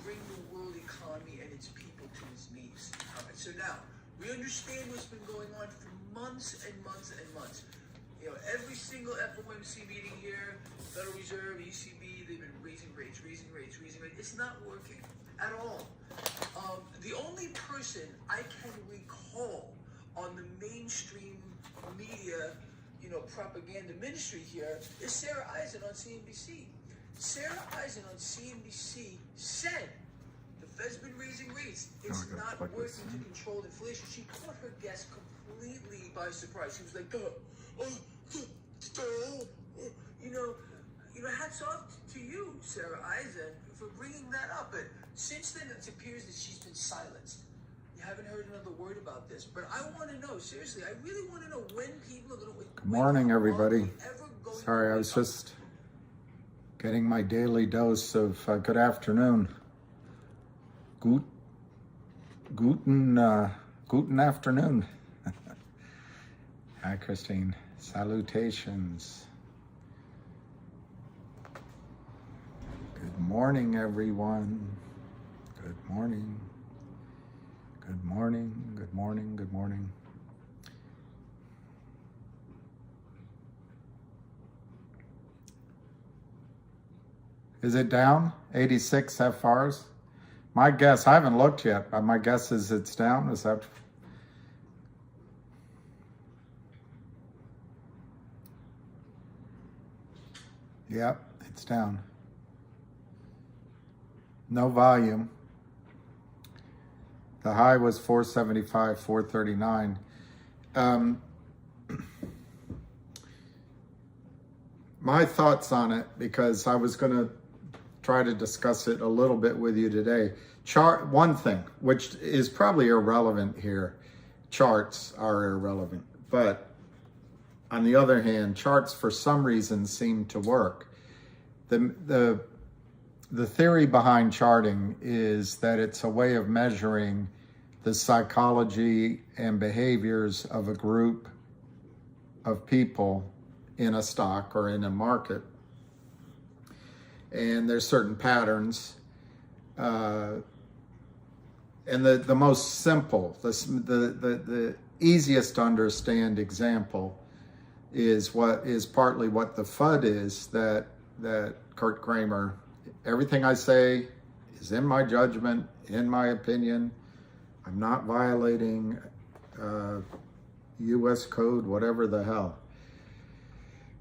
bring the world economy and its people to its knees. All right, so now, we understand what's been going on for months and months and months. You know, every single FOMC meeting here, Federal Reserve, ECB, they've been raising rates. It's not working at all. The only person I can recall on the mainstream media, you know, propaganda ministry here is Sarah Eisen on CNBC. Sarah Eisen on CNBC said the Fed's been raising rates. It's not working to control inflation. She caught her guests completely by surprise. She was like, you know, hats off to you, Sarah Eisen, for bringing that up. But since then, it appears that she's been silenced. You haven't heard another word about this. But I want to know, seriously, I really want to know when people are going to... Good morning, everybody. Sorry, I was just getting my daily dose of good afternoon. Guten afternoon. Hi, Christine. Salutations. Good morning, everyone. Good morning. Good morning. Good morning. Good morning. Is it down? 86 FRs? My guess, I haven't looked yet, but my guess is it's down. Is that... Yep, it's down. No volume. The high was 475, 439. My thoughts on it, because I was going to try to discuss it a little bit with you today. One thing, which is probably irrelevant here, charts are irrelevant, but on the other hand, charts for some reason seem to work. The theory behind charting is that it's a way of measuring the psychology and behaviors of a group of people in a stock or in a market. And there's certain patterns. And the most simple, the easiest to understand example is partly what the FUD is that Kurt Kramer, everything I say is in my judgment, in my opinion. I'm not violating U.S. code, whatever the hell.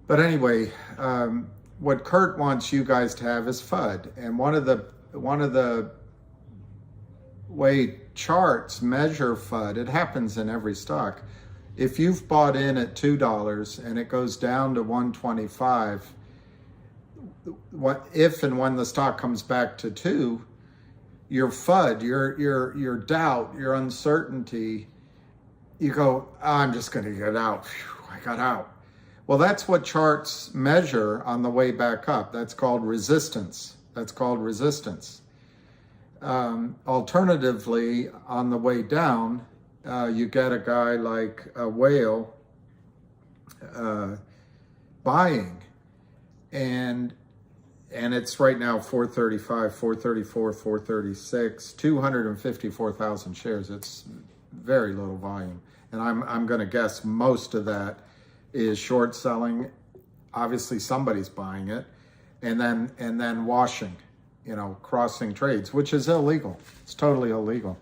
But anyway, what Kurt wants you guys to have is FUD. And one of the way charts measure FUD, it happens in every stock. If you've bought in at $2 and it goes down to $125, if and when the stock comes back to $2, your FUD, your doubt, your uncertainty, you go, I'm just going to get out. Phew, I got out. Well, that's what charts measure on the way back up. That's called resistance. Alternatively, on the way down, you get a guy like a whale buying, and it's right now 435, 434, 436, 254,000 shares. It's very little volume, and I'm going to guess most of that is short selling. Obviously, somebody's buying it, and then washing, crossing trades, which is illegal. It's totally illegal.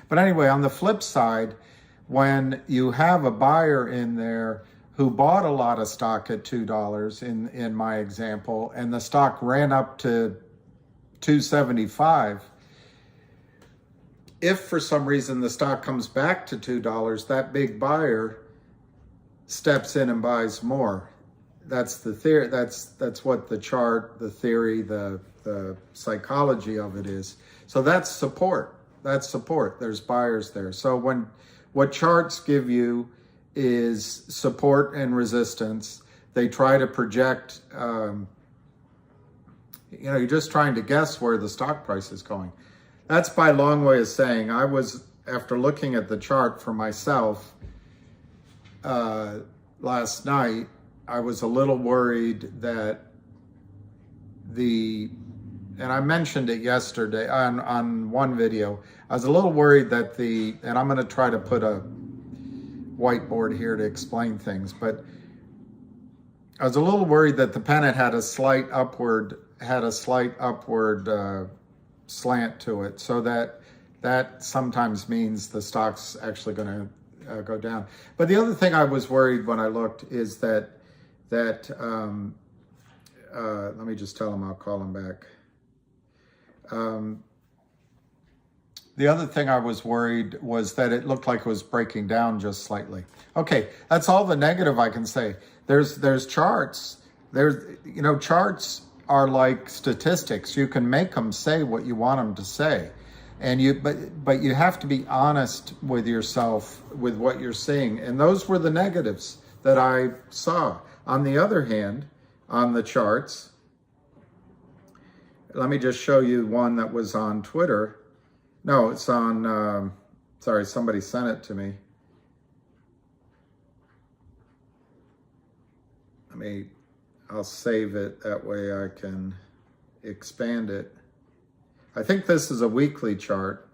But anyway, on the flip side, when you have a buyer in there who bought a lot of stock at $2 in my example, and the stock ran up to $2.75, if for some reason the stock comes back to $2, that big buyer steps in and buys more. That's the theory. That's what the chart, the theory, the psychology of it is. So that's support. There's buyers there. So what charts give you is support and resistance. They try to project, you're just trying to guess where the stock price is going. That's by a long way of saying, after looking at the chart for myself last night, I was a little worried that the and I mentioned it yesterday on one video. I was a little worried that and I'm going to try to put a whiteboard here to explain things, but I was a little worried that the pennant had a slight upward slant to it, so that sometimes means the stock's actually going to go down. But the other thing I was worried when I looked is that let me just tell him I'll call him back. The other thing I was worried was that it looked like it was breaking down just slightly. Okay, that's all the negative I can say. There's charts. Charts are like statistics. You can make them say what you want them to say. But you have to be honest with yourself with what you're seeing. And those were the negatives that I saw. On the other hand, on the charts, let me just show you one that was on Twitter. No, it's on, sorry, somebody sent it to me. I'll save it, that way I can expand it. I think this is a weekly chart.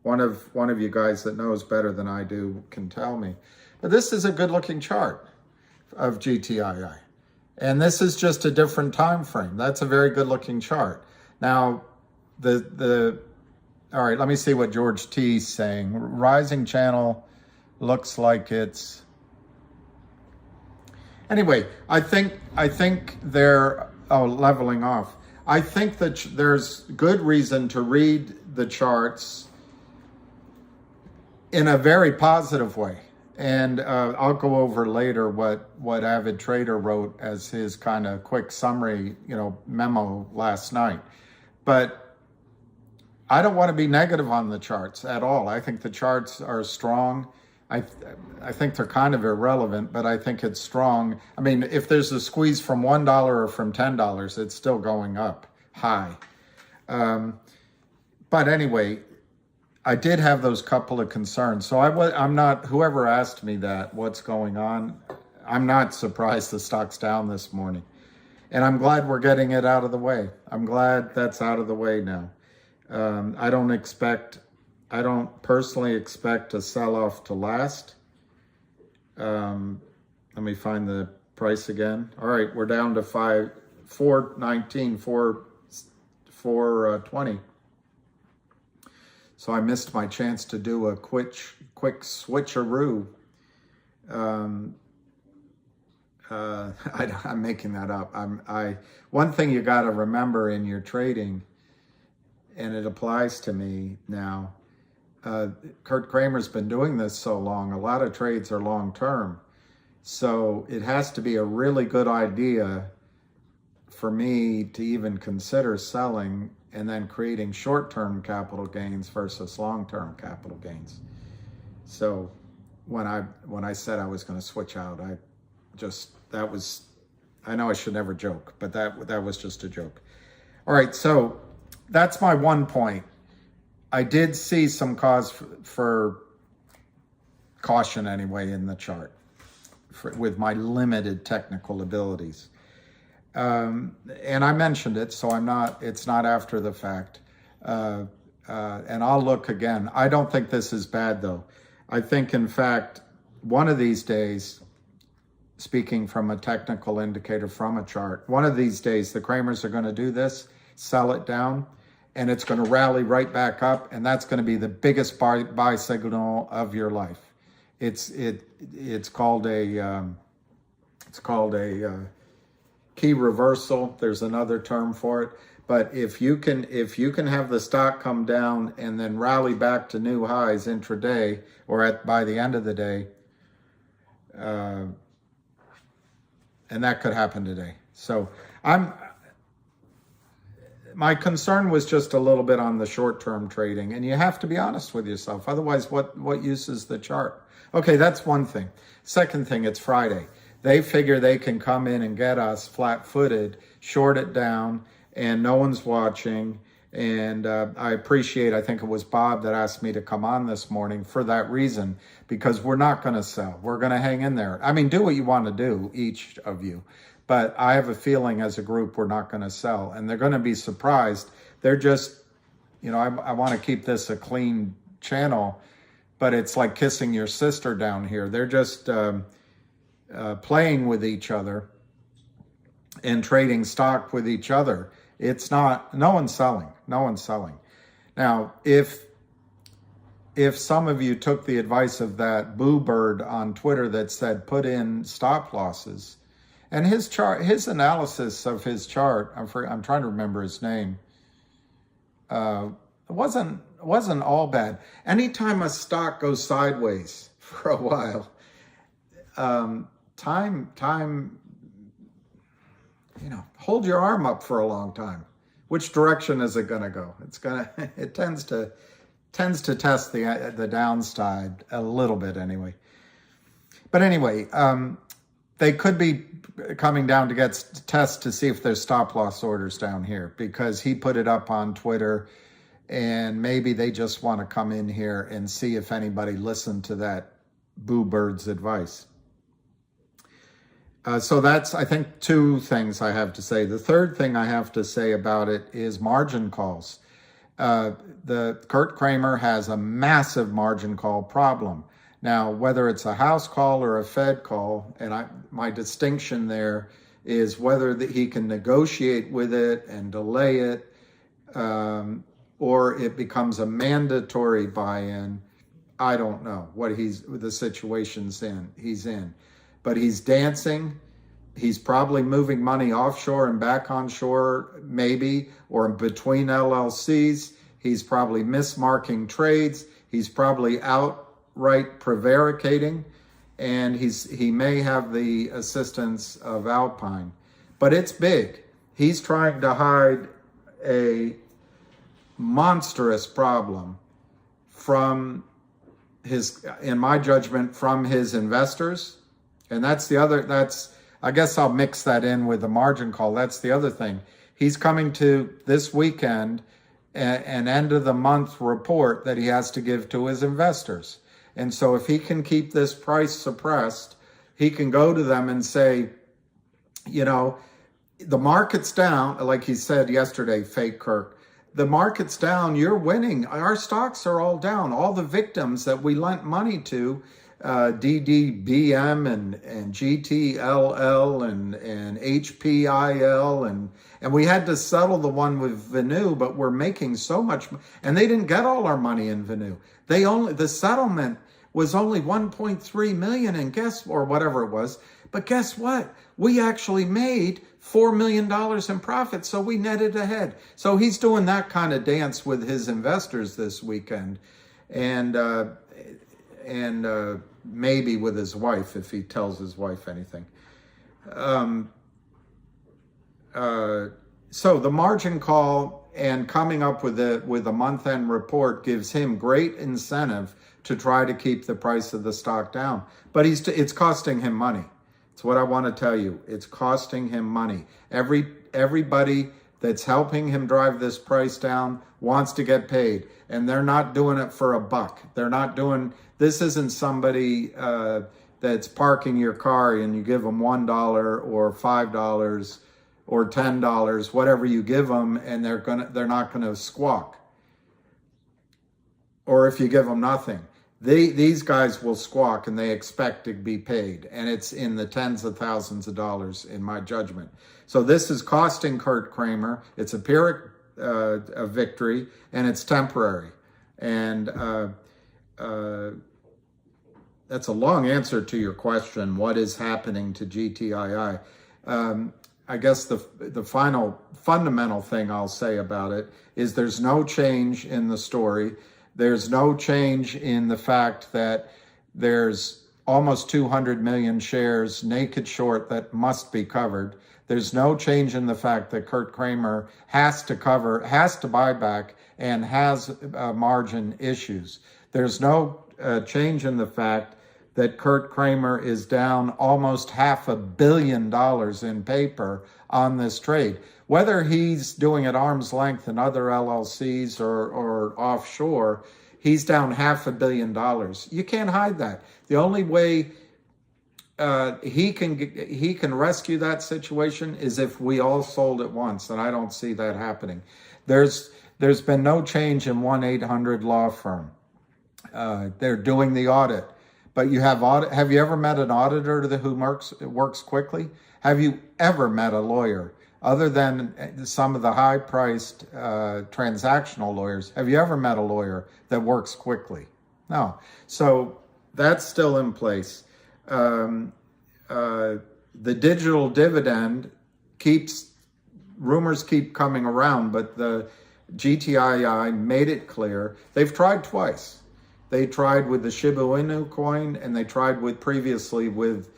One of you guys that knows better than I do can tell me. But this is a good looking chart of GTII. And this is just a different time frame. That's a very good looking chart. Now, all right, let me see what George T is saying. Rising channel looks like it's... Anyway, I think they're leveling off. I think that there's good reason to read the charts in a very positive way. And I'll go over later what Avid Trader wrote as his kind of quick summary, memo last night. But I don't want to be negative on the charts at all. I think the charts are strong. I think they're kind of irrelevant, but I think it's strong. I mean, if there's a squeeze from $1 or from $10, it's still going up high. But anyway, I did have those couple of concerns. So I'm not, whoever asked me that, what's going on, I'm not surprised the stock's down this morning. And I'm glad we're getting it out of the way. I'm glad that's out of the way now. I don't personally expect a sell-off to last. Let me find the price again. All right, we're down to 419, 420. So I missed my chance to do a quick switcheroo. I'm making that up. One thing you got to remember in your trading, and it applies to me now, Kurt Kramer's been doing this so long, a lot of trades are long-term. So it has to be a really good idea for me to even consider selling and then creating short-term capital gains versus long-term capital gains. So when I said I was going to switch out, I know I should never joke, but that was just a joke. All right, so that's my one point. I did see some cause for caution anyway in the chart with my limited technical abilities. And I mentioned it, so it's not after the fact. And I'll look again. I don't think this is bad though. I think in fact, one of these days, speaking from a technical indicator from a chart, one of these days the Kramers are going to do this, sell it down, and it's going to rally right back up, and that's going to be the biggest buy signal of your life. It's called a key reversal. There's another term for it. But if you can have the stock come down and then rally back to new highs intraday or by the end of the day, and that could happen today. So my concern was just a little bit on the short-term trading, and you have to be honest with yourself. Otherwise, what use is the chart? Okay, that's one thing. Second thing, it's Friday. They figure they can come in and get us flat-footed, short it down, and no one's watching. And I think it was Bob that asked me to come on this morning for that reason, because we're not going to sell. We're going to hang in there. I mean, do what you want to do, each of you. But I have a feeling as a group we're not going to sell, and they're going to be surprised. They're just, I want to keep this a clean channel, but it's like kissing your sister down here. They're just playing with each other and trading stock with each other. It's not, no one's selling. No one's selling. Now, if some of you took the advice of that boo bird on Twitter that said put in stop losses, and his chart, his analysis of his chart, I'm trying to remember his name, wasn't all bad. Anytime a stock goes sideways for a while, time, hold your arm up for a long time. Which direction is it going to go? It tends to test the downside a little bit anyway. But anyway, they could be coming down to test to see if there's stop loss orders down here, because he put it up on Twitter, and maybe they just want to come in here and see if anybody listened to that boo bird's advice. So that's, I think, two things I have to say. The third thing I have to say about it is margin calls. Kurt Kramer has a massive margin call problem. Now, whether it's a house call or a Fed call, and my distinction there is whether he can negotiate with it and delay it, or it becomes a mandatory buy-in. I don't know what the situation's he's in. But he's dancing. He's probably moving money offshore and back onshore, maybe, or between LLCs. He's probably mismarking trades. He's probably outright prevaricating, and he may have the assistance of Alpine. But it's big. He's trying to hide a monstrous problem from in my judgment, from his investors. And I guess I'll mix that in with the margin call. That's the other thing. He's coming to this weekend an end of the month report that he has to give to his investors. And so if he can keep this price suppressed, he can go to them and say, the market's down, like he said yesterday, fake Kirk. The market's down, you're winning. Our stocks are all down. All the victims that we lent money to, DDBM and GTLL and HPIL, and we had to settle the one with Venu, but we're making so much, and they didn't get all our money in Venu. The settlement was only 1.3 million, or whatever it was. But guess what? We actually made $4 million in profit, so we netted ahead. So he's doing that kind of dance with his investors this weekend, and maybe with his wife, if he tells his wife anything. So the margin call and coming up with a month-end report gives him great incentive to try to keep the price of the stock down. But it's costing him money. It's what I want to tell you. It's costing him money. Everybody that's helping him drive this price down wants to get paid, and they're not doing it for a buck. This isn't somebody that's parking your car and you give them $1 or $5 or $10, whatever you give them, and they're not gonna squawk. Or if you give them nothing. These guys will squawk, and they expect to be paid, and it's in the tens of thousands of dollars in my judgment. So this is costing Kurt Kramer. It's a Pyrrhic victory, and it's temporary. And that's a long answer to your question, what is happening to GTII? I guess the final fundamental thing I'll say about it is there's no change in the story. There's no change in the fact that there's almost 200 million shares naked short that must be covered. There's no change in the fact that Kurt Kramer has to buy back, and has margin issues. There's no change in the fact that Kurt Kramer is down almost $500 million in paper on this trade. Whether he's doing at arm's length in other LLCs or offshore, he's down $500 million. You can't hide that. The only way he can rescue that situation is if we all sold at once, and I don't see that happening. There's been no change in 1-800 law firm. They're doing the audit, but you have audit. Have you ever met an auditor who works quickly? Have you ever met a lawyer other than some of the high-priced transactional lawyers? Have you ever met a lawyer that works quickly? No. So that's still in place. The digital dividend rumors keep coming around, but the GTII made it clear. They've tried twice. They tried with the Shiba Inu coin, and they tried previously with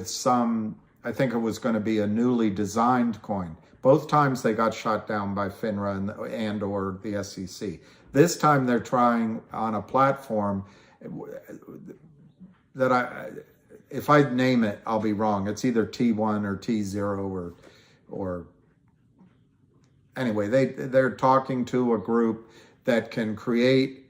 some, I think it was going to be a newly designed coin. Both times they got shot down by FINRA and or the SEC. This time they're trying on a platform that if I name it, I'll be wrong. It's either T1 or T0 or anyway, they're talking to a group that can create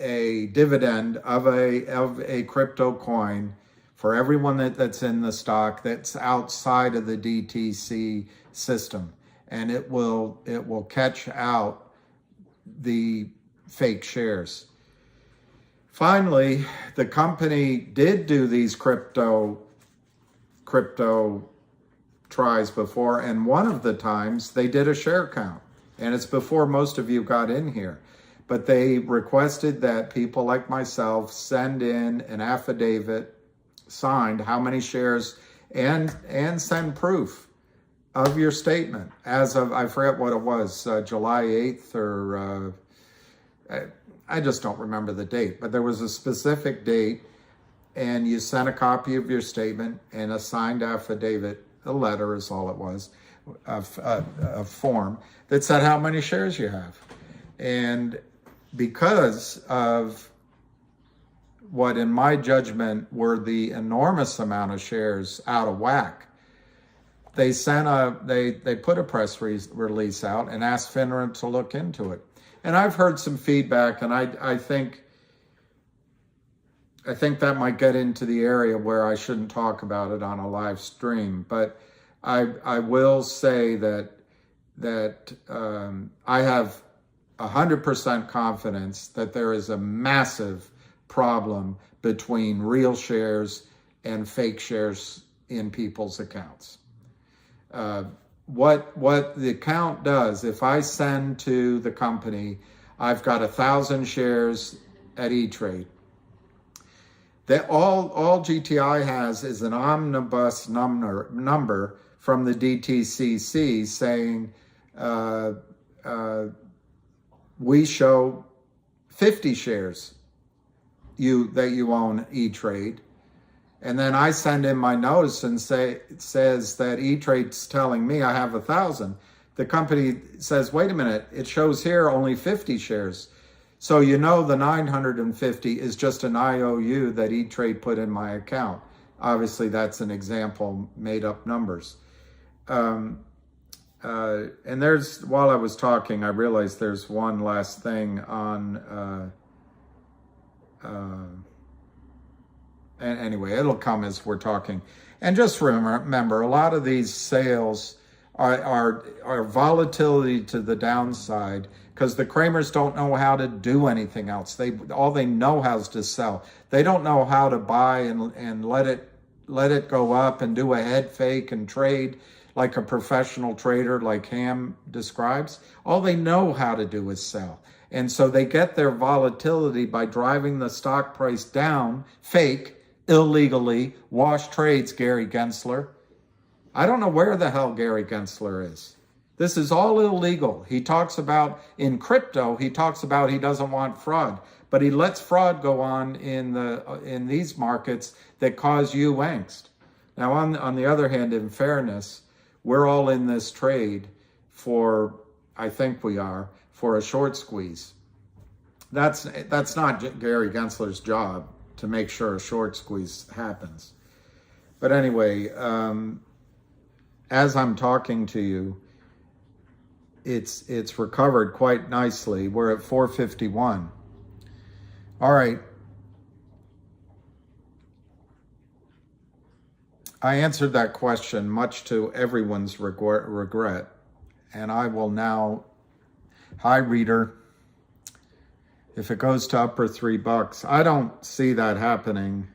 a dividend of a crypto coin for everyone that's in the stock that's outside of the DTC system, and it will catch out the fake shares. Finally, the company did do these crypto tries before, and one of the times they did a share count, and it's before most of you got in here. But they requested that people like myself send in an affidavit signed, how many shares, and send proof of your statement as of, I forget what it was, July 8th or I just don't remember the date, but there was a specific date, and you sent a copy of your statement and a signed affidavit, a letter is all it was, a form that said how many shares you have. And because of what, in my judgment, were the enormous amount of shares out of whack, they put a press release out and asked FINRA to look into it. And I've heard some feedback, and I think that might get into the area where I shouldn't talk about it on a live stream. But I will say that I have 100% confidence that there is a massive problem between real shares and fake shares in people's accounts. What the account does, if I send to the company, I've got 1,000 shares at E-Trade. That all GTI has is an omnibus number from the DTCC saying we show 50 shares that you own E-Trade. And then I send in my notice and it says that E-Trade's telling me I have 1,000. The company says, wait a minute, it shows here only 50 shares. So the 950 is just an IOU that E-Trade put in my account. Obviously, that's an example, made up numbers. And while I was talking, I realized there's one last thing on, and anyway, it'll come as we're talking. And just remember, a lot of these sales are volatility to the downside because the Kramers don't know how to do anything else. All they know how is to sell. They don't know how to buy and let it go up and do a head fake and trade like a professional trader like Ham describes. All they know how to do is sell. And so they get their volatility by driving the stock price down, fake, illegally, wash trades, Gary Gensler. I don't know where the hell Gary Gensler is. This is all illegal. He talks about, in crypto, he talks about he doesn't want fraud, but he lets fraud go on in these markets that cause you angst. Now, on the other hand, in fairness, we're all in this trade I think we are, for a short squeeze. That's not Gary Gensler's job to make sure a short squeeze happens. But anyway, as I'm talking to you, it's recovered quite nicely. We're at 451. All right. I answered that question much to everyone's regret. And I will now, hi reader, if it goes to upper $3, I don't see that happening.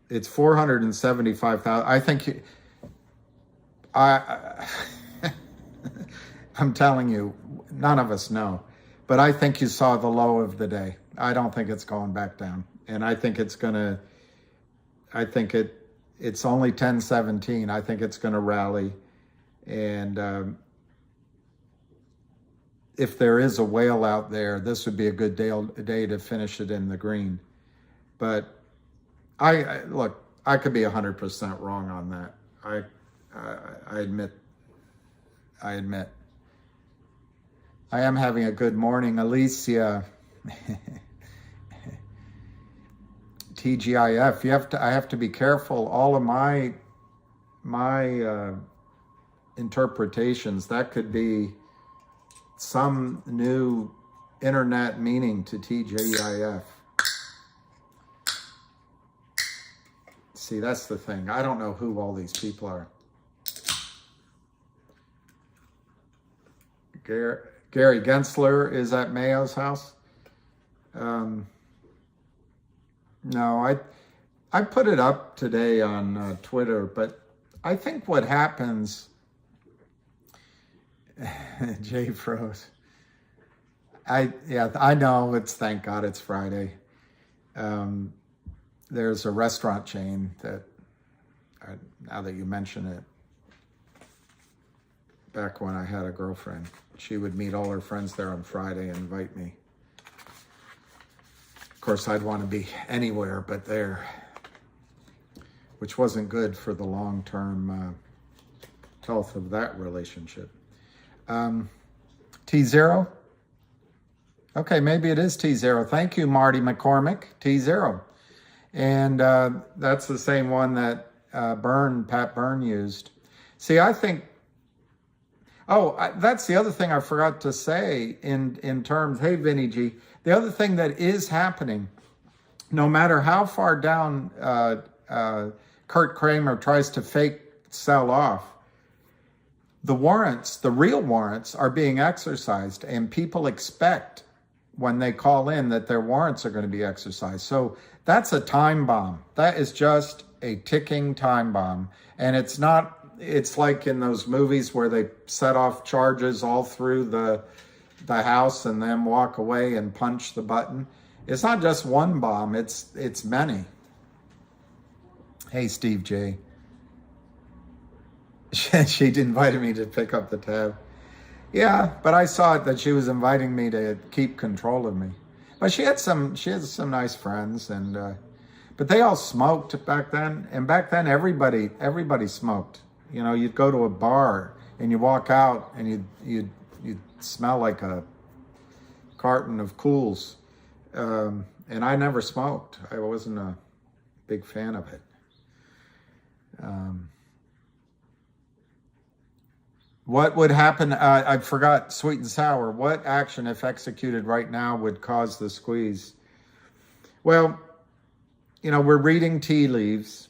It's 475,000. I think I'm telling you, none of us know, but I think you saw the low of the day. I don't think it's going back down, and I think it's gonna. I think it's only 1017. I think it's gonna rally, and if there is a whale out there, this would be a good day to finish it in the green. But I look, I could be 100% wrong on that. I admit. I am having a good morning, Alicia. TGIF. I have to be careful. All of my interpretations, that could be some new internet meaning to TGIF. See, that's the thing. I don't know who all these people are. Gary Gensler is at Mayo's house. No, I put it up today on Twitter, but I think what happens, Jay froze. I know it's, thank God it's Friday. There's a restaurant chain that, now that you mention it, back when I had a girlfriend, she would meet all her friends there on Friday and invite me. Of course, I'd want to be anywhere but there, which wasn't good for the long-term health of that relationship. T0? Okay, maybe it is T0. Thank you, Marty McCormick. T0. And that's the same one that Pat Byrne used. See, I think, that's the other thing I forgot to say in terms, hey, Vinny G, the other thing that is happening, no matter how far down Kurt Kramer tries to fake sell off, the warrants, the real warrants, are being exercised, and people expect when they call in that their warrants are going to be exercised. So that's a time bomb. That is just a ticking time bomb. And it's like in those movies where they set off charges all through the house and then walk away and punch the button. It's not just one bomb, it's many. Hey, Steve J. She invited me to pick up the tab. Yeah, but I saw it that she was inviting me to keep control of me. But she had some nice friends, and but they all smoked back then. And back then, everybody smoked. You know, you'd go to a bar and you walk out and you'd smell like a carton of Cools. And I never smoked. I wasn't a big fan of it. What would happen? I forgot, sweet and sour. What action, if executed right now, would cause the squeeze? Well, you know, we're reading tea leaves,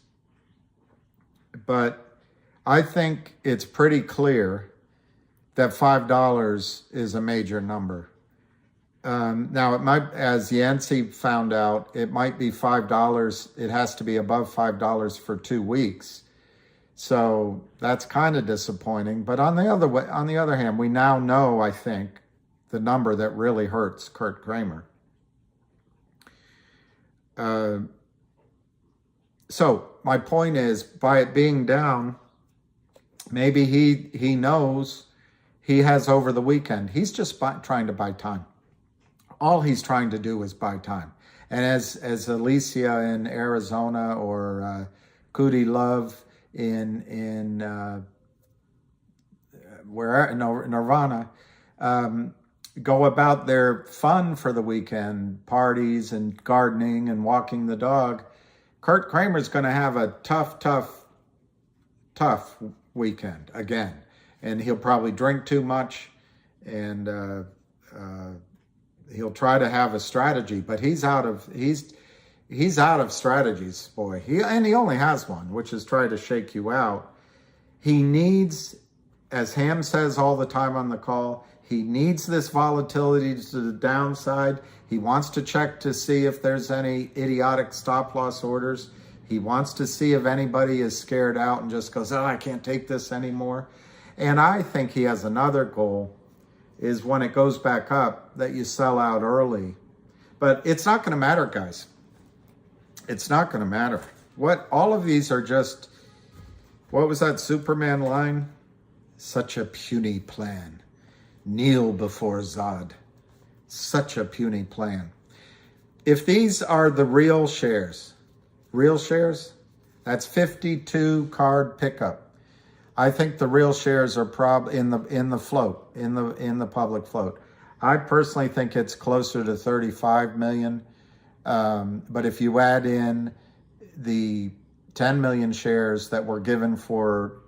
but I think it's pretty clear that $5 is a major number. Now, it might, as Yancey found out, it might be $5. It has to be above $5 for 2 weeks. So that's kind of disappointing. But on the other hand, we now know, I think, the number that really hurts Kurt Kramer. So my point is, by it being down, maybe he knows he has over the weekend. He's just trying to buy time. All he's trying to do is buy time. And as Alicia in Arizona or Cootie Love in Nirvana go about their fun for the weekend, parties and gardening and walking the dog, Kurt Kramer's going to have a tough weekend again, and he'll probably drink too much, and he'll try to have a strategy, but he's he's out of strategies, boy. He only has one, which is try to shake you out. He needs, as Ham says all the time on the call, he needs this volatility to the downside. He wants to check to see if there's any idiotic stop loss orders. He wants to see if anybody is scared out and just goes, oh, I can't take this anymore. And I think he has another goal, is when it goes back up, that you sell out early. But it's not going to matter, guys. It's not going to matter. All of these are just, what was that Superman line? Such a puny plan. Kneel before Zod. Such a puny plan. If these are the real shares, that's 52 card pickup. I think the real shares are probably in the float, in the public float. I personally think it's closer to 35 million. But if you add in the 10 million shares that were given for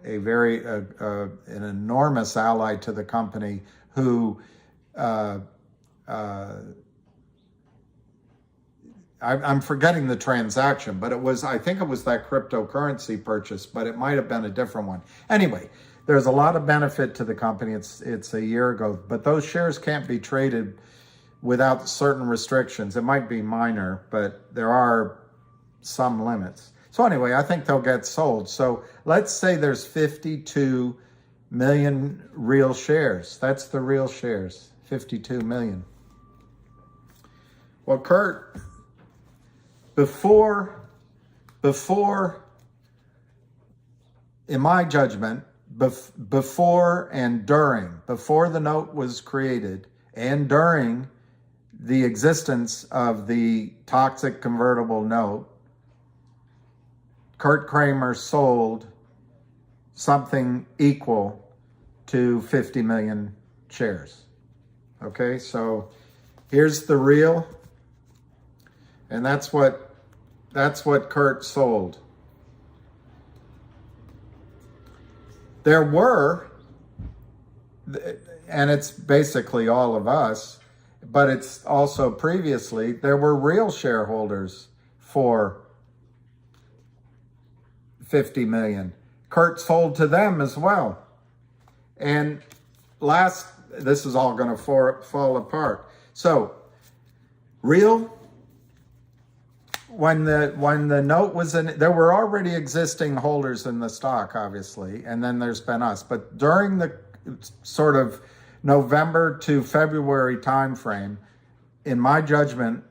a an enormous ally to the company who, I'm forgetting the transaction, but I think it was that cryptocurrency purchase, but it might have been a different one. Anyway, there's a lot of benefit to the company. It's a year ago, but those shares can't be traded without certain restrictions. It might be minor, but there are some limits. So anyway, I think they'll get sold. So let's say there's 52 million real shares. That's the real shares, 52 million. Well, Kurt, before, in my judgment, before the note was created and during the existence of the toxic convertible note, Kurt Kramer sold something equal to 50 million shares. Okay, so here's the real, and that's what Kurt sold. There were, and it's basically all of us, but it's also previously, there were real shareholders for 50 million. Kurt sold to them as well. And this is all going to fall apart. So, real, when the note was in, there were already existing holders in the stock, obviously, and then there's been us. But during the sort of November to February timeframe, in my judgment,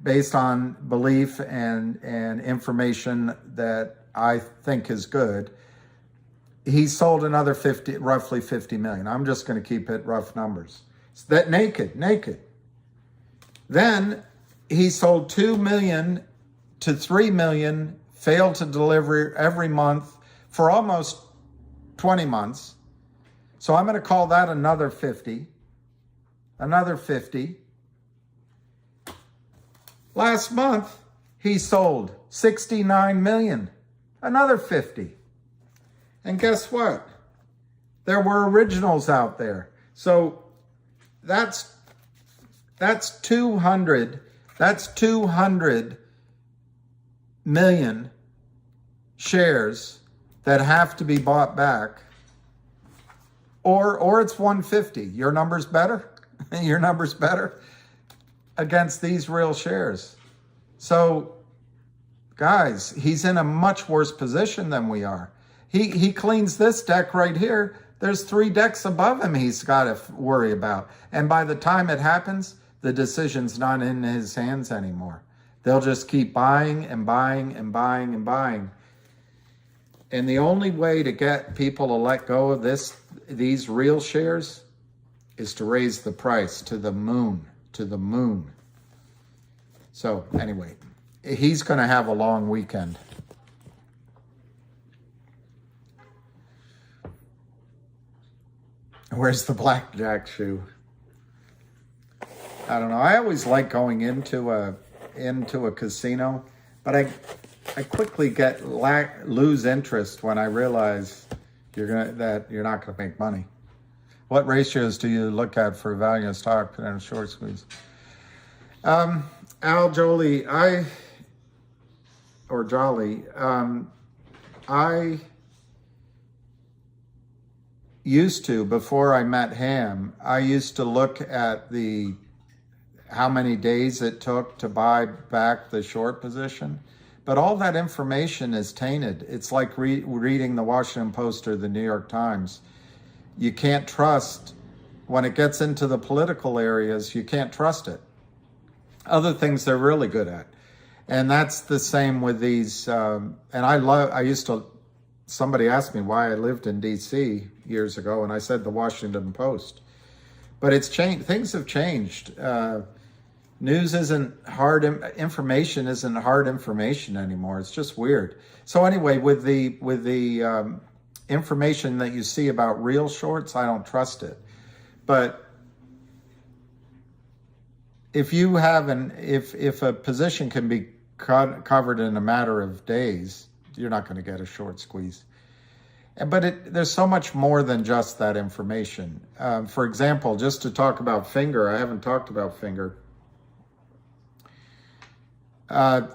based on belief and information that I think is good, he sold another roughly 50 million. I'm just going to keep it rough numbers. So that naked. Then he sold 2 million to 3 million, failed to deliver every month for almost 20 months. So I'm going to call that another 50. Another 50. Last month, he sold 69 million. Another 50. And guess what? There were originals out there. So that's 200 million shares that have to be bought back. Or it's 150. Your number's better? Your number's better against these real shares. So, guys, he's in a much worse position than we are. He cleans this deck right here. There's 3 decks above him he's got to worry about. And by the time it happens, the decision's not in his hands anymore. They'll just keep buying and buying and buying and buying. And the only way to get people to let go of these real shares is to raise the price to the moon, So anyway, he's going to have a long weekend. Where's the blackjack shoe? I don't know. I always like going into a casino, but I quickly lose interest when I realize that you're not going to make money. What ratios do you look at for value of stock and short squeeze? Al Jolie, Jolly, I used to, before I met Ham, I used to look at how many days it took to buy back the short position. But all that information is tainted. It's like reading the Washington Post or the New York Times. You can't trust, when it gets into the political areas, you can't trust it. Other things they're really good at. And that's the same with these, somebody asked me why I lived in DC years ago, and I said the Washington Post. But it's changed, things have changed. News isn't hard, information isn't hard information anymore. It's just weird. So anyway, with the information that you see about real shorts, I don't trust it. But if you have if a position can be covered in a matter of days, you're not going to get a short squeeze. But there's so much more than just that information. For example, just to talk about Finger, I haven't talked about Finger.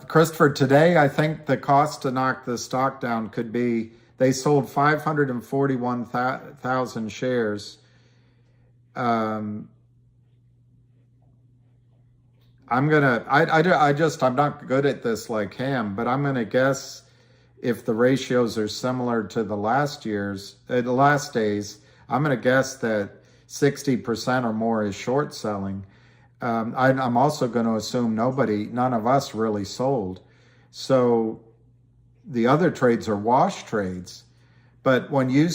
Christopher, today, I think the cost to knock the stock down could be, they sold 541,000 shares. I'm not good at this like Ham, but I'm gonna guess if the ratios are similar to the last days, I'm gonna guess that 60% or more is short selling. I'm also going to assume none of us really sold. So the other trades are wash trades. But when you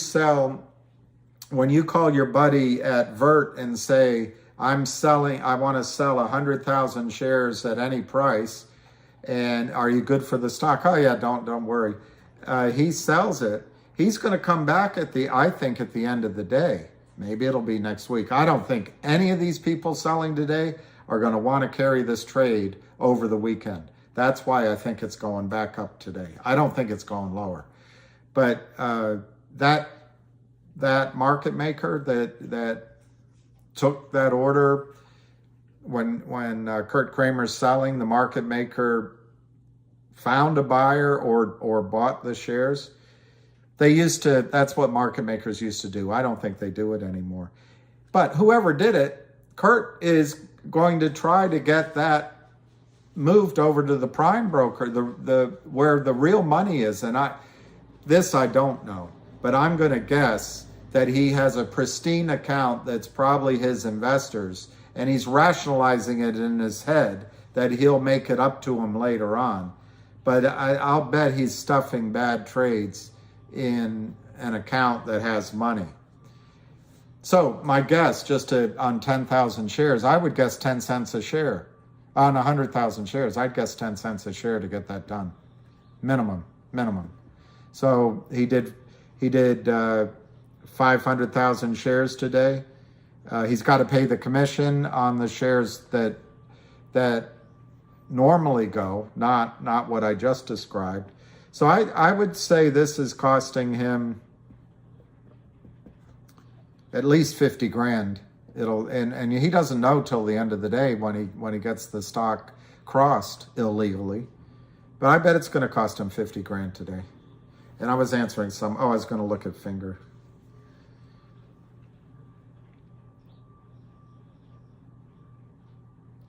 call your buddy at Vert and say, I want to sell 100,000 shares at any price, and are you good for the stock? Oh yeah, don't worry. He sells it. He's going to come back I think at the end of the day. Maybe it'll be next week. I don't think any of these people selling today are going to want to carry this trade over the weekend. That's why I think it's going back up today. I don't think it's going lower. But that market maker that took that order when Kurt Kramer's selling, the market maker found a buyer or bought the shares. That's what market makers used to do. I don't think they do it anymore. But whoever did it, Kurt is going to try to get that moved over to the prime broker, where the real money is. And I don't know, but I'm going to guess that he has a pristine account that's probably his investors, and he's rationalizing it in his head that he'll make it up to him later on. But I'll bet he's stuffing bad trades in an account that has money. So my guess, on 10,000 shares, I would guess 10 cents a share. On 100,000 shares, I'd guess 10 cents a share to get that done. Minimum. So he did 500,000 shares today. He's got to pay the commission on the shares that normally go, not what I just described. So I would say this is costing him at least 50 grand. And he doesn't know till the end of the day when he gets the stock crossed illegally. But I bet it's going to cost him 50 grand today. And I was answering I was going to look at Finger.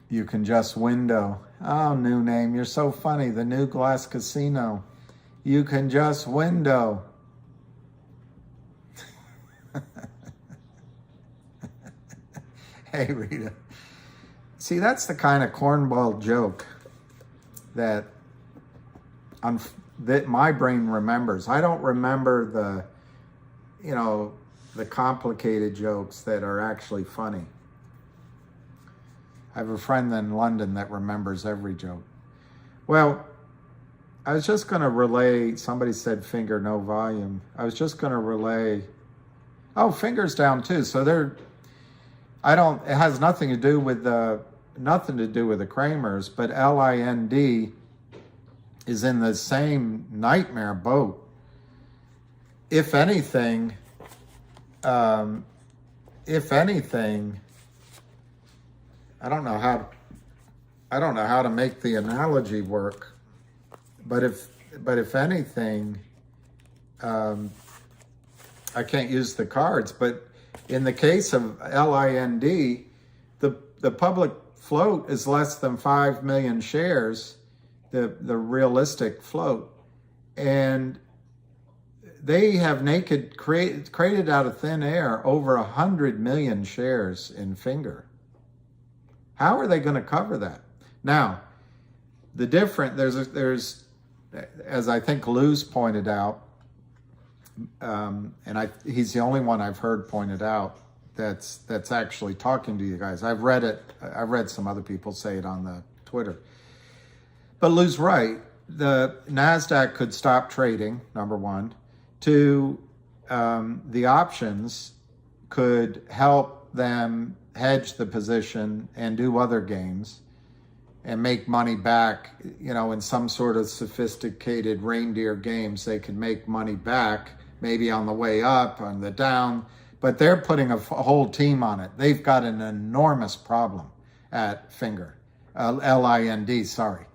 You can just window. Oh, new name. You're so funny. The New Glass Casino. You can just window. Hey, Rita. See, that's the kind of cornball joke that my brain remembers. I don't remember the complicated jokes that are actually funny. I have a friend in London that remembers every joke. Well, I was just going to relay, somebody said Finger, no volume. I was just going to relay, Finger's down too. So it has nothing to do with the Kramers, but LIND is in the same nightmare boat. If anything, I don't know I don't know how to make the analogy work, but if anything, I can't use the cards, but in the case of LIND, the public float is less than 5 million shares, the realistic float. And they have created out of thin air over 100 million shares in Finger. How are they going to cover that? Now, there's as I think Lou's pointed out, and he's the only one I've heard pointed out that's actually talking to you guys. I've read it. I've read some other people say it on the Twitter. But Lou's right. The NASDAQ could stop trading, number one. Two, the options could help them hedge the position and do other games and make money back, in some sort of sophisticated reindeer games. They could make money back, maybe on the way up, on the down, but they're putting a whole team on it. They've got an enormous problem at Finger, LIND, sorry,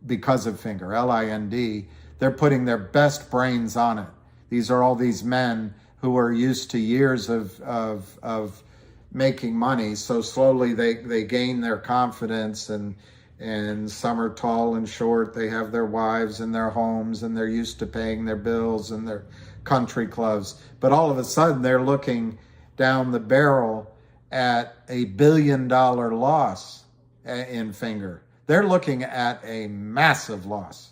because of Finger, LIND. They're putting their best brains on it. These are all these men who are used to years of making money. So slowly they gain their confidence, and some are tall and short. They have their wives and their homes, and they're used to paying their bills and their country clubs. But all of a sudden they're looking down the barrel at $1 billion loss in Finger. They're looking at a massive loss.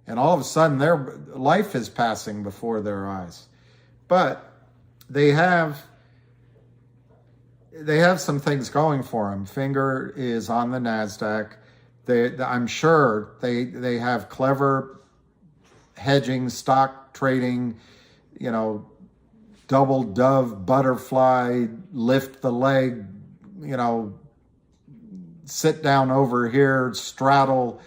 And all of a sudden their life is passing before their eyes. But they have some things going for them. Finger is on the NASDAQ. I'm sure they have clever hedging, stock trading, double dove, butterfly, lift the leg, sit down over here, straddle,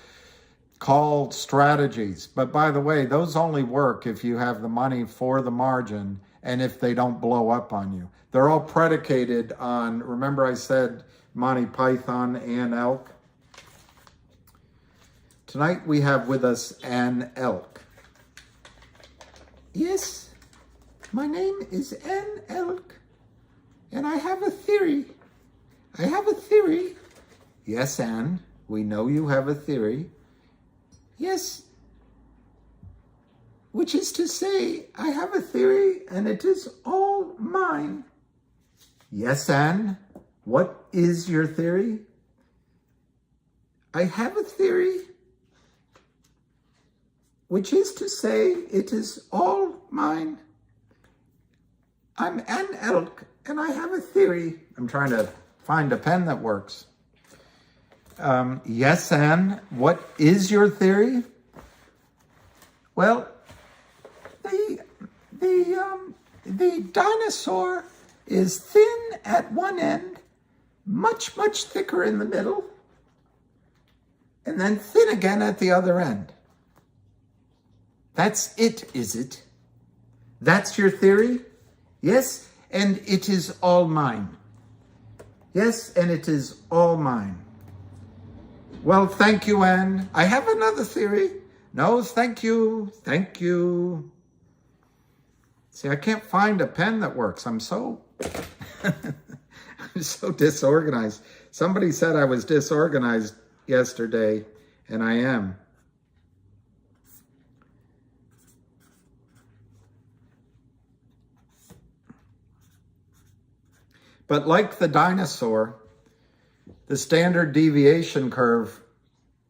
call strategies. But by the way, those only work if you have the money for the margin and if they don't blow up on you. They're all predicated on, remember I said Monty Python, Ann Elk? Tonight we have with us Ann Elk. Yes, my name is Ann Elk, and I have a theory. I have a theory. Yes, Ann, we know you have a theory. Yes, which is to say, I have a theory, and it is all mine. Yes, Ann, what is your theory? I have a theory, which is to say, it is all mine. I'm Ann Elk, and I have a theory. I'm trying to find a pen that works. Yes, Ann, what is your theory? Well, the dinosaur is thin at one end, much, much thicker in the middle, and then thin again at the other end. That's it, is it? That's your theory? Yes, and it is all mine. Yes, and it is all mine. Well, thank you, Ann. I have another theory. No, thank you. Thank you. See, I can't find a pen that works. I'm so disorganized. Somebody said I was disorganized yesterday, and I am. But like the dinosaur, the standard deviation curve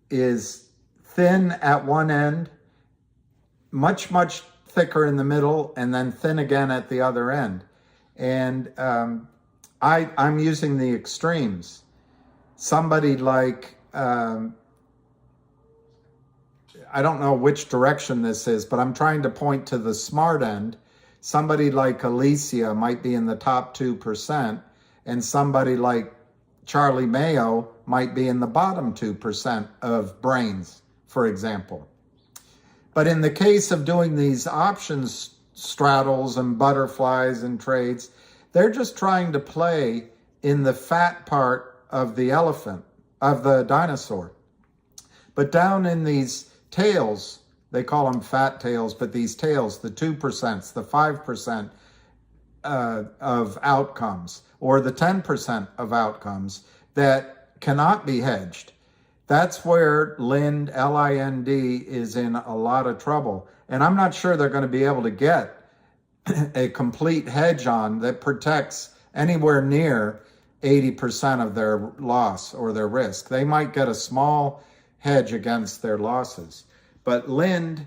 is thin at one end, much, much thicker in the middle, and then thin again at the other end. And I'm using the extremes. Somebody like, I don't know which direction this is, but I'm trying to point to the smart end. Somebody like Alicia might be in the top 2%, and somebody like Charlie Mayo might be in the bottom 2% of brains, for example. But in the case of doing these options straddles and butterflies and trades, they're just trying to play in the fat part of the elephant, of the dinosaur. But down in these tails, they call them fat tails, but these tails, the 2%, the 5% of outcomes, or the 10% of outcomes that cannot be hedged. That's where Lind, L-I-N-D, is in a lot of trouble. And I'm not sure they're going to be able to get a complete hedge on that protects anywhere near 80% of their loss or their risk. They might get a small hedge against their losses. But Lind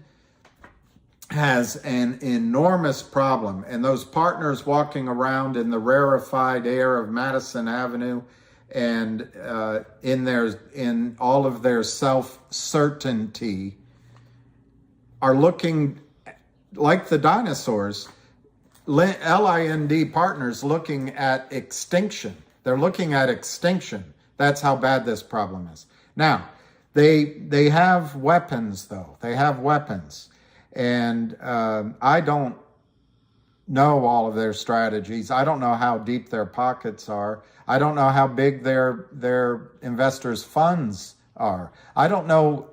has an enormous problem, and those partners walking around in the rarefied air of Madison Avenue and in all of their self-certainty are looking like the dinosaurs. L-I-N-D partners looking at extinction. They're looking at extinction. That's how bad this problem is. Now, they have weapons, though. They have weapons. And I don't know all of their strategies. I don't know how deep their pockets are. I don't know how big their investors' funds are. I don't know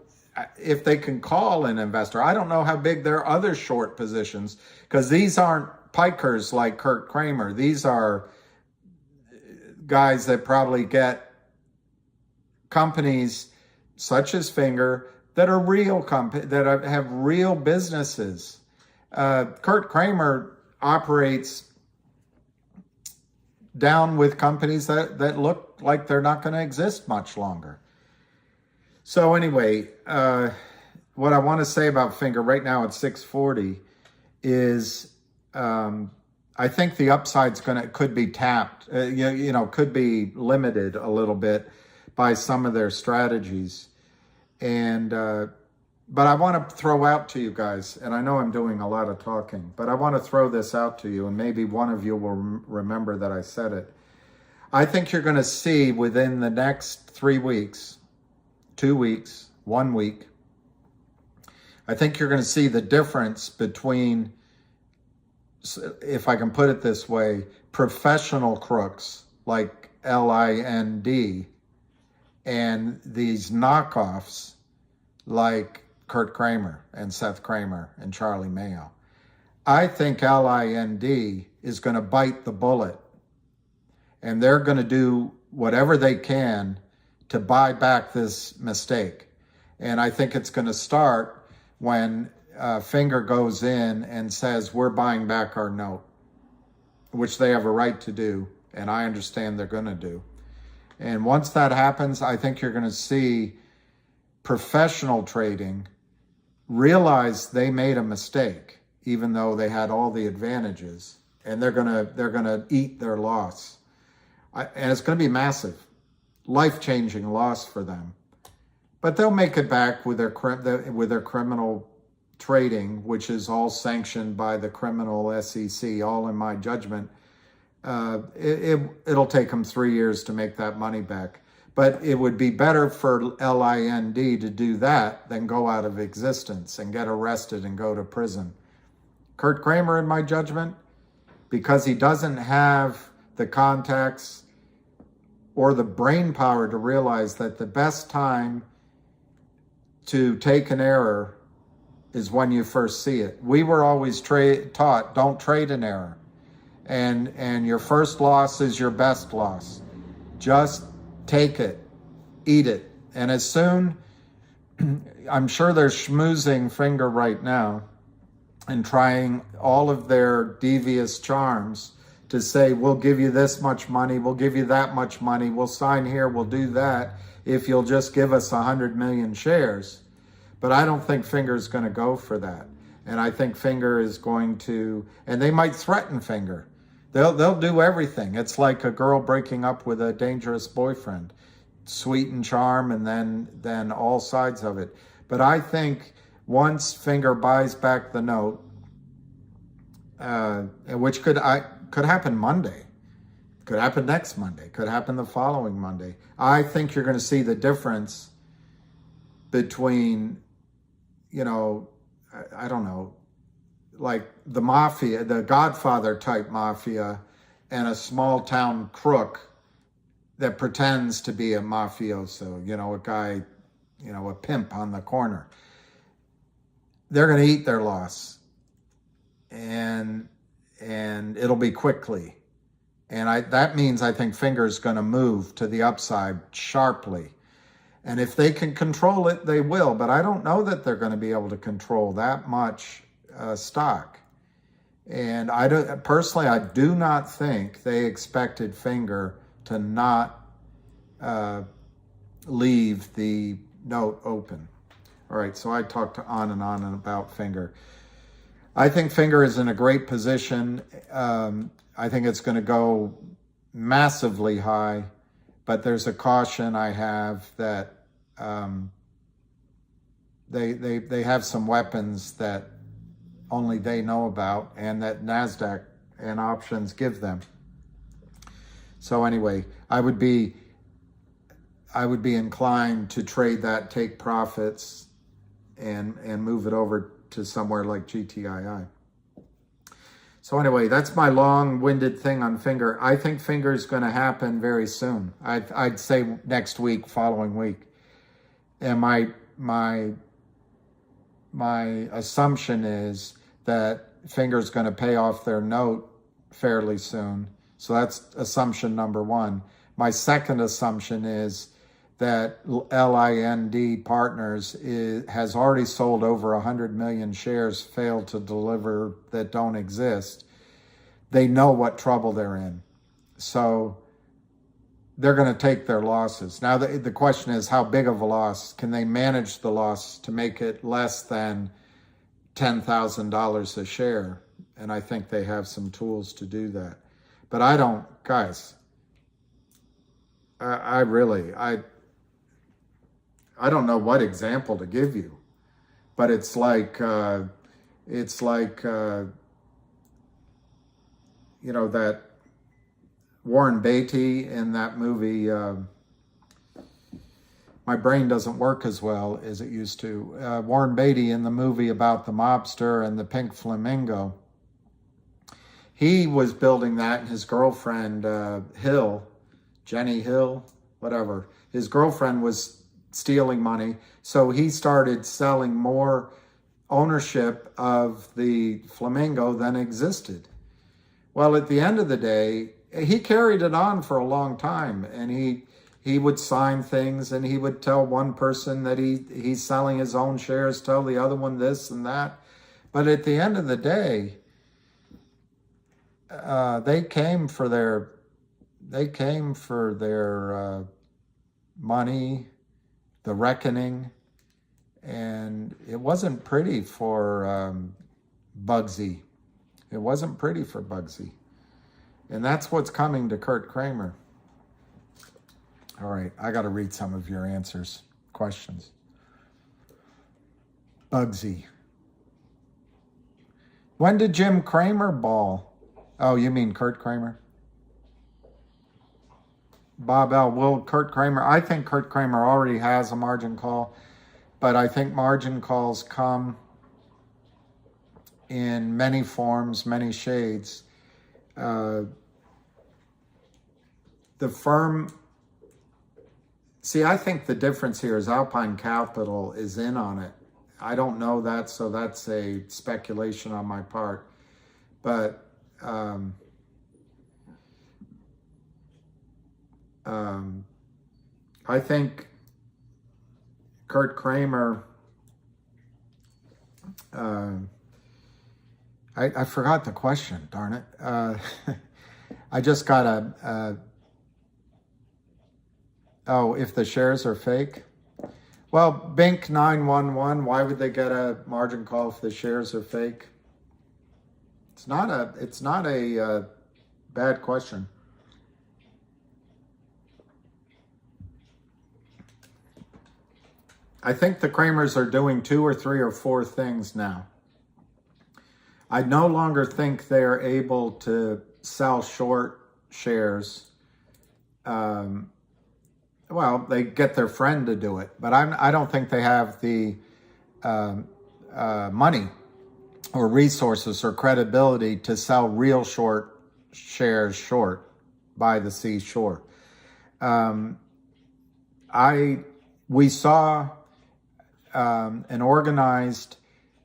if they can call an investor. I don't know how big their other short positions, because these aren't pikers like Kurt Kramer. These are guys that probably get companies such as Finger that are real that have real businesses. Kurt Kramer operates down with companies that look like they're not going to exist much longer. So anyway, what I want to say about Finger right now at 640 is I think the upside's could be tapped, could be limited a little bit by some of their strategies. And but I want to throw out to you guys, and I know I'm doing a lot of talking, but I want to throw this out to you, and maybe one of you will remember that I said it. I think you're going to see within the next 3 weeks, 2 weeks, 1 week, I think you're going to see the difference between, if I can put it this way, professional crooks like L-I-N-D and these knockoffs like Kurt Kramer and Seth Kramer and Charlie Mayo. I think L-I-N-D is going to bite the bullet, and they're going to do whatever they can to buy back this mistake. And I think it's going to start when Finger goes in and says, we're buying back our note, which they have a right to do, and I understand they're going to do. And once that happens, I think you're going to see professional trading realize they made a mistake, even though they had all the advantages, and they're gonna eat their loss. And it's going to be massive, life-changing loss for them. But they'll make it back with their criminal trading, which is all sanctioned by the criminal SEC, all in my judgment. It'll take them 3 years to make that money back. But it would be better for L-I-N-D to do that than go out of existence and get arrested and go to prison. Kurt Kramer, in my judgment, because he doesn't have the contacts or the brain power to realize that the best time to take an error is when you first see it. We were always taught, don't trade an error. And your first loss is your best loss. Just take it, eat it. And as soon, I'm sure they're schmoozing Finger right now and trying all of their devious charms to say, we'll give you this much money, we'll give you that much money, we'll sign here, we'll do that, if you'll just give us 100 million shares. But I don't think Finger's going to go for that. And I think Finger is going to, and they might threaten Finger. They'll do everything. It's like a girl breaking up with a dangerous boyfriend. Sweet and charm, and then all sides of it. But I think once Finger buys back the note, which could happen Monday, could happen next Monday, could happen the following Monday. I think you're going to see the difference between, I don't know, like the mafia, the Godfather type mafia, and a small town crook that pretends to be a mafioso, a guy, a pimp on the corner. They're going to eat their loss, and it'll be quickly. And that means I think Finger's going to move to the upside sharply. And if they can control it, they will. But I don't know that they're going to be able to control that much stock. And I do not think they expected Finger to not leave the note open. All right, so I talked on and about Finger. I think Finger is in a great position. I think it's going to go massively high, but there's a caution I have that they have some weapons that only they know about and that NASDAQ and options give them. So anyway, I would be inclined to trade that, take profits, and move it over to somewhere like GTII. So anyway, that's my long-winded thing on Finger. I think Finger is going to happen very soon. I'd say next week, following week. And my assumption is that Finger's going to pay off their note fairly soon. So that's assumption number one. My second assumption is that LIND Partners has already sold over 100 million shares, failed to deliver, that don't exist. They know what trouble they're in. So they're going to take their losses. Now, the question is, how big of a loss? Can they manage the loss to make it less than $10,000 a share? And I think they have some tools to do that. But I don't, guys, I don't know what example to give you, but it's like that Warren Beatty in that movie. My brain doesn't work as well as it used to. Warren Beatty in the movie about the mobster and the pink flamingo. He was building that, and his girlfriend, Jenny Hill, whatever, his girlfriend was stealing money. So he started selling more ownership of the flamingo than existed. Well, at the end of the day, he carried it on for a long time, and he would sign things, and he would tell one person that he's selling his own shares, tell the other one this and that. But at the end of the day, they came for their money, the reckoning, and it wasn't pretty for Bugsy. It wasn't pretty for Bugsy. And that's what's coming to Kurt Kramer. All right, I got to read some of your questions. Bugsy. When did Jim Cramer ball? Oh, you mean Kurt Kramer? Bob L. Will Kurt Kramer? I think Kurt Kramer already has a margin call, but I think margin calls come in many forms, many shades. The firm, I think the difference here is Alpine Capital is in on it. I don't know that, so that's a speculation on my part. But I think Kurt Kramer, I forgot the question, darn it. I just got if the shares are fake? Well, Bink 911, why would they get a margin call if the shares are fake? It's not a bad question. I think the Kramers are doing 2 or 3 or 4 things now. I no longer think they're able to sell short shares. Well, they get their friend to do it, but I don't think they have the money or resources or credibility to sell real short shares short by the seashore. we saw an organized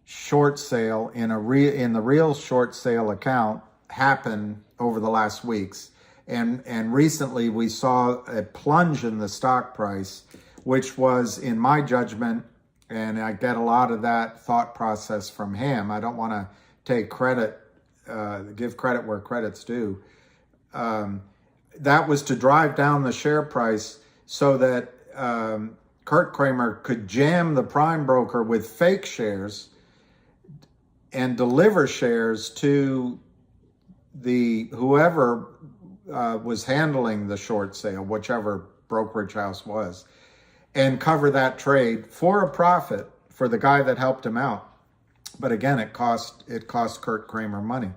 short sale in the real short sale account happen over the last weeks. And recently we saw a plunge in the stock price, which was, in my judgment, and I get a lot of that thought process from him. I don't want to take credit, give credit where credit's due. That was to drive down the share price so that Kurt Kramer could jam the prime broker with fake shares and deliver shares to whoever was handling the short sale, whichever brokerage house was, and cover that trade for a profit for the guy that helped him out. But again, it cost Kurt Kramer money.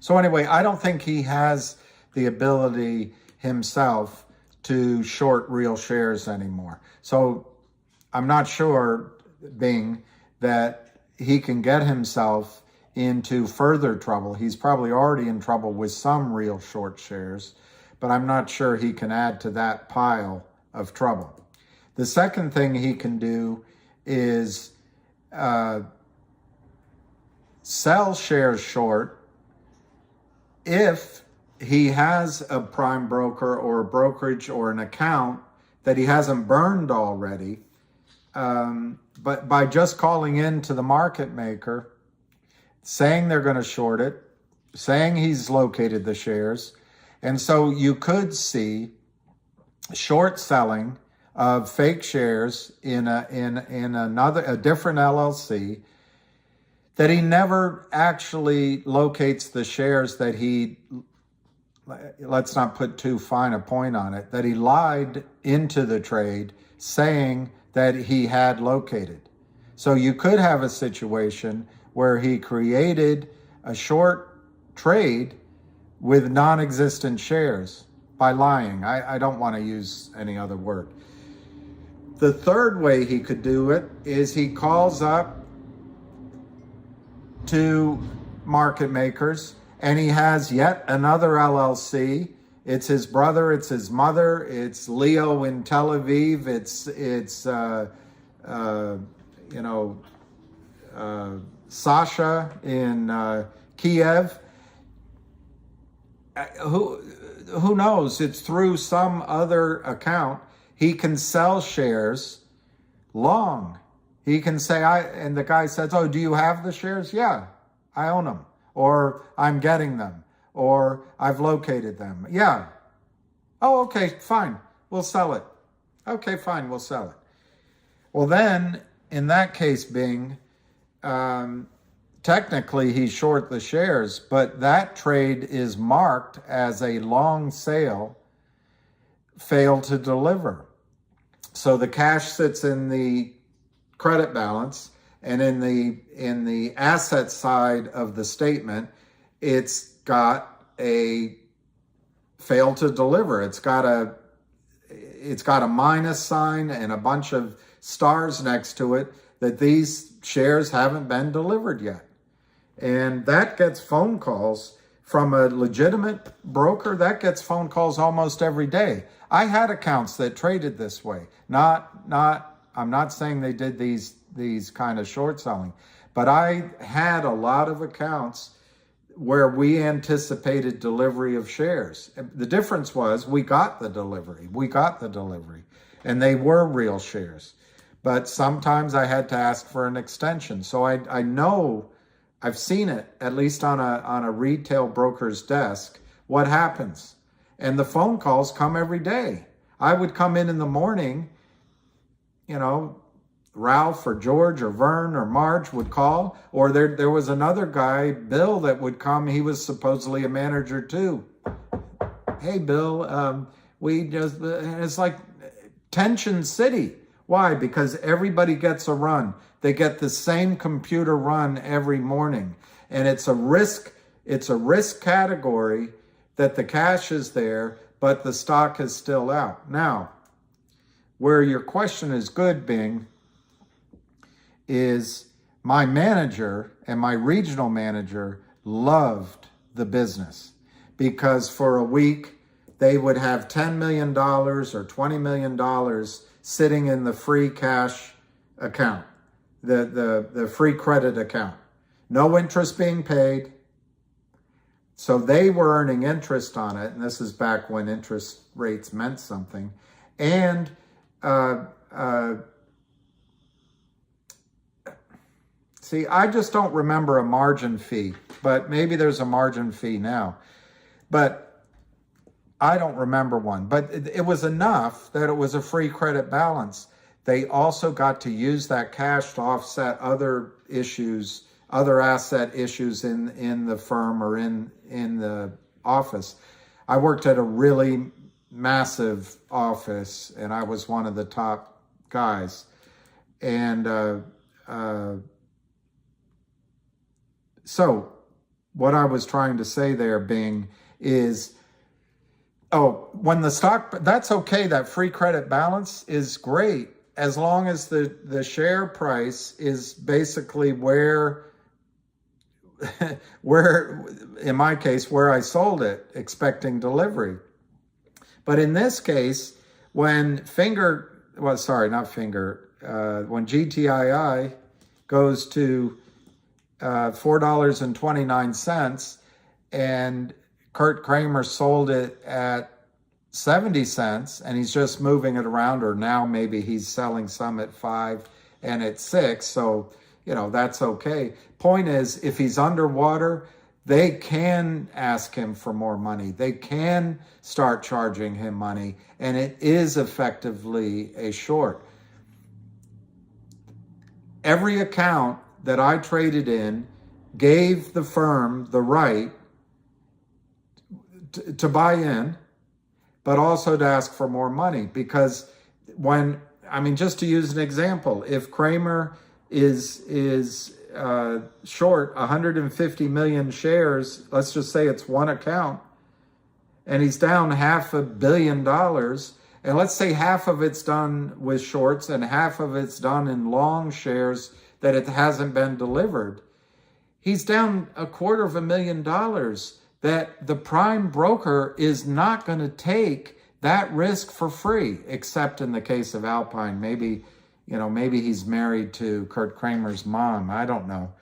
So anyway, I don't think he has the ability himself to short real shares anymore. So I'm not sure, Bing, that he can get himself into further trouble. He's probably already in trouble with some real short shares, but I'm not sure he can add to that pile of trouble. The second thing he can do is sell shares short if he has a prime broker or a brokerage or an account that he hasn't burned already. But by just calling in to the market maker, saying they're going to short it, saying he's located the shares. And so you could see short selling of fake shares in a different LLC that he never actually locates the shares that he, let's not put too fine a point on it, that he lied into the trade saying that he had located. So you could have a situation where he created a short trade with non-existent shares by lying. I don't want to use any other word. The third way he could do it is he calls up to market makers and he has yet another LLC. It's his brother, it's his mother, it's Leo in Tel Aviv, it's Sasha in Kiev. Who knows? It's through some other account. He can sell shares long. He can say, and the guy says, oh, do you have the shares? Yeah, I own them. Or I'm getting them. Or I've located them. Yeah. Oh, okay, fine. We'll sell it. Okay, fine, we'll sell it. Well, then, in that case, Bing, technically he's short the shares, but that trade is marked as a long sale, failed to deliver. So the cash sits in the credit balance, and in the asset side of the statement, it's got a failed to deliver. It's got a minus sign and a bunch of stars next to it that these shares haven't been delivered yet. And that gets phone calls from a legitimate broker. That gets phone calls almost every day. I had accounts that traded this way. I'm not saying they did these kind of short selling, but I had a lot of accounts where we anticipated delivery of shares. The difference was we got the delivery, and they were real shares. But sometimes I had to ask for an extension. So I know, I've seen it, at least on a retail broker's desk, what happens. And the phone calls come every day. I would come in the morning, Ralph or George or Vern or Marge would call, or there was another guy, Bill, that would come. He was supposedly a manager too. Hey, Bill, it's like Tension City. Why? Because everybody gets a run. They get the same computer run every morning. And it's a risk category that the cash is there, but the stock is still out. Now, where your question is good, Bing, is my manager and my regional manager loved the business because for a week they would have $10 million or $20 million sitting in the free cash account, the free credit account. No interest being paid. So they were earning interest on it, and this is back when interest rates meant something. And see, I just don't remember a margin fee, but maybe there's a margin fee now. But I don't remember one. But it was enough that it was a free credit balance. They also got to use that cash to offset other issues, other asset issues in the firm or in the office. I worked at a really massive office, and I was one of the top guys. And so what I was trying to say there, Bing, is, when the stock, that's okay, that free credit balance is great, as long as the share price is basically where, in my case, where I sold it, expecting delivery. But in this case, when when GTII goes to $4.29 and Kurt Kramer sold it at 70 cents and he's just moving it around, or now maybe he's selling some at 5 and at 6. So, that's okay. Point is, if he's underwater, they can ask him for more money. They can start charging him money, and it is effectively a short. Every account that I traded in gave the firm the right to buy in, but also to ask for more money. Because just to use an example, if Kramer is short 150 million shares, let's just say it's one account, and he's down $500 million, and let's say half of it's done with shorts and half of it's done in long shares that it hasn't been delivered, he's down $250,000 that the prime broker is not going to take that risk for free, except in the case of Alpine. Maybe he's married to Kurt Kramer's mom. I don't know.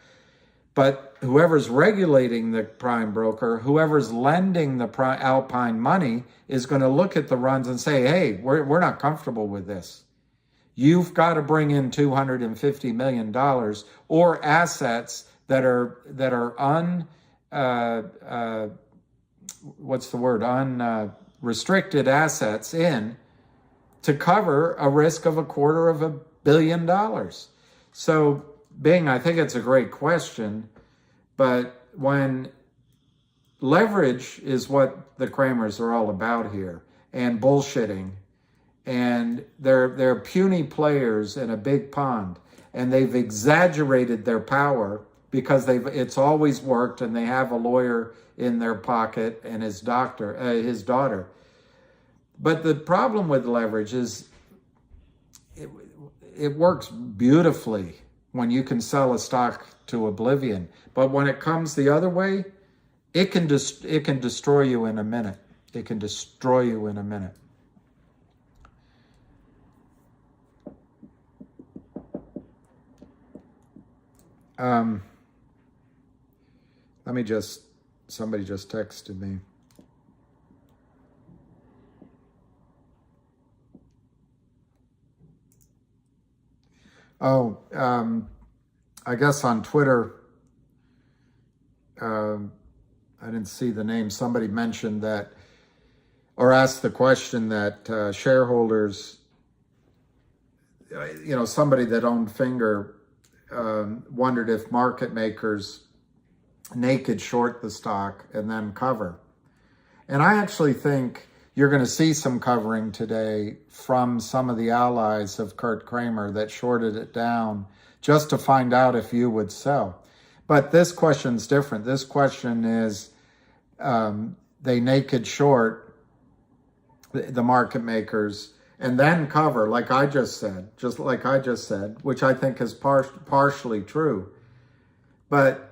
But whoever's regulating the prime broker, whoever's lending the Alpine money, is going to look at the runs and say, hey, we're not comfortable with this. You've got to bring in $250 million or assets that are unrestricted assets in to cover a risk of $250 million. So, Bing, I think it's a great question, but when leverage is what the Kramers are all about here, and bullshitting, and they're puny players in a big pond, and they've exaggerated their power because it's always worked, and they have a lawyer in their pocket and his daughter. But the problem with leverage is it works beautifully when you can sell a stock to oblivion. But when it comes the other way, it can destroy you in a minute. It can destroy you in a minute. Somebody just texted me. I guess on Twitter, I didn't see the name. Somebody mentioned that, or asked the question that shareholders, somebody that owned Finger wondered if market makers naked short the stock and then cover. And I actually think you're going to see some covering today from some of the allies of Kurt Kramer that shorted it down just to find out if you would sell. But this question's different. This question is, they naked short the market makers and then cover, like I just said, which I think is partially true. But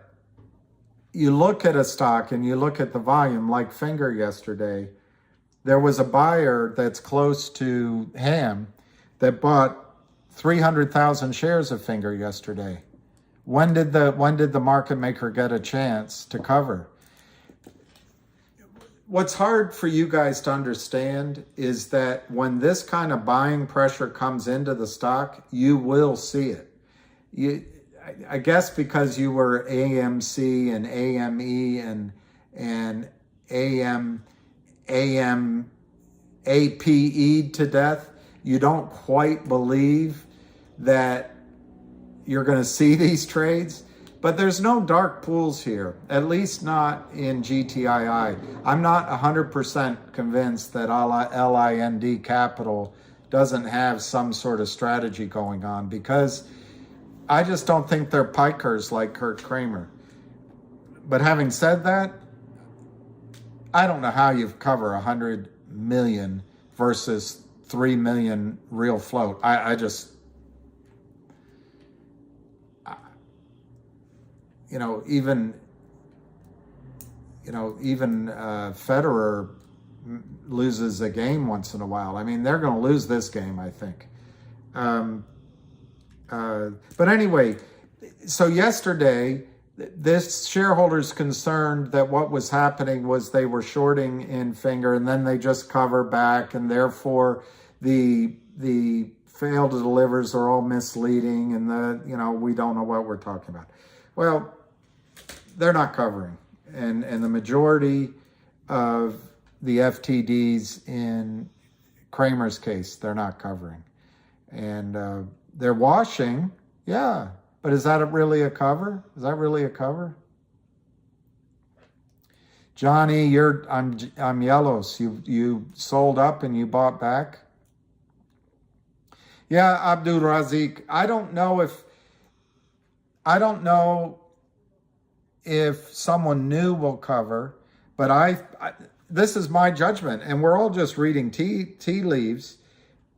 you look at a stock and you look at the volume, like Finger yesterday, there was a buyer that's close to Ham that bought 300,000 shares of Finger yesterday. When did the market maker get a chance to cover? What's hard for you guys to understand is that when this kind of buying pressure comes into the stock, you will see it. I guess because you were AMC and AME and APE'd to death, you don't quite believe that you're going to see these trades. But there's no dark pools here, at least not in GTII. I'm not 100% convinced that LIND Capital doesn't have some sort of strategy going on, because I just don't think they're pikers like Kurt Kramer. But having said that, I don't know how you cover 100 million versus 3 million real float. Even Federer loses a game once in a while. I mean, they're going to lose this game, I think. But anyway, so yesterday, this shareholders concerned that what was happening was they were shorting in Finger, and then they just cover back, and therefore the failed to delivers are all misleading, and we don't know what we're talking about. Well, they're not covering, and the majority of the FTDs in Kramer's case, they're not covering, and they're washing, yeah. But is that really a cover? Is that really a cover? Johnny, I'm yellows. You sold up and you bought back. Yeah, Abdul Razik. I don't know if someone new will cover, but this is my judgment, and we're all just reading tea leaves.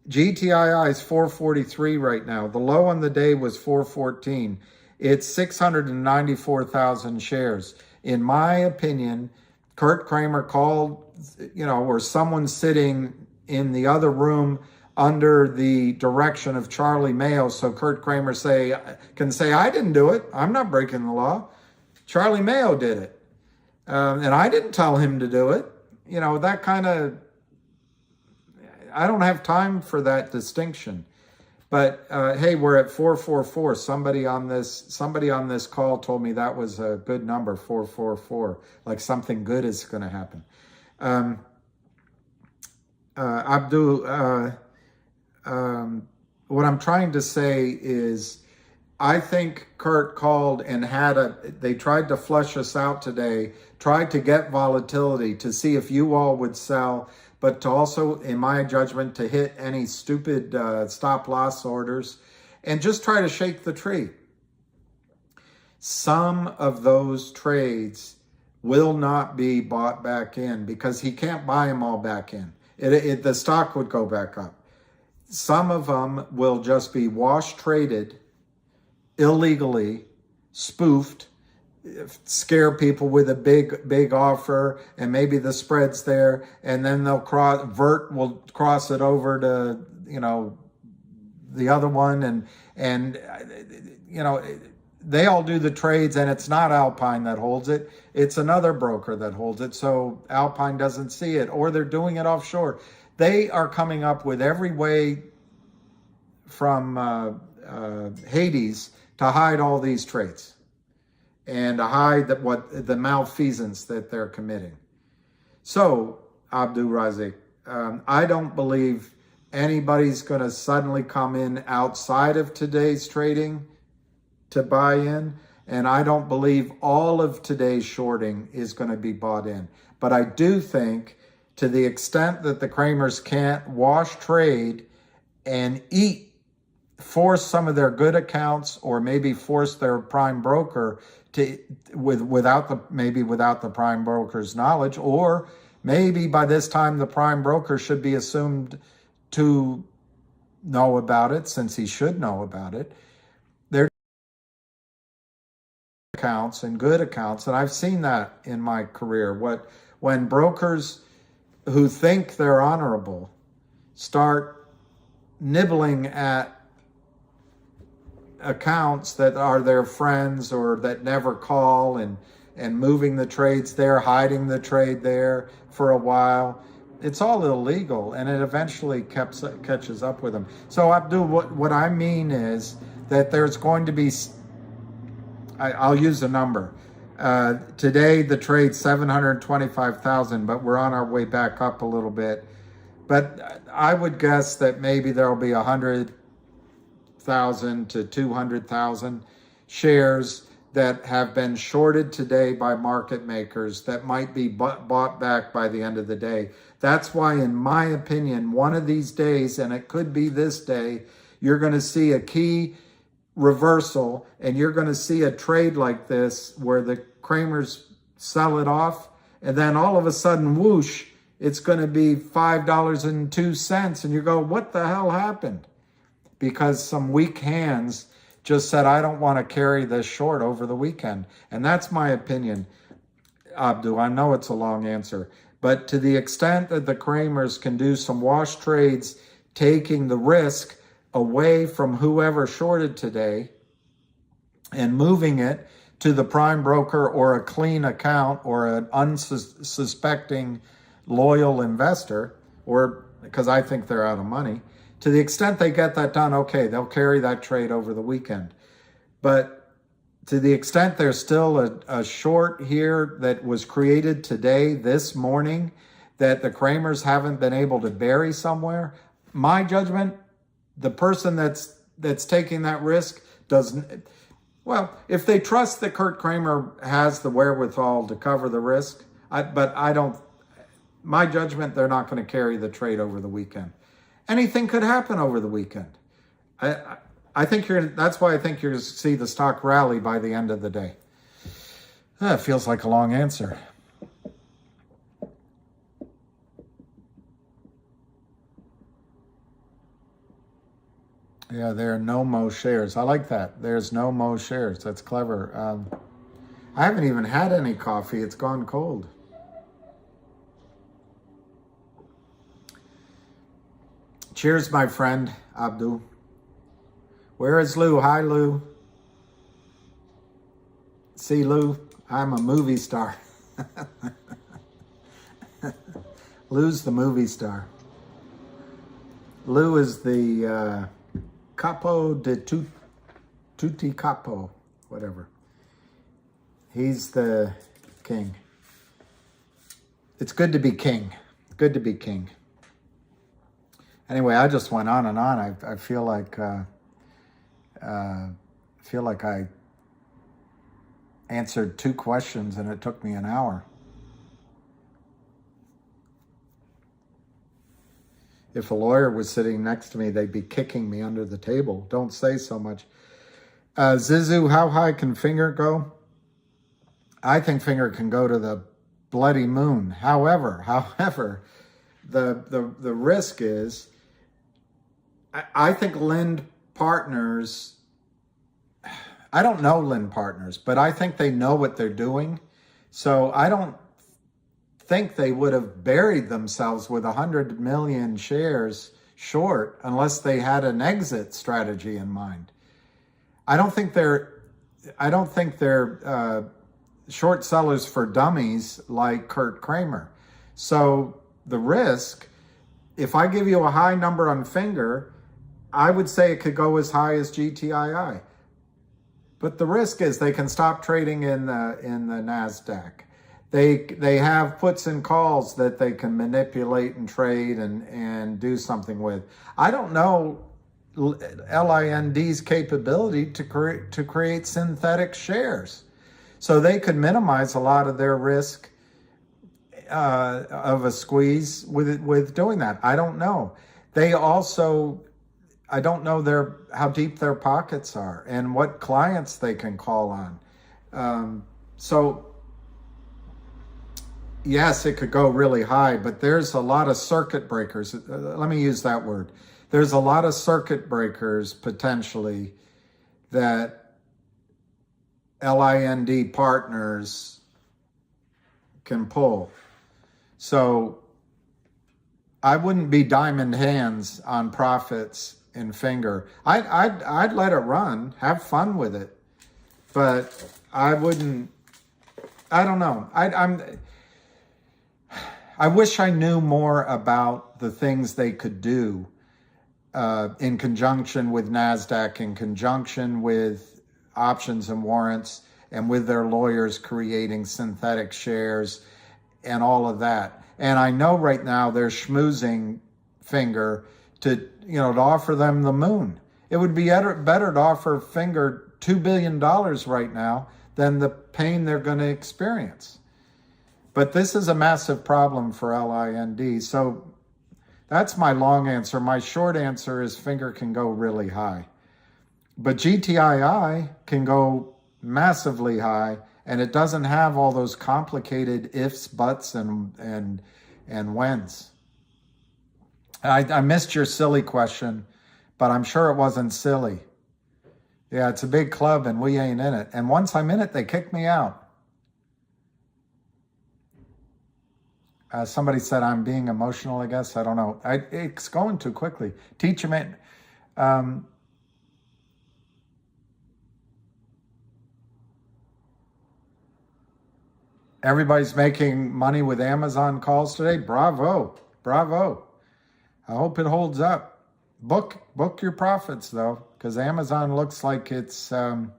GTII is 443 right now. The low on the day was 414. It's 694,000 shares. In my opinion, Kurt Kramer called, or someone sitting in the other room under the direction of Charlie Mayo. So Kurt Kramer can say, I didn't do it. I'm not breaking the law. Charlie Mayo did it. And I didn't tell him to do it. That kind of, I don't have time for that distinction. But hey, we're at 444. Somebody on this call told me that was a good number, 444. Like something good is going to happen. Abdul, what I'm trying to say is, I think Kurt called and they tried to flush us out today, tried to get volatility to see if you all would sell, but to also, in my judgment, to hit any stupid stop loss orders and just try to shake the tree. Some of those trades will not be bought back in because he can't buy them all back in. The stock would go back up. Some of them will just be wash traded illegally, spoofed, scare people with a big offer, and maybe the spread's there, and then Vert will cross it over to the other one, and they all do the trades, and it's not Alpine that holds it, it's another broker that holds it, so Alpine doesn't see it, or they're doing it offshore. They are coming up with every way from Hades to hide all these trades and to hide the malfeasance that they're committing. So, Abdul Razik, I don't believe anybody's going to suddenly come in outside of today's trading to buy in, and I don't believe all of today's shorting is going to be bought in. But I do think, to the extent that the Kramers can't wash trade and force some of their good accounts, or maybe force their prime broker to without the prime broker's knowledge, or maybe by this time the prime broker should be assumed to know about it, since he should know about it. Their accounts and good accounts, and I've seen that in my career. When brokers who think they're honorable start nibbling at accounts that are their friends or that never call, and moving the trades there, hiding the trade there for a while, it's all illegal, and it eventually catches up with them. So Abdul, what I mean is that there's going to be, I'll use a number. Today the trade's 725,000, but we're on our way back up a little bit. But I would guess that maybe there'll be 100,000 to 200,000 shares that have been shorted today by market makers that might be bought back by the end of the day. That's why, in my opinion, one of these days, and it could be this day, you're going to see a key reversal, and you're going to see a trade like this where the Kramers sell it off, and then all of a sudden, whoosh, it's going to be $5.02, and you go, what the hell happened? Because some weak hands just said, I don't want to carry this short over the weekend. And that's my opinion, Abdul. I know it's a long answer, but to the extent that the Kramers can do some wash trades, taking the risk away from whoever shorted today and moving it to the prime broker or a clean account or an unsuspecting loyal investor, or because I think they're out of money, to the extent they get that done, okay, they'll carry that trade over the weekend. But to the extent there's still a short here that was created today, this morning, that the Kramers haven't been able to bury somewhere, my judgment, the person that's taking that risk doesn't, well, if they trust that Kurt Kramer has the wherewithal to cover the risk, my judgment, they're not going to carry the trade over the weekend. Anything could happen over the weekend. I think that's why I think you're going to see the stock rally by the end of the day. It feels like a long answer. Yeah, there are no Mo shares. I like that. There's no Mo shares. That's clever. I haven't even had any coffee. It's gone cold. Cheers, my friend, Abdul. Where is Lou? Hi, Lou. See, Lou, I'm a movie star. Lou's the movie star. Lou is the capo de tutti capo, whatever. He's the king. It's good to be king. Good to be king. Anyway, I just went on and on. I feel like I answered 2 questions and it took me an hour. If a lawyer was sitting next to me, they'd be kicking me under the table. Don't say so much. Zizu, how high can Finger go? I think Finger can go to the bloody moon. However, the risk is, I think Lind Partners, I don't know Lind Partners, but I think they know what they're doing. So I don't think they would have buried themselves with 100 million shares short unless they had an exit strategy in mind. I don't think they're short sellers for dummies like Kurt Kramer. So the risk, if I give you a high number on Finger, I would say it could go as high as GTII. But the risk is they can stop trading in the NASDAQ. They have puts and calls that they can manipulate and trade and do something with. I don't know LIND's capability to create synthetic shares. So they could minimize a lot of their risk of a squeeze with doing that. I don't know. They also, I don't know how deep their pockets are and what clients they can call on. So yes, it could go really high, but there's a lot of circuit breakers. Let me use that word. There's a lot of circuit breakers potentially that LIND partners can pull. So I wouldn't be diamond hands on profits in finger. I'd let it run, have fun with it, but I wouldn't. I don't know. I wish I knew more about the things they could do in conjunction with NASDAQ, in conjunction with options and warrants, and with their lawyers creating synthetic shares and all of that. And I know right now they're schmoozing Finger to offer them the moon. It would be better to offer Finger $2 billion right now than the pain they're going to experience. But this is a massive problem for LIND. So that's my long answer. My short answer is Finger can go really high. But GTII can go massively high, and it doesn't have all those complicated ifs, buts, and whens. I missed your silly question, but I'm sure it wasn't silly. Yeah, it's a big club and we ain't in it. And once I'm in it, they kick me out. Somebody said I'm being emotional, I guess. I don't know. It's going too quickly. Teach them it. Everybody's making money with Amazon calls today. Bravo. Bravo. I hope it holds up. Book your profits, though, because Amazon looks like it's... well,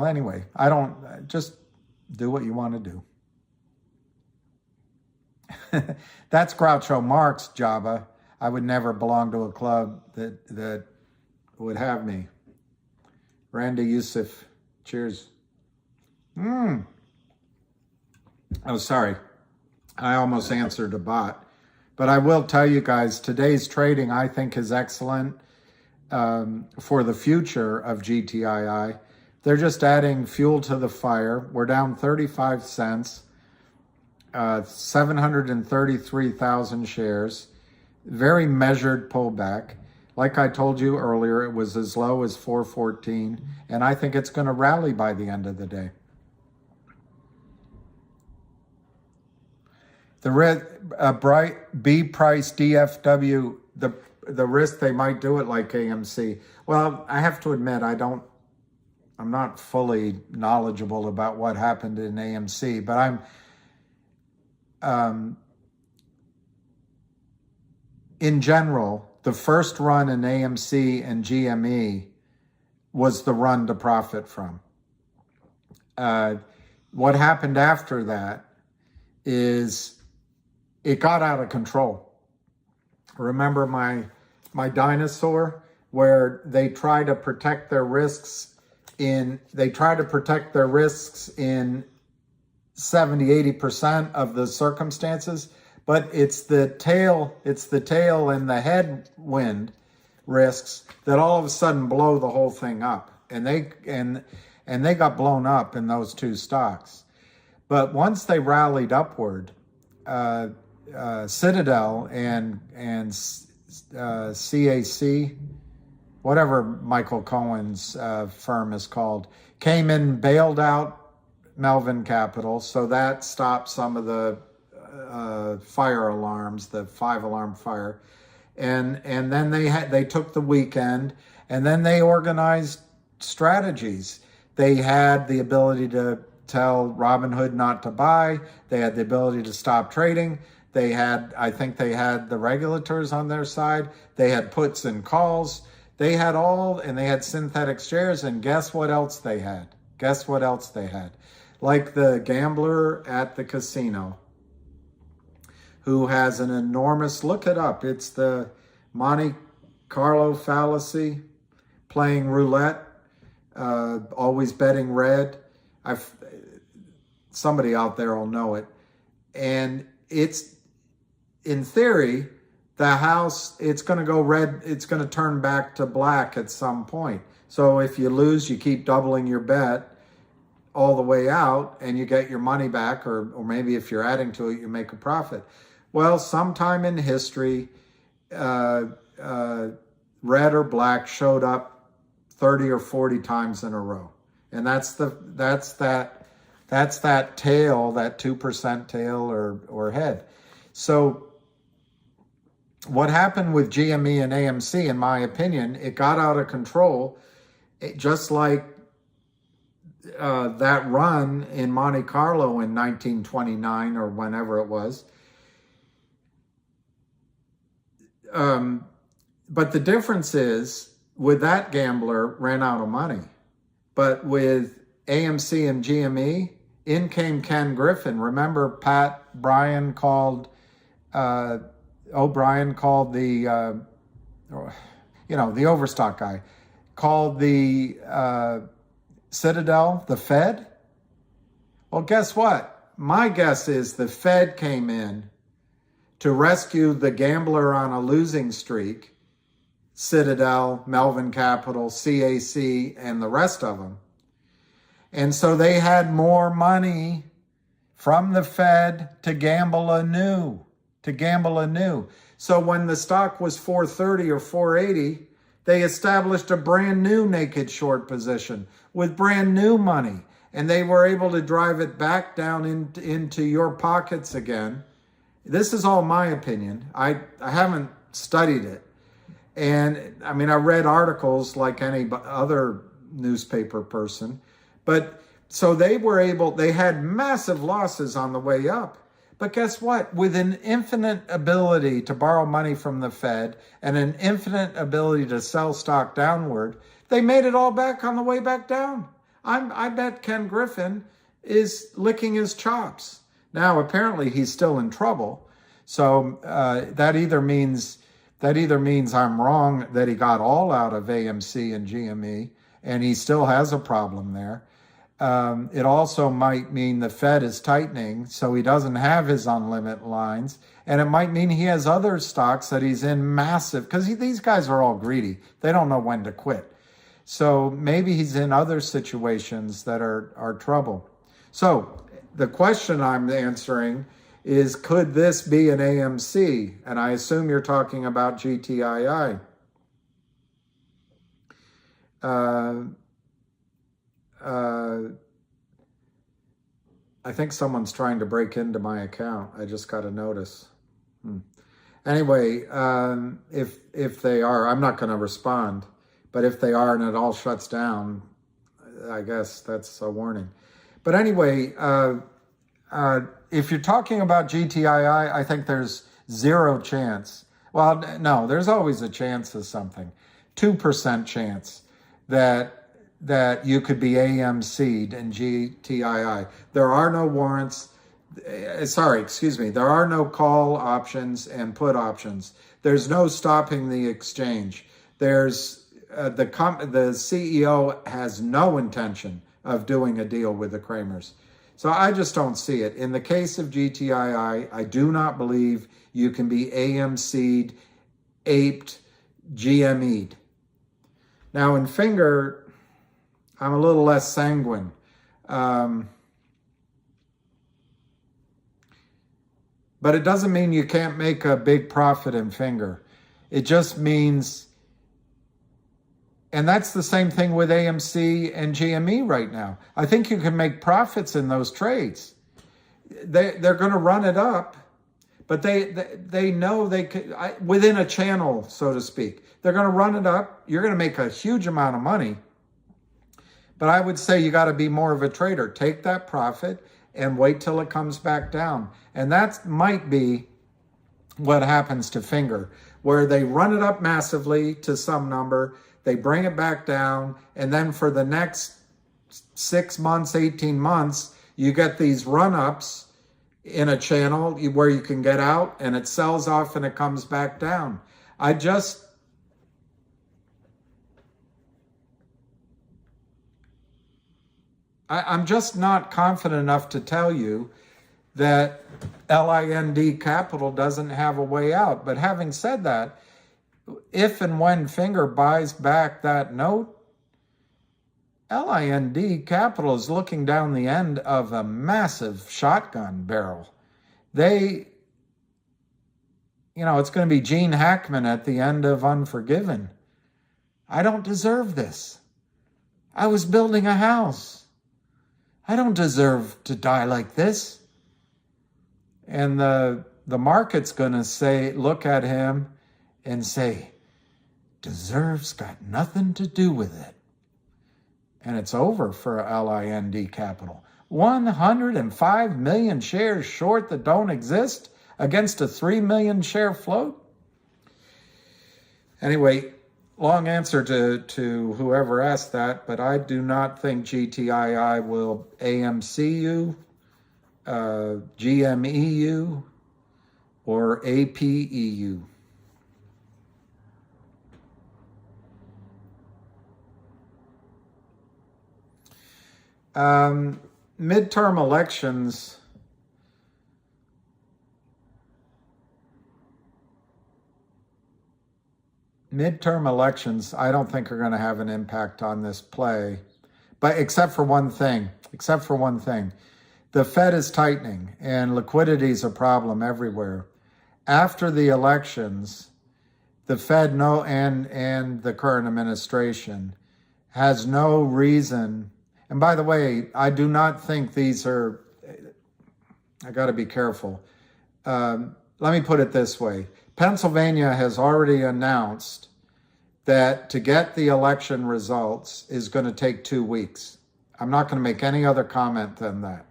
anyway, I don't... Just do what you want to do. That's Groucho Marx, Java. I would never belong to a club that would have me. Randy Youssef, cheers. Oh, sorry. I almost answered a bot. But I will tell you guys, today's trading I think is excellent for the future of GTII. They're just adding fuel to the fire. We're down 35 cents. 733,000 shares, very measured pullback. Like I told you earlier, it was as low as 414, and I think it's going to rally by the end of the day. The bright B price DFW, the risk they might do it like AMC. Well, I have to admit, I'm not fully knowledgeable about what happened in AMC, but in general, the first run in AMC and GME was the run to profit from. What happened after that is it got out of control. Remember my dinosaur, where they try to protect their risks in 70-80% of the circumstances, but it's the tail and the headwind risks that all of a sudden blow the whole thing up, and they got blown up in those two stocks. But once they rallied upward, Citadel and CAC, whatever Michael Cohen's firm is called, came in, bailed out Melvin Capital, so that stopped some of the fire alarms, the 5-alarm fire, and then they took the weekend, and then they organized strategies. They had the ability to tell Robinhood not to buy. They had the ability to stop trading. I think they had the regulators on their side. They had puts and calls. They had and they had synthetic shares, and guess what else they had? Guess what else they had? Like the gambler at the casino who has an enormous, look it up, it's the Monte Carlo fallacy, playing roulette, always betting red. Somebody out there will know it. And it's, in theory, the house, it's going to go red, it's going to turn back to black at some point. So if you lose, you keep doubling your bet all the way out and you get your money back, or maybe if you're adding to it, you make a profit. Well, sometime in history, red or black showed up 30 or 40 times in a row. And that's that tail, that 2% tail or head. So what happened with GME and AMC, in my opinion, it got out of control, just like that run in Monte Carlo in 1929 or whenever it was. But the difference is, with that gambler, ran out of money. But with AMC and GME, in came Ken Griffin. Remember, O'Brien called the, the Overstock guy, called the Citadel the Fed? Well, guess what? My guess is the Fed came in to rescue the gambler on a losing streak, Citadel, Melvin Capital, CAC, and the rest of them. And so they had more money from the Fed to gamble anew, So when the stock was 430 or 480, they established a brand new naked short position with brand new money. And they were able to drive it back down into your pockets again. This is all my opinion. I haven't studied it. And I mean, I read articles like any other newspaper person. But so they had massive losses on the way up. But guess what? With an infinite ability to borrow money from the Fed and an infinite ability to sell stock downward, they made it all back on the way back down. I bet Ken Griffin is licking his chops. Now, apparently, he's still in trouble. So that either means I'm wrong, that he got all out of AMC and GME, and he still has a problem there. It also might mean the Fed is tightening, so he doesn't have his unlimited lines. And it might mean he has other stocks that he's in massive, because these guys are all greedy. They don't know when to quit. So maybe he's in other situations that are trouble. So the question I'm answering is, could this be an AMC? And I assume you're talking about GTII. I think someone's trying to break into my account. I just got a notice. Anyway, if they are, I'm not going to respond. But if they are and it all shuts down, I guess that's a warning. But anyway, if you're talking about GTII, I think there's zero chance. Well, no, there's always a chance of something. 2% chance that you could be AMC'd in GTII. There are no warrants. There are no call options and put options. There's no stopping the exchange. There's the CEO has no intention of doing a deal with the Kramers. So I just don't see it. In the case of GTII, I do not believe you can be AMC'd, aped, GME'd. Now in Finger, I'm a little less sanguine. But it doesn't mean you can't make a big profit in Finger. It just means, and that's the same thing with AMC and GME right now. I think you can make profits in those trades. They're going to run it up, but they know they could, within a channel, so to speak. They're going to run it up. You're going to make a huge amount of money. But I would say you got to be more of a trader. Take that profit and wait till it comes back down. And that might be what happens to Finger, where they run it up massively to some number, they bring it back down, and then for the next 6 months, 18 months, you get these run-ups in a channel where you can get out, and it sells off and it comes back down. I'm just not confident enough to tell you that LIND Capital doesn't have a way out. But having said that, if and when Finger buys back that note, LIND Capital is looking down the end of a massive shotgun barrel. It's going to be Gene Hackman at the end of Unforgiven. I don't deserve this. I was building a house. I don't deserve to die like this. And the the market's going to say, look at him and say, deserves got nothing to do with it. And it's over for LIND Capital. 105 million shares short that don't exist against a 3 million share float. Anyway, long answer to whoever asked that, but I do not think GTII will AMCU, GMEU, or APEU. Midterm elections. Midterm elections, I don't think are going to have an impact on this play, but except for one thing. The Fed is tightening and liquidity is a problem everywhere. After the elections, the Fed and the current administration has no reason. And by the way, I do not think these are, I got to be careful. Let me put it this way. Pennsylvania has already announced that to get the election results is going to take 2 weeks. I'm not going to make any other comment than that.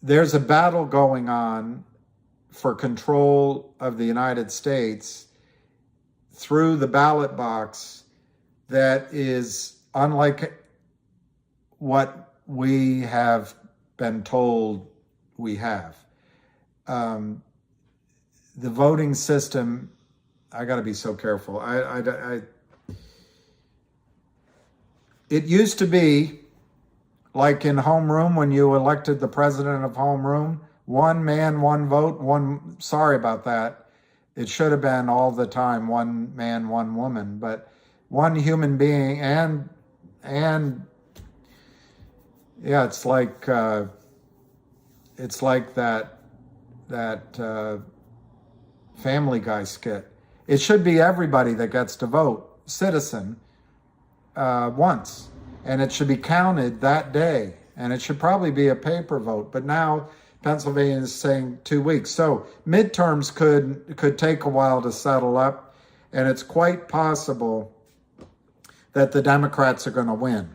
There's a battle going on for control of the United States through the ballot box that is unlike what we have been told we have. The voting system, I got to be so careful. It used to be like in homeroom when you elected the president of homeroom, one man, one vote, sorry about that. It should have been all the time, one man, one woman, but one human being and yeah, it's like that Family Guy skit. It should be everybody that gets to vote, citizen, once, and it should be counted that day, and it should probably be a paper vote. But now Pennsylvania is saying 2 weeks, so midterms could take a while to settle up, and it's quite possible that the Democrats are going to win.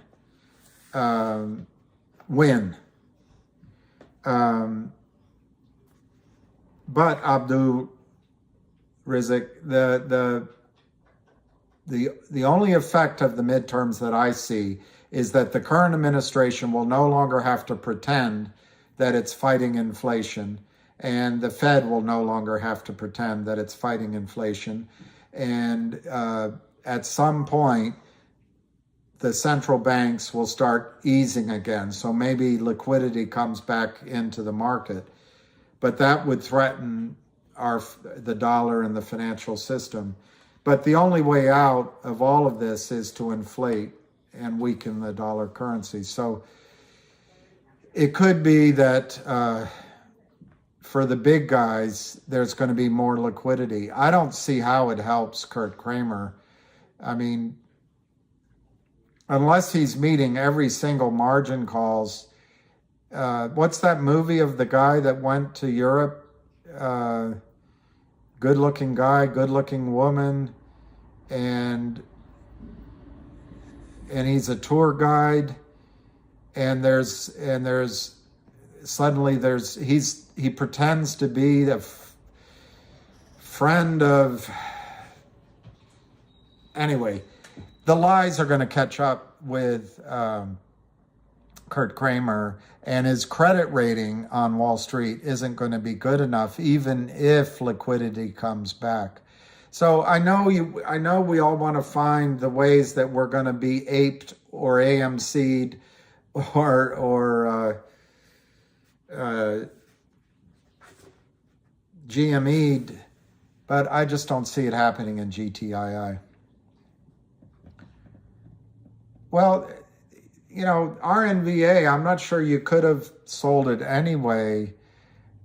But Abdul Rizik, the only effect of the midterms that I see is that the current administration will no longer have to pretend that it's fighting inflation, and the Fed will no longer have to pretend that it's fighting inflation. And at some point, the central banks will start easing again. So maybe liquidity comes back into the market, but that would threaten the dollar and the financial system. But the only way out of all of this is to inflate and weaken the dollar currency. So it could be that for the big guys, there's going to be more liquidity. I don't see how it helps Kurt Kramer. I mean, unless he's meeting every single margin calls. What's that movie of the guy that went to Europe? Good-looking guy, good-looking woman, and he's a tour guide, and he pretends to be the friend of. Anyway, the lies are going to catch up with Kurt Kramer, and his credit rating on Wall Street isn't going to be good enough, even if liquidity comes back. So I know we all want to find the ways that we're going to be aped or AMC'd or GME'd, but I just don't see it happening in GTII. Well, RNVA, I'm not sure you could have sold it anyway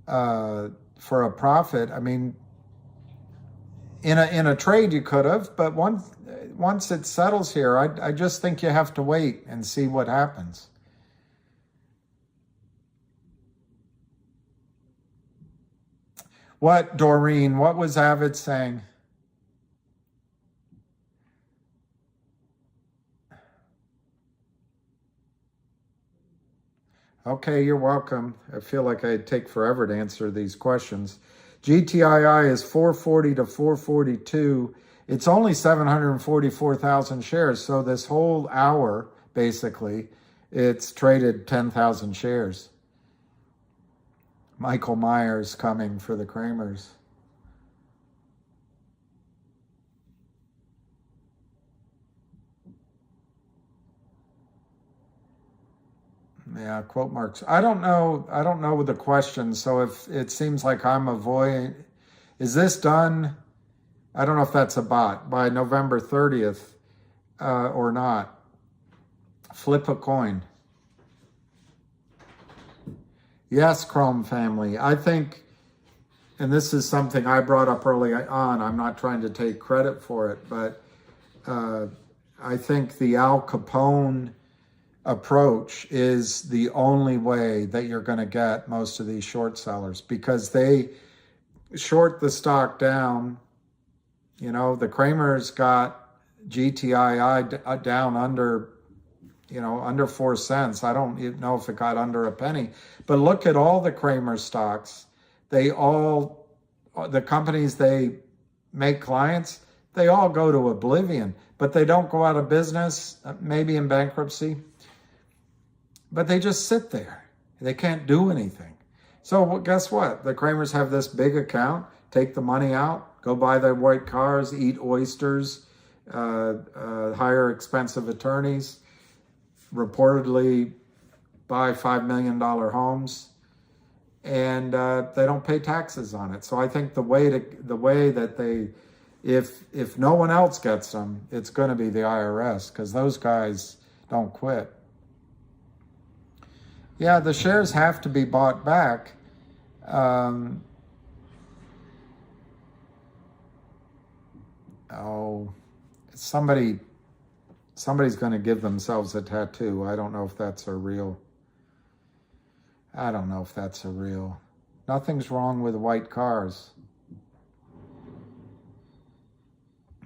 for a profit. I mean, in a trade you could have, but once it settles here, I just think you have to wait and see what happens. What, Doreen? What was Avid saying? Okay, you're welcome. I feel like I'd take forever to answer these questions. GTII is 440 to 442. It's only 744,000 shares. So this whole hour, basically, it's traded 10,000 shares. Michael Myers coming for the Kramers. Yeah, quote marks. I don't know the question. So if it seems like I'm avoiding, is this done? I don't know if that's a bot by November 30th or not. Flip a coin. Yes, Chrome family. I think, and this is something I brought up early on. I'm not trying to take credit for it, but I think the Al Capone approach is the only way that you're going to get most of these short sellers, because they short the stock down. You know, the Kramers got GTII down under, under 4 cents. I don't even know if it got under a penny, but look at all the Kramer stocks. The companies they make clients, they all go to oblivion, but they don't go out of business, maybe in bankruptcy. But they just sit there. They can't do anything. So guess what? The Kramers have this big account, take the money out, go buy their white cars, eat oysters, hire expensive attorneys, reportedly buy $5 million homes, and they don't pay taxes on it. So I think the way that they, if no one else gets them, it's going to be the IRS, because those guys don't quit. Yeah, the shares have to be bought back. Somebody's going to give themselves a tattoo. I don't know if that's a real. Nothing's wrong with white cars.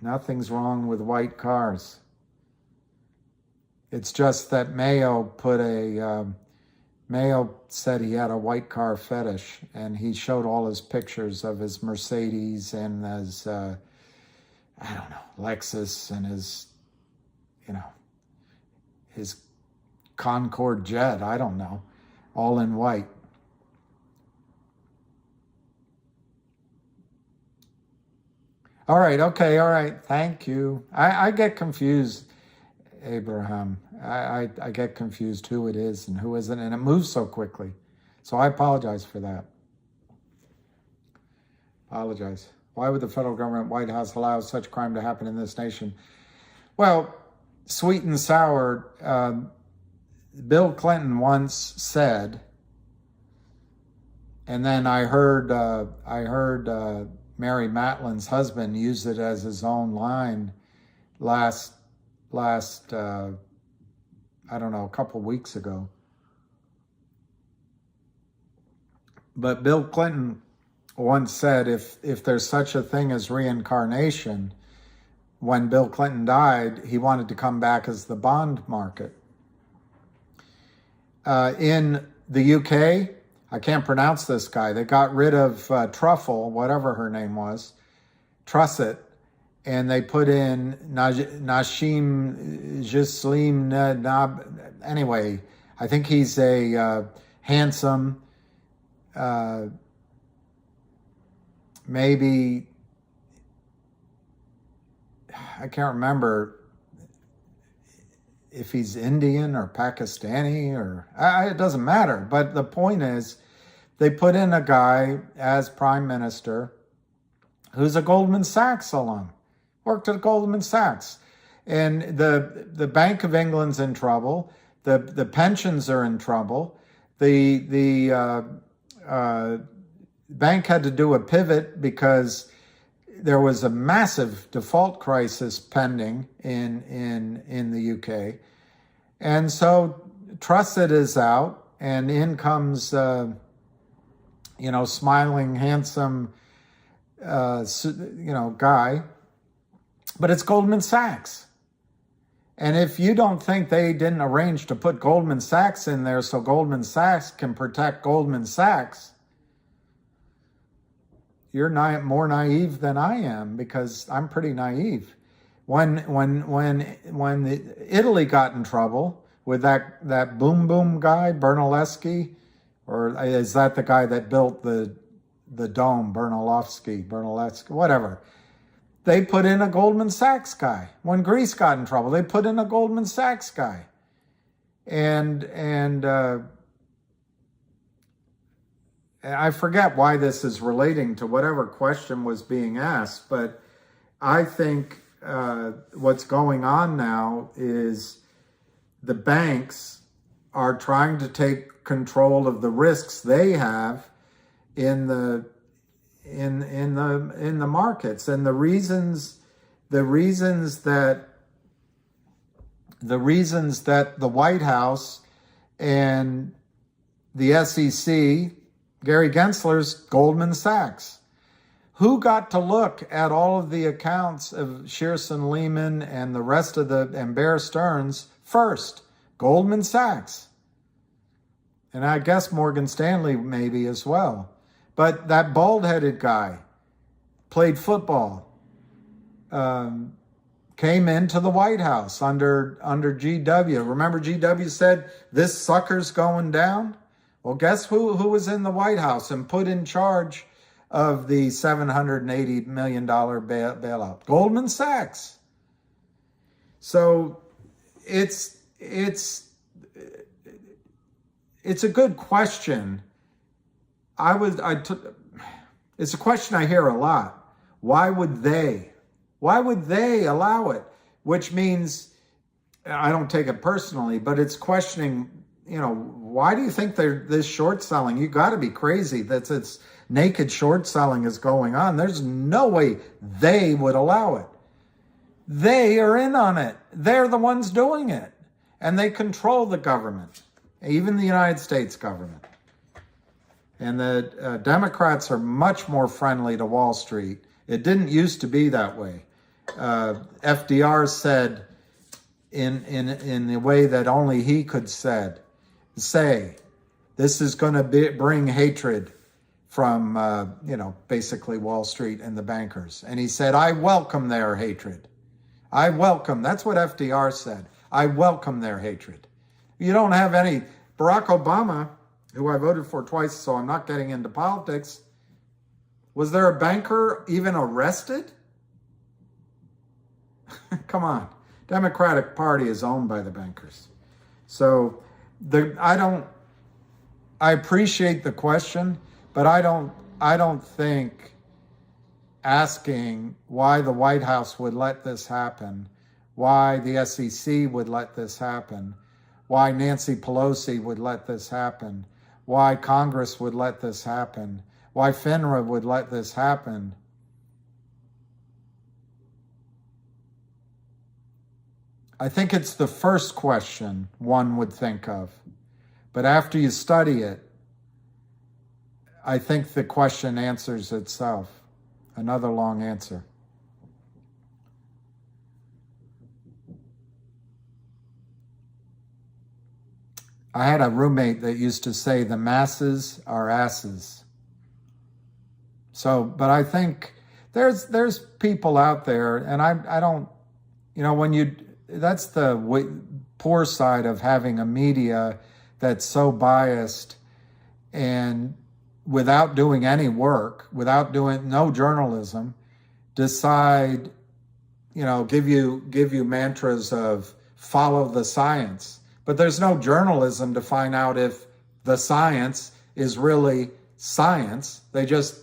Nothing's wrong with white cars. It's just that Mayo said he had a white car fetish, and he showed all his pictures of his Mercedes and his, Lexus and his Concorde jet, I don't know, all in white. All right, thank you. I get confused, Abraham. I get confused who it is and who isn't, and it moves so quickly. So I apologize for that. Apologize. Why would the federal government, White House, allow such crime to happen in this nation? Well, sweet and sour. Bill Clinton once said, and then I heard Mary Matlin's husband use it as his own line last a couple weeks ago. But Bill Clinton once said, if there's such a thing as reincarnation, when Bill Clinton died, he wanted to come back as the bond market. In the UK, I can't pronounce this guy. They got rid of Truffle, whatever her name was, Trusset, and they put in Nasheem Gisleem. Anyway, I think he's a handsome, maybe, I can't remember if he's Indian or Pakistani or it doesn't matter. But the point is, they put in a guy as prime minister who's a Goldman Sachs alum, worked at Goldman Sachs, and the Bank of England's in trouble. The pensions are in trouble. The bank had to do a pivot because there was a massive default crisis pending in the UK. And so Trusted is out, and in comes smiling, handsome, guy, but it's Goldman Sachs. And if you don't think they didn't arrange to put Goldman Sachs in there so Goldman Sachs can protect Goldman Sachs, you're more naive than I am, because I'm pretty naive. When Italy got in trouble with that boom boom guy, Bernaleschi, or is that the guy that built the dome, Bernaleschi, whatever. They put in a Goldman Sachs guy. When Greece got in trouble, they put in a Goldman Sachs guy. And I forget why this is relating to whatever question was being asked, but I think what's going on now is the banks are trying to take control of the risks they have in the markets, and the reasons that the White House and the SEC, Gary Gensler's Goldman Sachs, who got to look at all of the accounts of Shearson Lehman and the rest of and Bear Stearns first? Goldman Sachs. And I guess Morgan Stanley maybe as well. But that bald-headed guy played football, came into the White House under GW. Remember GW said, this sucker's going down? Well, guess who was in the White House and put in charge of the $780 million bailout? Goldman Sachs. So it's a good question. It's a question I hear a lot. Why would they allow it? Which means, I don't take it personally, but it's questioning, why do you think they're this short selling? You got to be crazy that it's naked short selling is going on. There's no way they would allow it. They are in on it. They're the ones doing it. And they control the government, even the United States government. And the Democrats are much more friendly to Wall Street. It didn't used to be that way. FDR said in the way that only he could say, this is going to bring hatred from, basically Wall Street and the bankers. And he said, I welcome their hatred. That's what FDR said. I welcome their hatred. You don't have any. Barack Obama, who I voted for twice, so I'm not getting into politics, was there a banker even arrested? Come on. Democratic Party is owned by the bankers. So I appreciate the question, but I don't think asking why the White House would let this happen, why the SEC would let this happen, why Nancy Pelosi would let this happen, why Congress would let this happen, why FINRA would let this happen. I think it's the first question one would think of. But after you study it, I think the question answers itself. Another long answer. I had a roommate that used to say, the masses are asses. So, but I think there's people out there, and I don't, that's the poor side of having a media that's so biased and without doing any work, without doing no journalism, decide, give you mantras of follow the science. But there's no journalism to find out if the science is really science. They just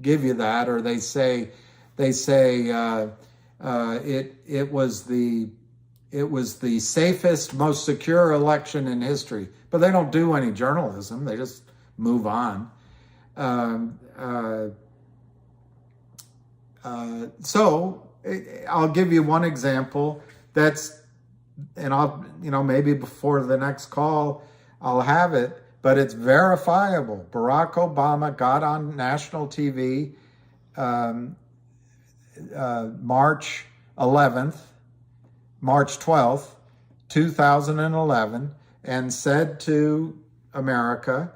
give you that, or they say it was the safest, most secure election in history. But they don't do any journalism. They just move on. So I'll give you one example and I'll, maybe before the next call, I'll have it. but it's verifiable. Barack Obama got on national TV March 12th, 2011, and said to America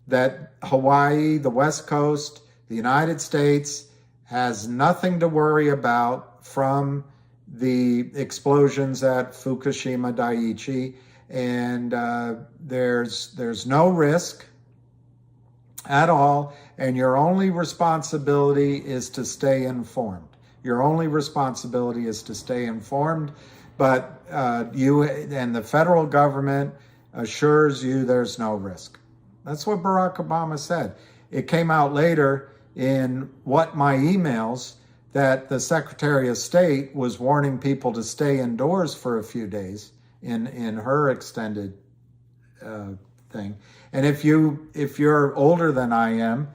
that Hawaii, the West Coast, the United States has nothing to worry about from the explosions at Fukushima Daiichi, and there's no risk at all, and your only responsibility is to stay informed. Your only responsibility is to stay informed, but you and the federal government assures you there's no risk. That's what Barack Obama said. It came out later in What My Emails that the Secretary of State was warning people to stay indoors for a few days in her extended thing. And if you're older than I am,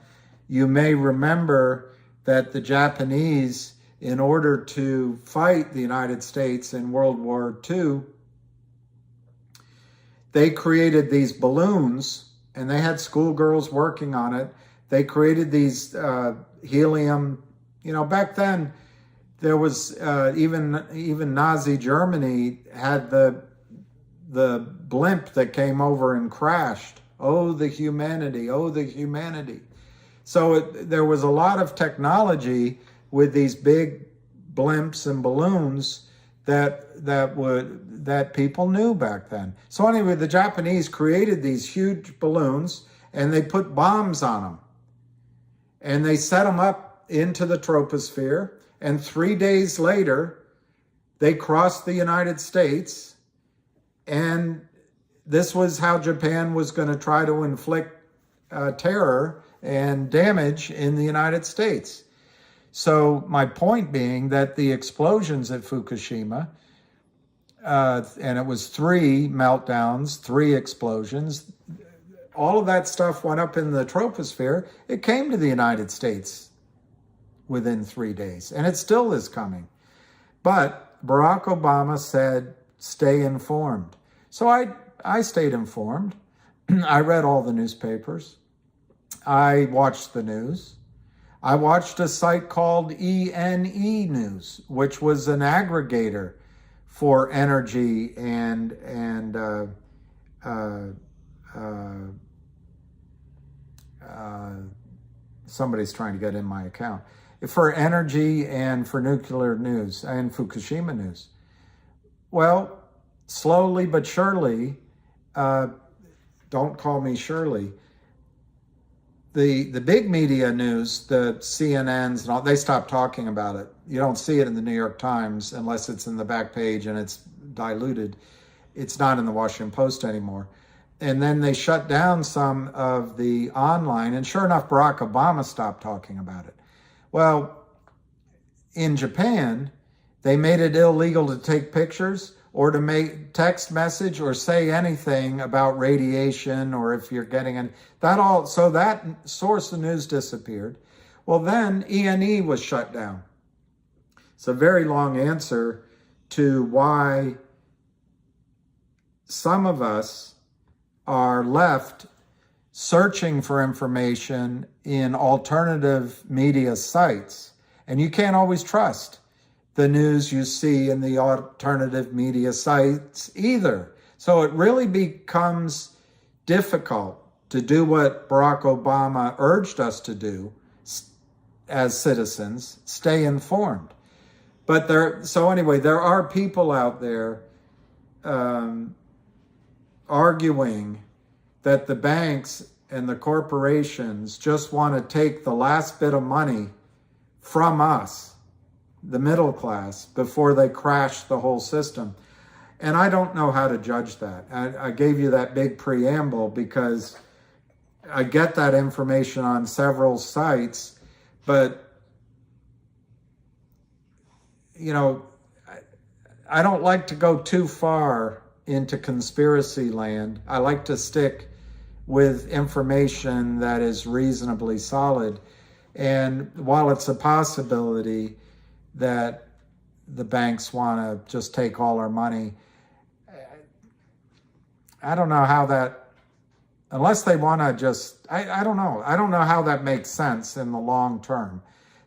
you may remember that the Japanese, in order to fight the United States in World War II, they created these balloons, and they had schoolgirls working on it. They created these helium. Back then there was even Nazi Germany had the blimp that came over and crashed. Oh, the humanity! Oh, the humanity! So there was a lot of technology with these big blimps and balloons that people knew back then. So anyway, the Japanese created these huge balloons, and they put bombs on them, and they set them up into the troposphere. And 3 days later, they crossed the United States, and this was how Japan was going to try to inflict terror and damage in the United States. So my point being that the explosions at Fukushima, and it was 3 meltdowns, 3 explosions, all of that stuff went up in the troposphere. It came to the United States within 3 days, and it still is coming. But Barack Obama said, stay informed. So I stayed informed. I read all the newspapers. I watched the news. I watched a site called ENE News, which was an aggregator for energy and somebody's trying to get in my account, for energy and for nuclear news and Fukushima news. Well, slowly but surely, don't call me Shirley, the big media news, the CNNs and all, they stopped talking about it. You don't see it in the New York Times unless it's in the back page and it's diluted. It's not in the Washington Post anymore. And then they shut down some of the online, and sure enough, Barack Obama stopped talking about it. Well, in Japan, they made it illegal to take pictures or to make text message or say anything about radiation, or if you're getting so that source of news disappeared. Well, then ENE was shut down. It's a very long answer to why some of us are left searching for information in alternative media sites. And you can't always trust the news you see in the alternative media sites either. So it really becomes difficult to do what Barack Obama urged us to do as citizens, stay informed. But there are people out there arguing that the banks and the corporations just want to take the last bit of money from us, the middle class, before they crash the whole system. And I don't know how to judge that. I gave you that big preamble because I get that information on several sites, but I don't like to go too far into conspiracy land. I like to stick with information that is reasonably solid. And while it's a possibility that the banks want to just take all our money, I don't know how that unless they want to just, I don't know. I don't know how that makes sense in the long term.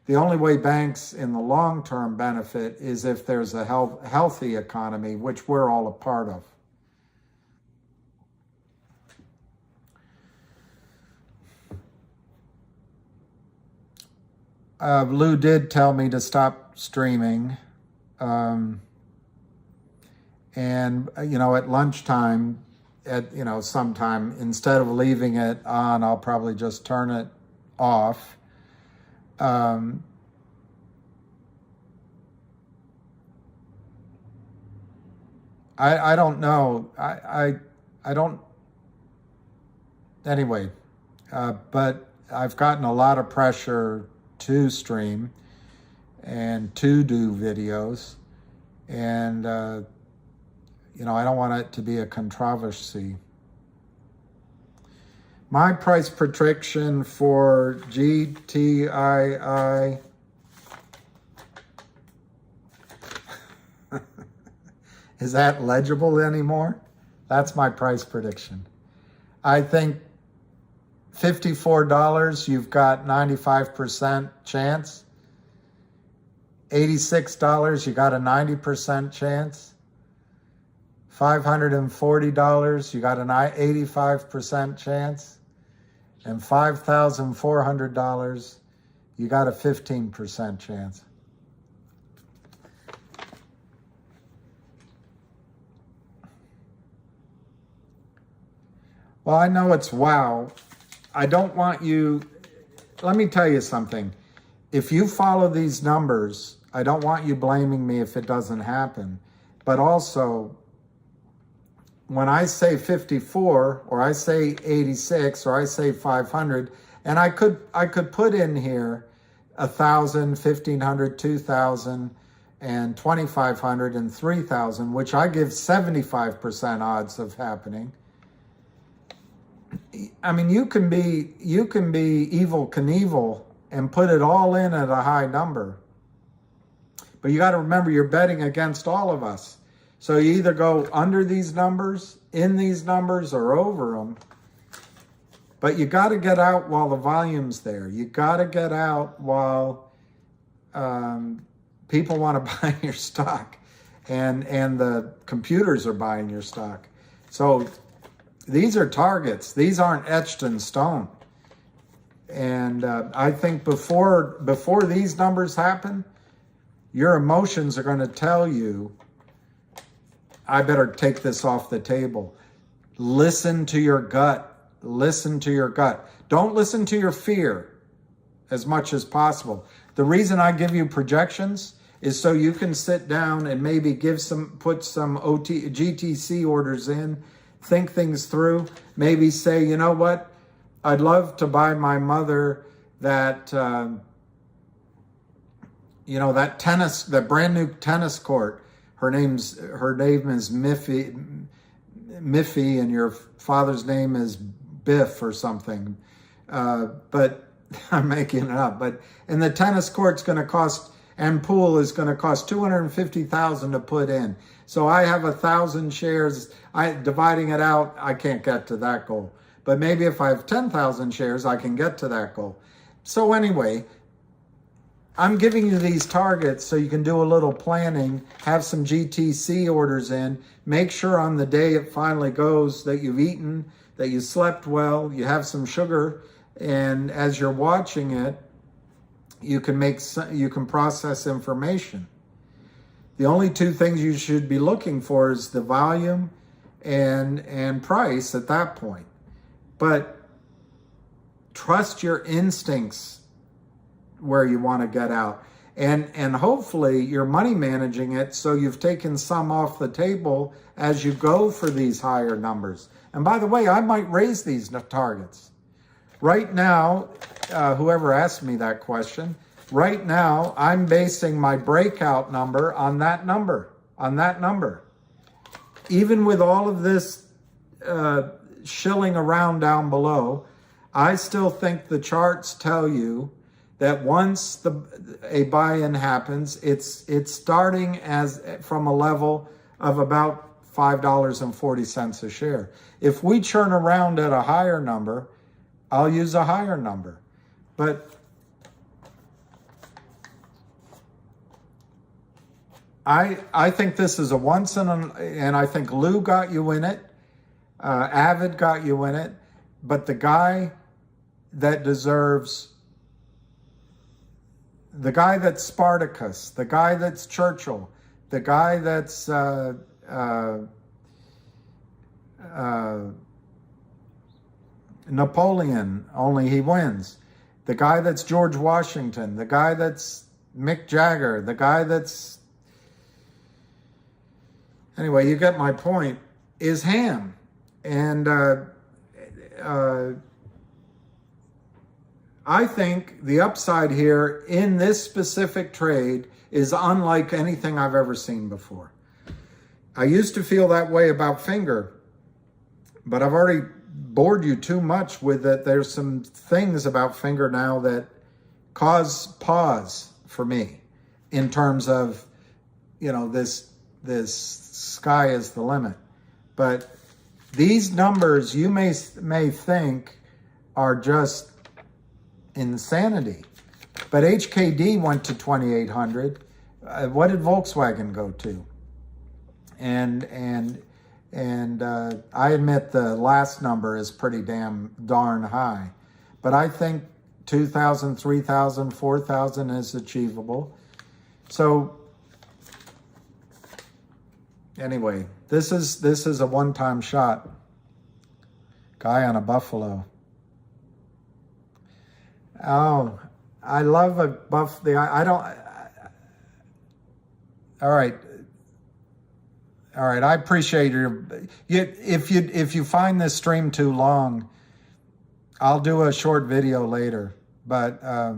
The only way banks in the long term benefit is if there's a healthy economy, which we're all a part of. Lou did tell me to stop streaming. And, at lunchtime, sometime, instead of leaving it on, I'll probably just turn it off. I don't know. I don't. Anyway, but I've gotten a lot of pressure to stream and to do videos, and I don't want it to be a controversy. My price prediction for GTII is that legible anymore? That's my price prediction. I think $54, you've got 95% chance. $86, you got a 90% chance. $540, you got an 85% chance. And $5,400, you got a 15% chance. Well, I know it's wow. I don't want you, let me tell you something. If you follow these numbers, I don't want you blaming me if it doesn't happen. But also, when I say 54, or I say 86, or I say 500, and I could put in here 1,000, 1,500, 2,000, and 2,500, and 3,000, which I give 75% odds of happening. I mean, you can be Evel Knievel and put it all in at a high number. But you got to remember, you're betting against all of us. So you either go under these numbers, in these numbers, or over them. But you got to get out while the volume's there. You got to get out while people want to buy your stock, and the computers are buying your stock. So these are targets. These aren't etched in stone. And I think before these numbers happen, your emotions are going to tell you, I better take this off the table. Listen to your gut. Listen to your gut. Don't listen to your fear as much as possible. The reason I give you projections is so you can sit down and maybe put some GTC orders in, think things through, maybe say, you know what, I'd love to buy my mother that, that brand new tennis court. Her name is Miffy, and your father's name is Biff or something. But I'm making it up. And the tennis court's going to cost, and pool is going to cost $250,000 to put in. So I have 1,000 shares. Dividing it out, I can't get to that goal. But maybe if I have 10,000 shares, I can get to that goal. So anyway, I'm giving you these targets so you can do a little planning, have some GTC orders in, make sure on the day it finally goes that you've eaten, that you slept well, you have some sugar, and as you're watching it, you can process information. The only two things you should be looking for is the volume and price at that point. But trust your instincts where you want to get out. And hopefully you're money managing it so you've taken some off the table as you go for these higher numbers. And by the way, I might raise these targets. Right now, whoever asked me that question, right now I'm basing my breakout number on that number, Even with all of this shilling around down below, I still think the charts tell you that once a buy-in happens, it's starting from a level of about $5.40 a share. If we churn around at a higher number, I'll use a higher number. But I think this is a once in a, and I think Lou got you in it, Avid got you in it, but the guy that deserves, the guy that's Spartacus, the guy that's Churchill, the guy that's Napoleon, only he wins, the guy that's George Washington, the guy that's Mick Jagger, the guy that's, anyway, you get my point, is Ham. And I think the upside here in this specific trade is unlike anything I've ever seen before. I used to feel that way about Finger, but I've already bored you too much with it. There's some things about Finger now that cause pause for me in terms of, you know, this sky is the limit. But these numbers you may think are just insanity. But HKD went to 2,800. What did Volkswagen go to? And I admit the last number is pretty darn high. But I think 2,000, 3,000, 4,000 is achievable. So anyway, this is a one-time shot. Guy on a buffalo. Oh, I love a I don't. All right. I appreciate your. If you find this stream too long, I'll do a short video later. But I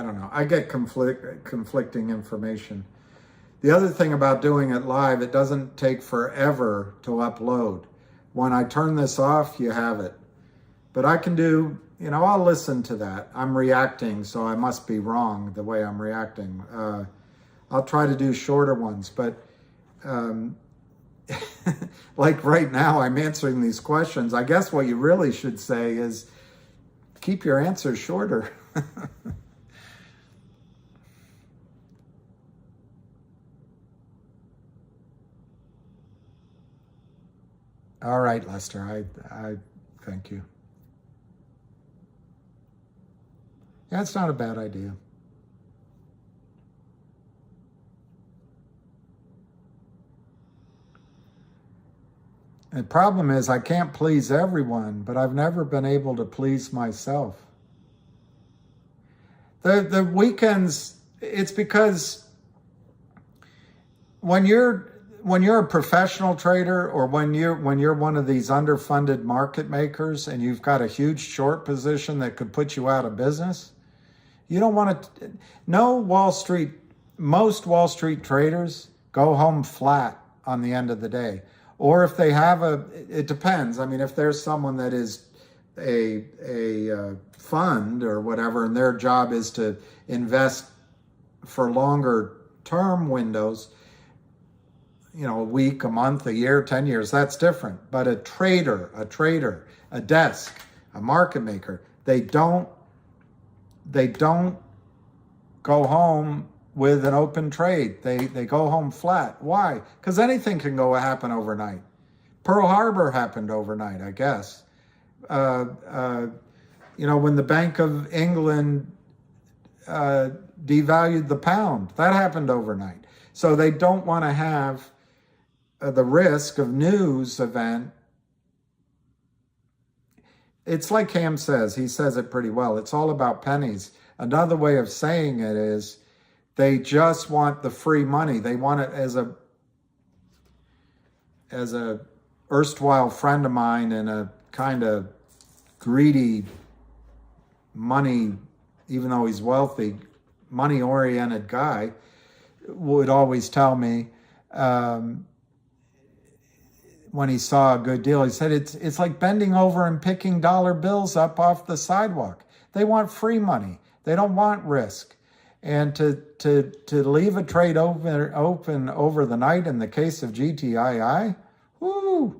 don't know. I get conflicting information. The other thing about doing it live, it doesn't take forever to upload. When I turn this off, you have it. But I can do, you know, I'll listen to that. I'm reacting, so I must be wrong the way I'm reacting. I'll try to do shorter ones, but like right now, I'm answering these questions. I guess what you really should say is keep your answers shorter. All right, Lester, I thank you. Yeah, it's not a bad idea. The problem is I can't please everyone, but I've never been able to please myself. The weekends, it's because when you're a professional trader, or when you're one of these underfunded market makers and you've got a huge short position that could put you out of business, you don't want to. Most Wall Street traders go home flat on the end of the day. Or if they have it depends. I mean, if there's someone that is a fund or whatever, and their job is to invest for longer term windows, you know, a week, a month, a year, 10 years, that's different. But a trader, a desk, a market maker, they don't go home with an open trade. They go home flat. Why? Because anything can happen overnight. Pearl Harbor happened overnight, I guess. You know, when the Bank of England devalued the pound, that happened overnight. So they don't want to have the risk of news event. It's like Ham says, he says it pretty well. It's all about pennies. Another way of saying it is they just want the free money. They want it as a erstwhile friend of mine and a kind of greedy money, even though he's wealthy, money-oriented guy would always tell me, when he saw a good deal, he said, it's like bending over and picking dollar bills up off the sidewalk. They want free money. They don't want risk. And to leave a trade open over the night in the case of GTII, whoo,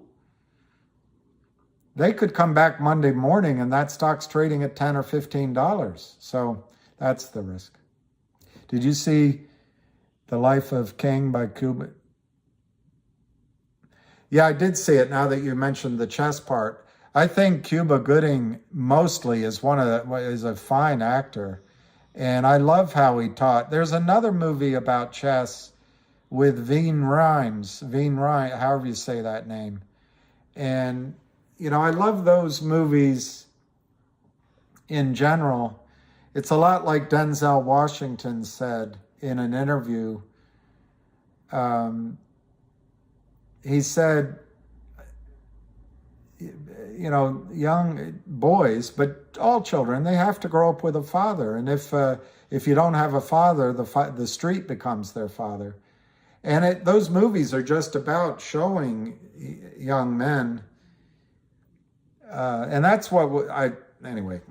they could come back Monday morning and that stock's trading at $10 or $15. So that's the risk. Did you see The Life of King by Cuba? Yeah, I did see it now that you mentioned the chess part. I think Cuba Gooding mostly is a fine actor. And I love how he taught. There's another movie about chess with Veen Rhames, however you say that name. And, you know, I love those movies in general. It's a lot like Denzel Washington said in an interview. He said, you know, young boys, but all children, they have to grow up with a father. And if you don't have a father, the street becomes their father. And those movies are just about showing young men. And that's what anyway,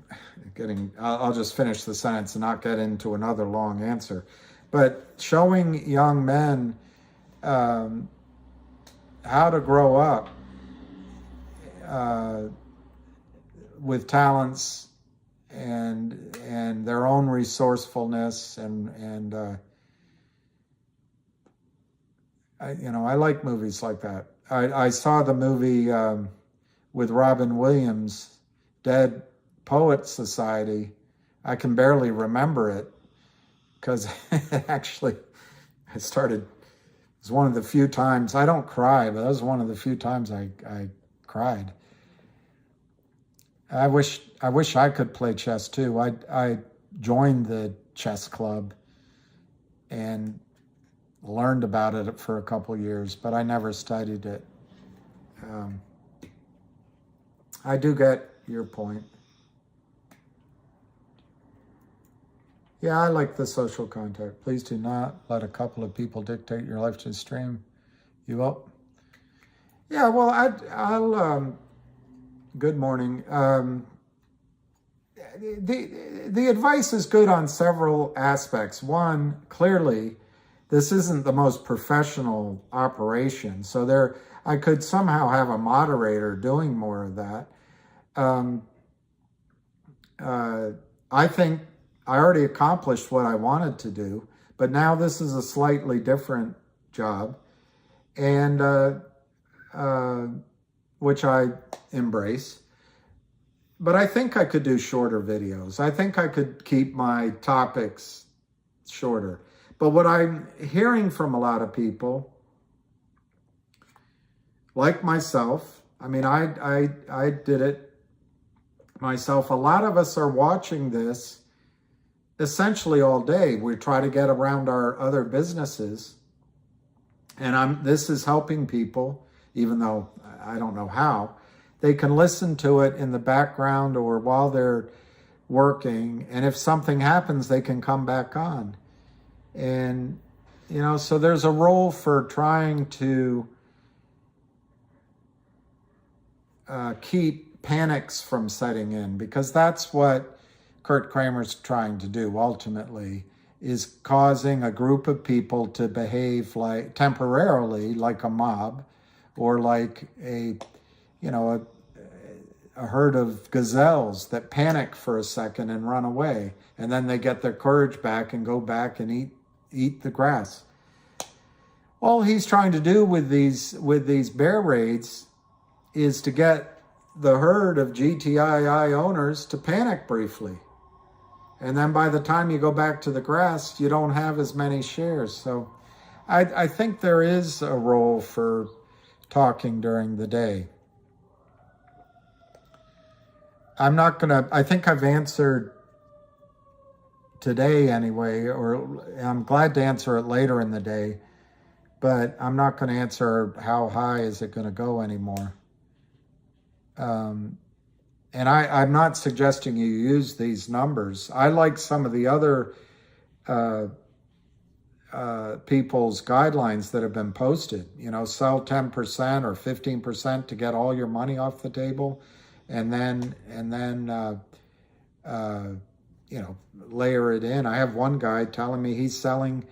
I'll just finish the sentence and not get into another long answer. But showing young men how to grow up with talents and their own resourcefulness and I like movies like that. I saw the movie with Robin Williams, Dead Poets Society. I can barely remember it because actually it was one of the few times, I don't cry, but that was one of the few times I cried. I wish I could play chess too. I joined the chess club and learned about it for a couple years, but I never studied it. I do get your point. Yeah, I like the social contact. Please do not let a couple of people dictate your life to stream you up. Yeah, well, I'll good morning. The advice is good on several aspects. One, clearly, this isn't the most professional operation, so I could somehow have a moderator doing more of that. I think I already accomplished what I wanted to do, but now this is a slightly different job, and which I embrace. But I think I could do shorter videos. I think I could keep my topics shorter. But what I'm hearing from a lot of people, like myself, I mean, I did it myself. A lot of us are watching this essentially all day. We try to get around our other businesses. And this is helping people, even though I don't know how. They can listen to it in the background or while they're working. And if something happens, they can come back on. And, you know, so there's a role for trying to keep panics from setting in, because that's what Kurt Kramer's trying to do ultimately, is causing a group of people to behave like temporarily like a mob, or like a herd of gazelles that panic for a second and run away, and then they get their courage back and go back and eat the grass. All he's trying to do with these bear raids is to get the herd of GTII owners to panic briefly. And then by the time you go back to the grass, you don't have as many shares. So I think there is a role for talking during the day. I think I've answered today anyway, or I'm glad to answer it later in the day, but I'm not going to answer how high is it going to go anymore. And I'm not suggesting you use these numbers. I like some of the other people's guidelines that have been posted. You know, sell 10% or 15% to get all your money off the table, and then layer it in. I have one guy telling me he's selling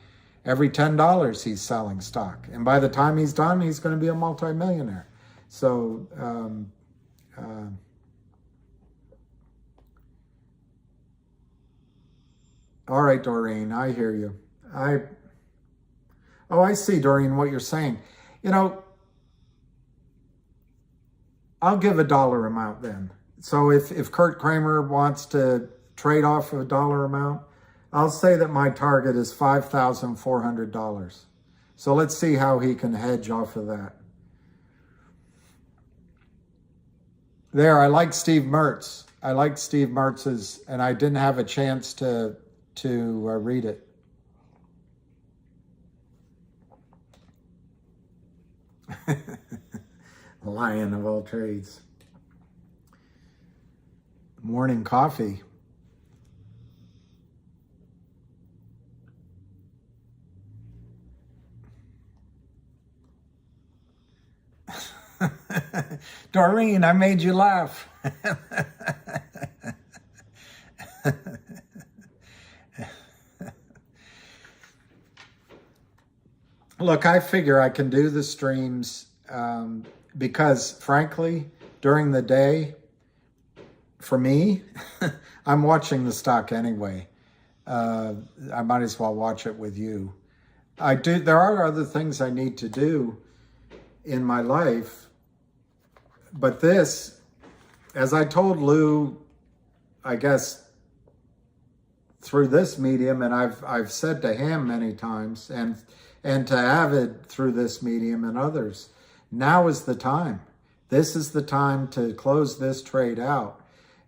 every $10 he's selling stock. And by the time he's done, he's going to be a multimillionaire. So, all right, Doreen, I hear you. I see, Doreen, what you're saying. I'll give a dollar amount then. So if Kurt Kramer wants to trade off a dollar amount, I'll say that my target is $5,400. So let's see how he can hedge off of that. There, I like Steve Mertz. I like Steve Mertz's, and I didn't have a chance to read it. Lion of all trades. Morning coffee. Doreen, I made you laugh. Look, I figure I can do the streams because, frankly, during the day, for me, I'm watching the stock anyway. I might as well watch it with you. There are other things I need to do in my life, but this, as I told Lou, I guess through this medium, and I've said to him many times, and to Avid through this medium and others, now is the time. This is the time to close this trade out.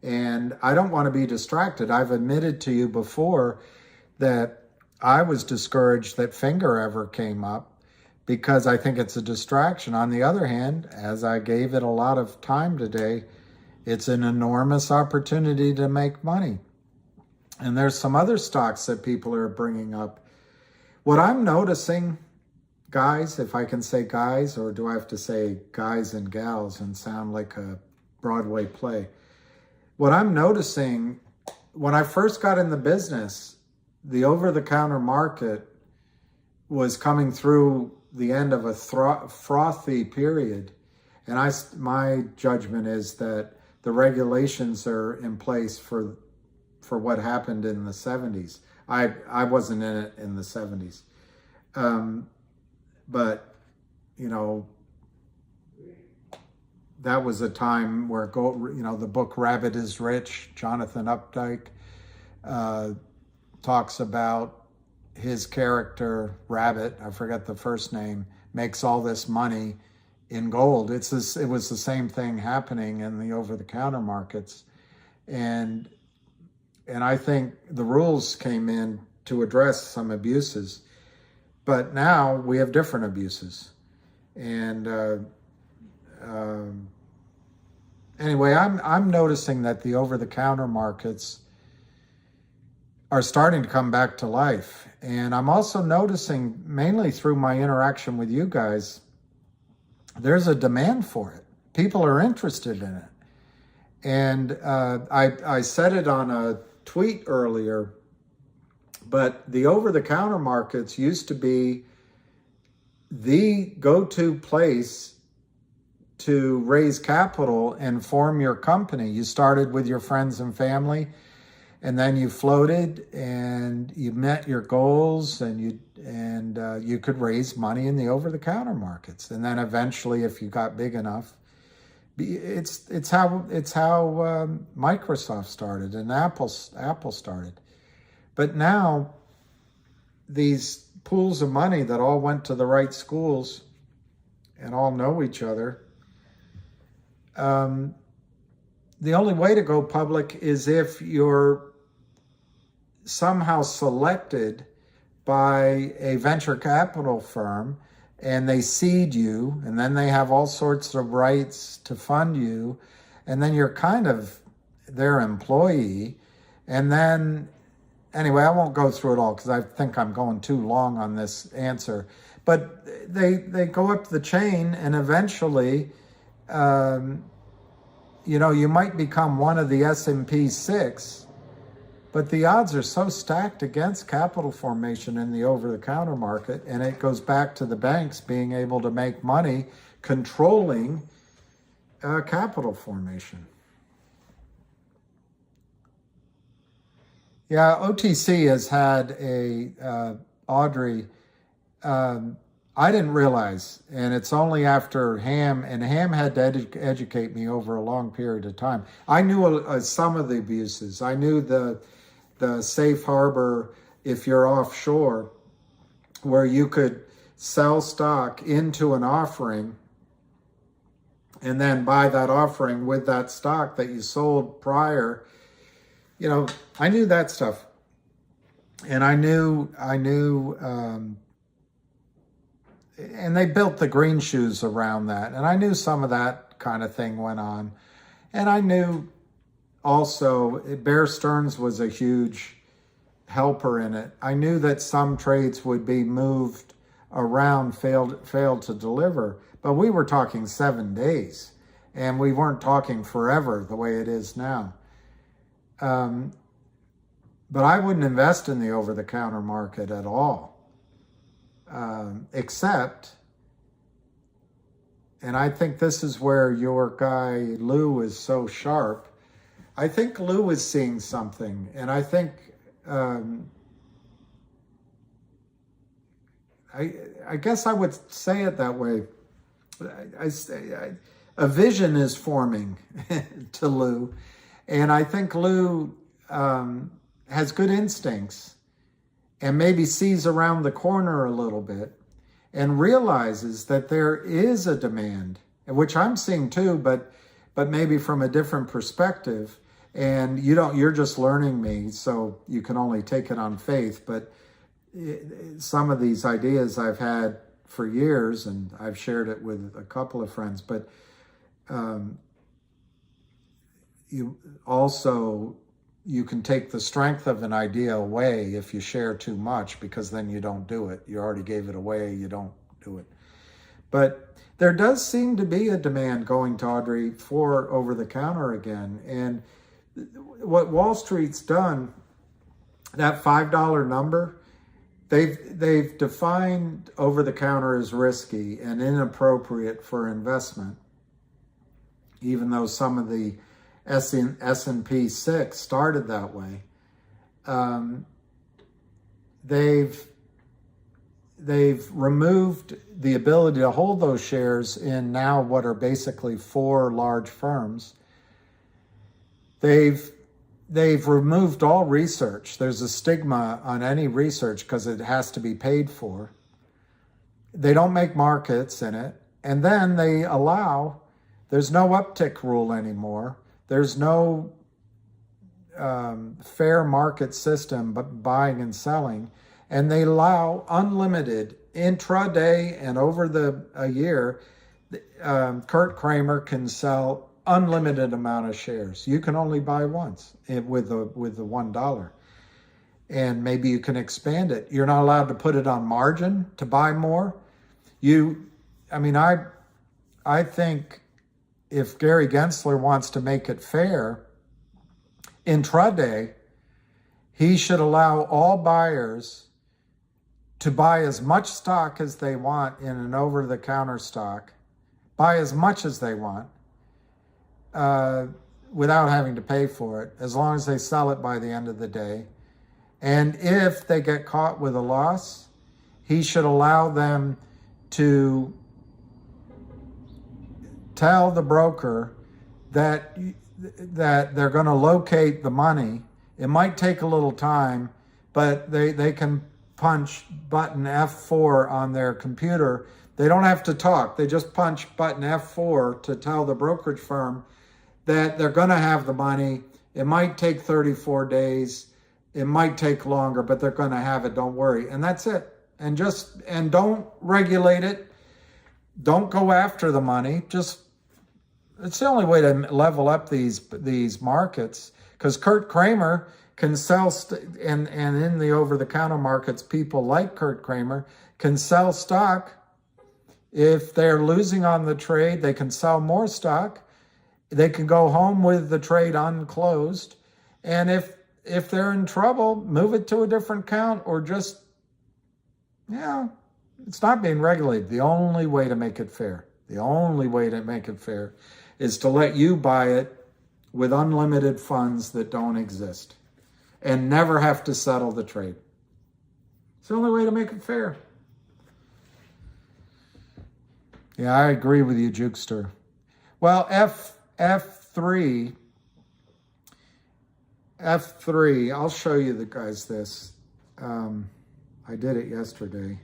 And I don't want to be distracted. I've admitted to you before that I was discouraged that Finger ever came up because I think it's a distraction. On the other hand, as I gave it a lot of time today, it's an enormous opportunity to make money. And there's some other stocks that people are bringing up. What I'm noticing, guys, if I can say guys, or do I have to say guys and gals and sound like a Broadway play? What I'm noticing, when I first got in the business, the over-the-counter market was coming through the end of a frothy period. And my judgment is that the regulations are in place for what happened in the 70s. I wasn't in it in the 70s. But, that was a time where, the book Rabbit is Rich, Jonathan Updike, talks about his character, Rabbit, I forget the first name, makes all this money in gold. It was the same thing happening in the over-the-counter markets. And I think the rules came in to address some abuses. But now we have different abuses. And anyway, I'm noticing that the over-the-counter markets are starting to come back to life. And I'm also noticing, mainly through my interaction with you guys, there's a demand for it. People are interested in it. And I said it on a tweet earlier, but the over-the-counter markets used to be the go-to place to raise capital and form your company. You started with your friends and family, and then you floated and you met your goals, and you could raise money in the over-the-counter markets. And then eventually, if you got big enough, it's how Microsoft started and Apple started. But now these pools of money that all went to the right schools and all know each other, the only way to go public is if you're somehow selected by a venture capital firm and they seed you, and then they have all sorts of rights to fund you, and then you're kind of their employee. And then, anyway, I won't go through it all because I think I'm going too long on this answer. But they go up the chain, and eventually, you might become one of the S&P 6, But the odds are so stacked against capital formation in the over-the-counter market, and it goes back to the banks being able to make money controlling capital formation. Yeah, OTC has had Audrey, I didn't realize, and it's only after Ham had to educate me over a long period of time. I knew some of the abuses. I knew the safe harbor, if you're offshore, where you could sell stock into an offering and then buy that offering with that stock that you sold prior. You know, I knew that stuff. And I knew, and they built the green shoes around that. And I knew some of that kind of thing went on. And I knew also Bear Stearns was a huge helper in it. I knew that some trades would be moved around, failed to deliver. But we were talking 7 days. And we weren't talking forever the way it is now. But I wouldn't invest in the over-the-counter market at all. Except, and I think this is where your guy Lou is so sharp, I think Lou is seeing something, and I think I guess I would say it that way. A vision is forming to Lou, and I think Lou has good instincts and maybe sees around the corner a little bit and realizes that there is a demand, which I'm seeing too, but maybe from a different perspective. And you're just learning me, so you can only take it on faith. But some of these ideas I've had for years, and I've shared it with a couple of friends, but you can take the strength of an idea away if you share too much, because then you don't do it. You already gave it away, you don't do it. But there does seem to be a demand, going to Audrey, for over-the-counter again. And what Wall Street's done, that $5 number, they've defined over-the-counter as risky and inappropriate for investment, even though some of the S&P 6 started that way. They've removed the ability to hold those shares in now what are basically 4 large firms. They've removed all research. There's a stigma on any research because it has to be paid for. They don't make markets in it. And then they allow, there's no uptick rule anymore. There's no fair market system but buying and selling. And they allow unlimited intraday, and over a year, Kurt Kramer can sell unlimited amount of shares. You can only buy once with the $1. And maybe you can expand it. You're not allowed to put it on margin to buy more. I think if Gary Gensler wants to make it fair, intraday, he should allow all buyers to buy as much stock as they want in an over-the-counter stock, buy as much as they want, without having to pay for it, as long as they sell it by the end of the day. And if they get caught with a loss, he should allow them to tell the broker that they're going to locate the money. It might take a little time, but they can punch button F4 on their computer. They don't have to talk. They just punch button F4 to tell the brokerage firm that they're going to have the money. It might take 34 days. It might take longer, but they're going to have it. Don't worry. And that's it. And don't regulate it. Don't go after the money. It's the only way to level up these markets, because Kurt Kramer can sell, and in the over-the-counter markets, people like Kurt Kramer can sell stock. If they're losing on the trade, they can sell more stock. They can go home with the trade unclosed. And if if they're in trouble, move it to a different account, or just, yeah, it's not being regulated. The only way to make it fair, is to let you buy it with unlimited funds that don't exist and never have to settle the trade. It's the only way to make it fair. Yeah, I agree with you, Jukester. Well, F3, I'll show you the guys this. I did it yesterday.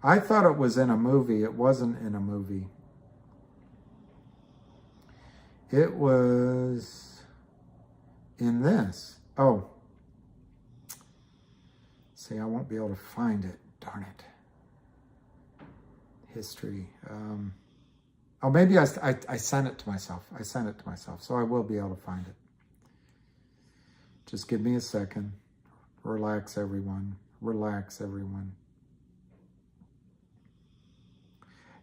I thought it was in a movie. It wasn't in a movie. It was in this. Oh. See, I won't be able to find it. Darn it. History. Oh, maybe I sent it to myself. So I will be able to find it. Just give me a second. Relax, everyone.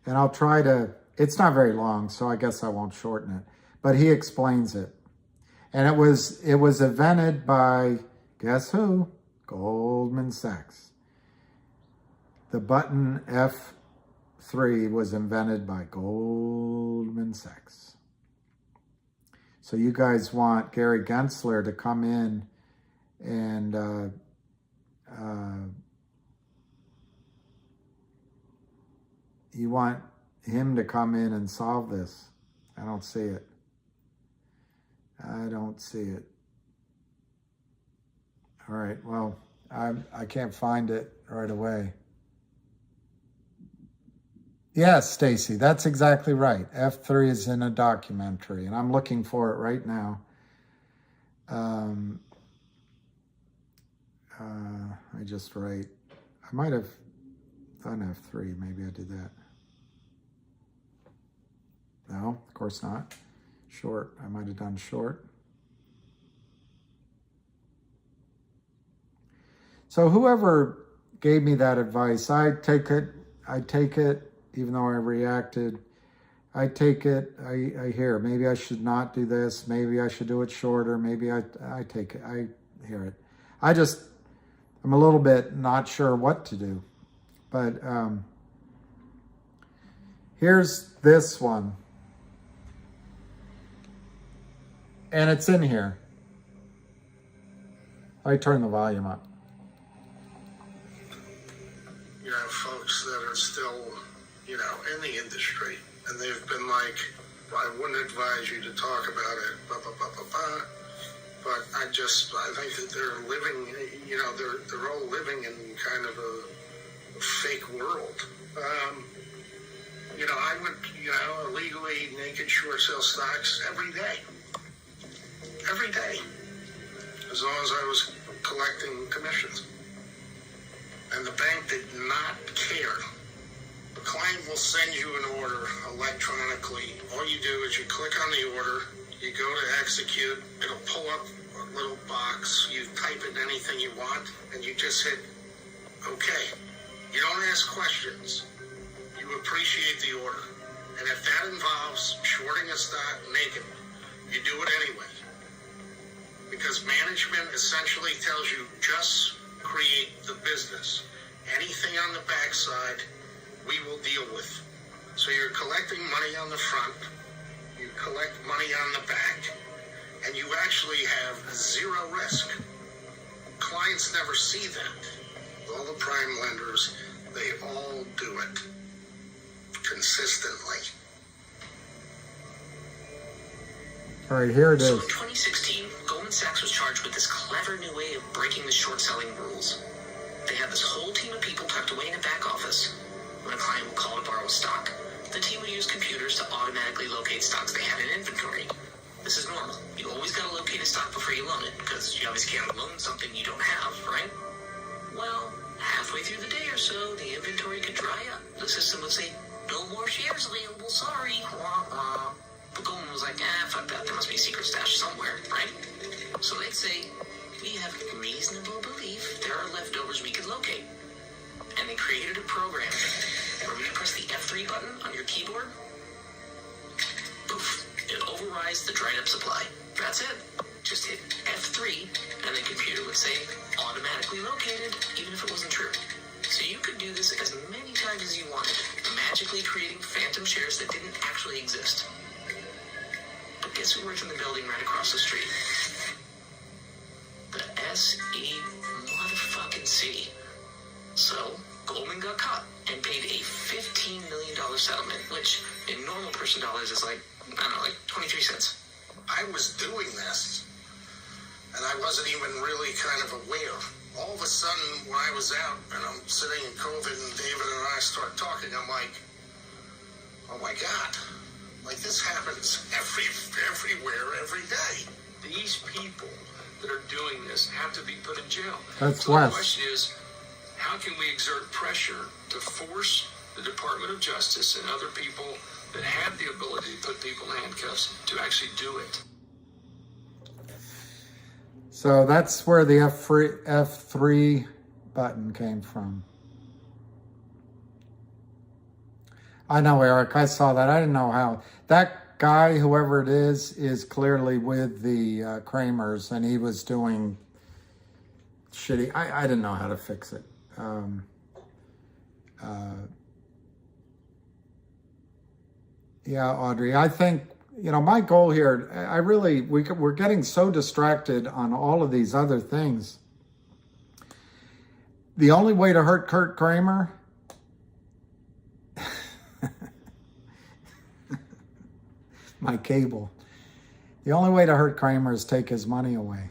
And I'll try to, it's not very long, so I guess I won't shorten it. But he explains it. And it was invented by, guess who? Goldman Sachs. The button F3 was invented by Goldman Sachs. So you guys want Gary Gensler to come in and you want him to come in and solve this. I don't see it. All right, well, I can't find it right away. Yes, Stacy, that's exactly right. F3 is in a documentary, and I'm looking for it right now. I just write. I might have done F3. Maybe I did that. No, of course not. Short. I might have done short. So whoever gave me that advice, I take it, even though I reacted. I take it, I hear, maybe I should not do this, maybe I should do it shorter, maybe I take it, I hear it. I'm a little bit not sure what to do. But here's this one. And it's in here. I turn the volume up. You have folks that are still, in the industry, and they've been like, I wouldn't advise you to talk about it, blah, blah, blah, blah, blah. But I think that they're living, they're all living in kind of a fake world. I would, illegally naked short sell stocks every day. Every day. As long as I was collecting commissions. And the bank did not care. The client will send you an order electronically. All you do is you click on the order, you go to execute, it'll pull up a little box, you type in anything you want, and you just hit okay. You don't ask questions. You appreciate the order. And if that involves shorting a stock naked, you do it anyway. Because management essentially tells you just create the business. Anything on the backside, we will deal with. So you're collecting money on the front, you collect money on the back, and you actually have zero risk. Clients never see that. All the prime lenders, they all do it consistently. All right, here it is. So in 2016, Goldman Sachs was charged with this clever new way of breaking the short selling rules. They had this whole team of people tucked away in a back office. When a client would call to borrow a stock, the team would use computers to automatically locate stocks they had in inventory. This is normal. You always got to locate a stock before you loan it, because you obviously can't loan something you don't have, right? Well, halfway through the day or so, the inventory could dry up. The system would say, no more shares available, sorry. But Goldman was like, fuck that, there must be a secret stash somewhere, right? So they'd say, we have reasonable belief there are leftovers we could locate. And they created a program where when you press the F3 button on your keyboard, poof, it overrides the dried up supply. That's it. just hit F3, and the computer would say automatically located, even if it wasn't true. So you could do this as many times as you wanted, magically creating phantom shares that didn't actually exist. But guess who worked in the building right across the street? The SE motherfucking C. So Goldman got caught and paid a $15 million settlement, which in normal person dollars is like, I don't know, like 23 cents. I was doing this, and I wasn't even really kind of aware. All of a sudden, when I was out and I'm sitting in COVID and David and I start talking, I'm like, oh my God, like this happens everywhere, every day. These people that are doing this have to be put in jail. That's so Wes. the question is, how can we exert pressure to force the Department of Justice and other people that have the ability to put people in handcuffs to actually do it? So that's where the F3 button came from. I know, Eric, I saw that. I didn't know how. That guy, whoever it is clearly with the Kramers, and he was doing shitty. I didn't know how to fix it. Yeah, Audrey, I think, my goal here, we're getting so distracted on all of these other things. The only way to hurt Kurt Kramer, my cable. The only way to hurt Kramer is take his money away.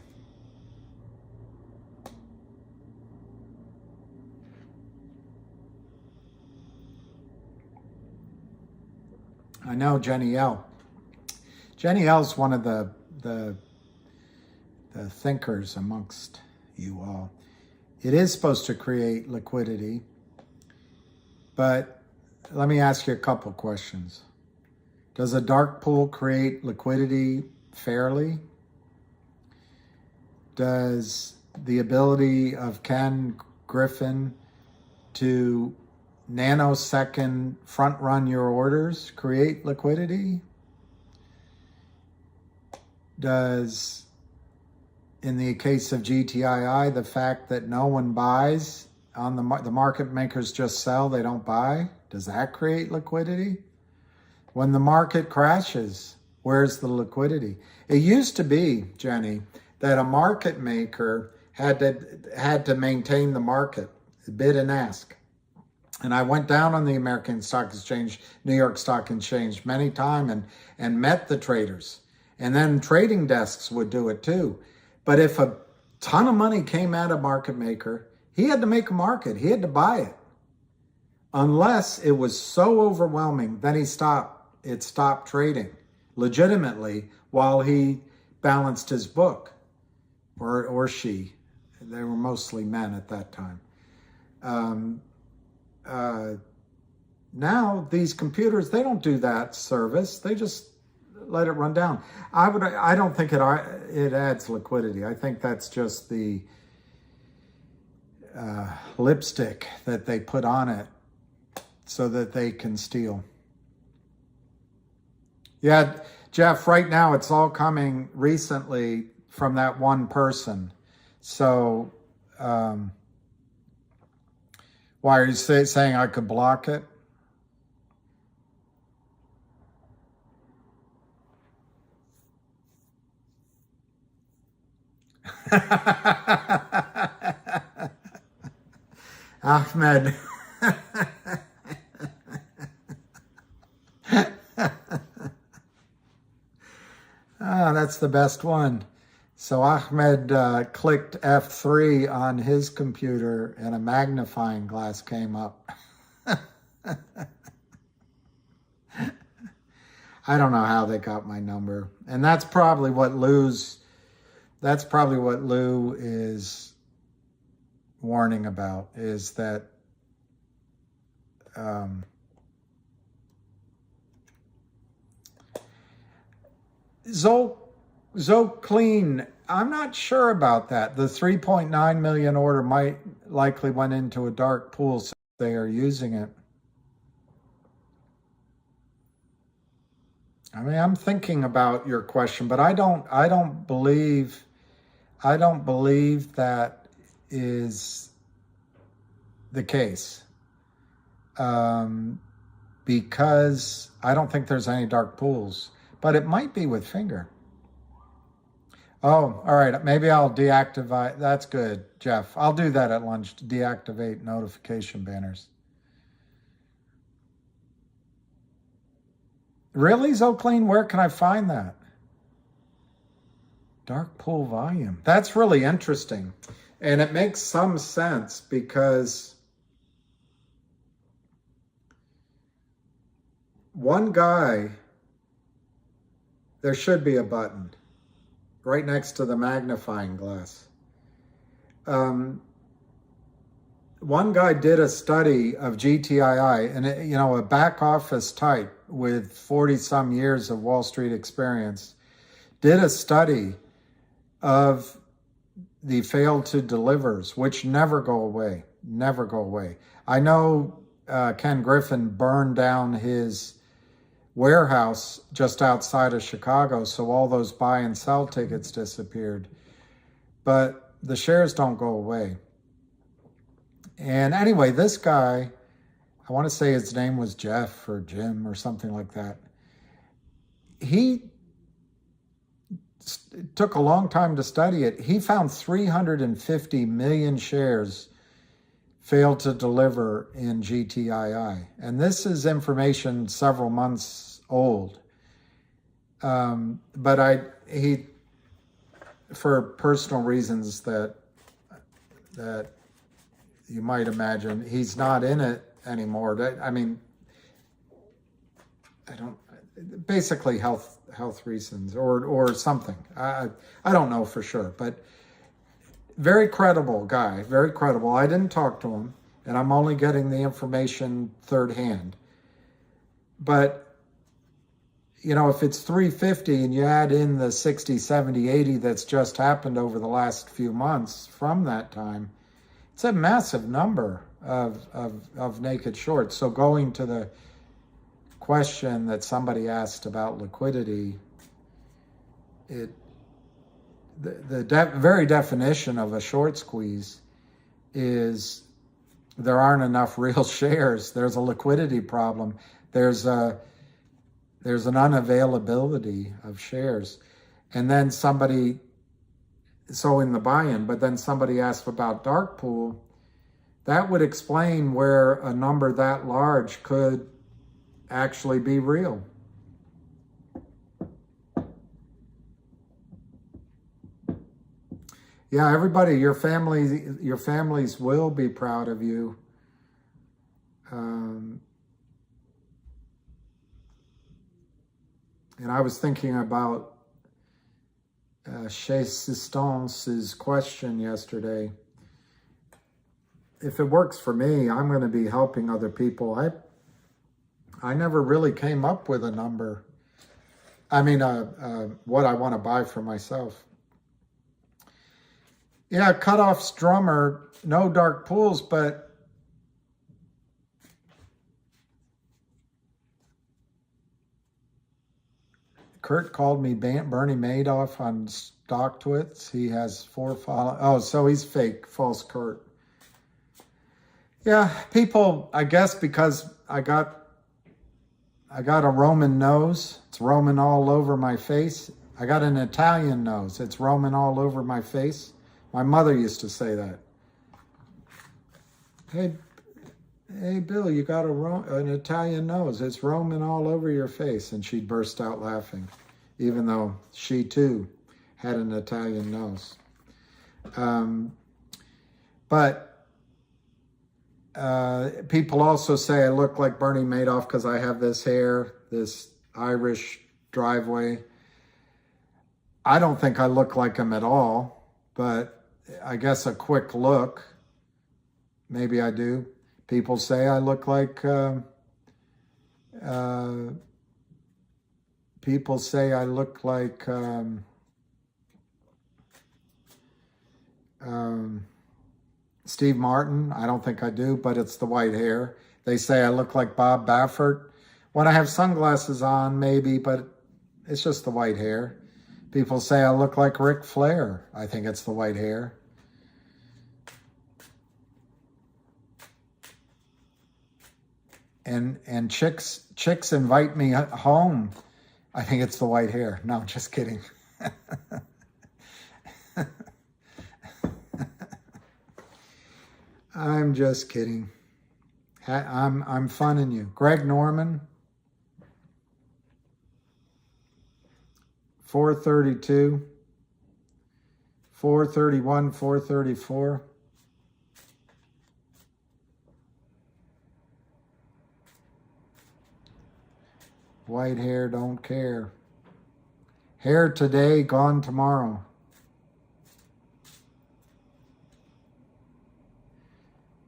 I know Jenny L. Jenny L's one of the thinkers amongst you all. It is supposed to create liquidity, but let me ask you a couple questions. Does a dark pool create liquidity fairly? Does the ability of Ken Griffin to nanosecond front run your orders create liquidity? Does, in the case of GTII, the fact that no one buys on the market makers just sell, they don't buy, does that create liquidity? When the market crashes, where's the liquidity? It used to be, Jenny, that a market maker had to maintain the market, bid and ask. And I went down on the American Stock Exchange, New York Stock Exchange many times and met the traders. And then trading desks would do it too. But if a ton of money came at a market maker, he had to make a market. He had to buy it. Unless it was so overwhelming, then it stopped trading legitimately while he balanced his book, or she. They were mostly men at that time. Now these computers, they don't do that service. They just let it run down. I don't think it adds liquidity. I think that's just the lipstick that they put on it so that they can steal. Yeah, Jeff, right now it's all coming recently from that one person. So why are you saying I could block it? Ahmed. That's the best one. So Ahmed clicked F3 on his computer and a magnifying glass came up. I don't know how they got my number. And that's probably what Lou is warning about, is that Zoclean, I'm not sure about that. The 3.9 million order might likely went into a dark pool, so they are using it. I mean, I'm thinking about your question, but I don't believe that is the case. Because I don't think there's any dark pools, but it might be with finger. Oh, all right. Maybe I'll deactivate. That's good, Jeff. I'll do that at lunch. Deactivate notification banners. Really, Zoclean? Where can I find that? Dark pool volume. That's really interesting. And it makes some sense because one guy, there should be a button right next to the magnifying glass. One guy did a study of GTII, and a back office type with 40 some years of Wall Street experience did a study of the failed to delivers, which never go away. I know Ken Griffin burned down his warehouse just outside of Chicago, so all those buy and sell tickets disappeared. But the shares don't go away. And anyway, this guy, I want to say his name was Jeff or Jim or something like that. He took a long time to study it. He found 350 million shares failed to deliver in GTII. And this is information several months old. But he, for personal reasons that you might imagine, he's not in it anymore. I mean, basically health reasons or something. I don't know for sure, but very credible guy, very credible. I didn't talk to him, and I'm only getting the information third hand. But, if it's 350 and you add in the 60, 70, 80 that's just happened over the last few months from that time, it's a massive number of naked shorts. So going to the question that somebody asked about liquidity, the very definition of a short squeeze is there aren't enough real shares. There's a liquidity problem. There's an unavailability of shares. And then so in the buy-in, but then somebody asked about dark pool. That would explain where a number that large could actually be real. Yeah, everybody, your families will be proud of you. And I was thinking about Chez Sistance's question yesterday. If it works for me, I'm going to be helping other people. I never really came up with a number. I mean, what I want to buy for myself. Yeah, Cutoff's drummer, no dark pools, but Kurt called me Bernie Madoff on StockTwits. He has 4 followers. Oh, so he's fake, false Kurt. Yeah, people, I guess because I got a Roman nose. It's Roman all over my face. I got an Italian nose. It's Roman all over my face. My mother used to say that. Hey, Bill, you got an Italian nose. It's Roman all over your face. And she'd burst out laughing, even though she too had an Italian nose. But people also say I look like Bernie Madoff because I have this hair, this Irish driveway. I don't think I look like him at all, but I guess a quick look, maybe I do. People say I look like, Steve Martin. I don't think I do, but it's the white hair. They say I look like Bob Baffert. When I have sunglasses on, maybe, but It's just the white hair. People say I look like Ric Flair. I think it's the white hair. And chicks invite me home. I think it's the white hair. No, I'm just kidding. I'm just kidding. I'm funning you. Greg Norman, 432, 431, 434. White hair, don't care. Hair today, gone tomorrow.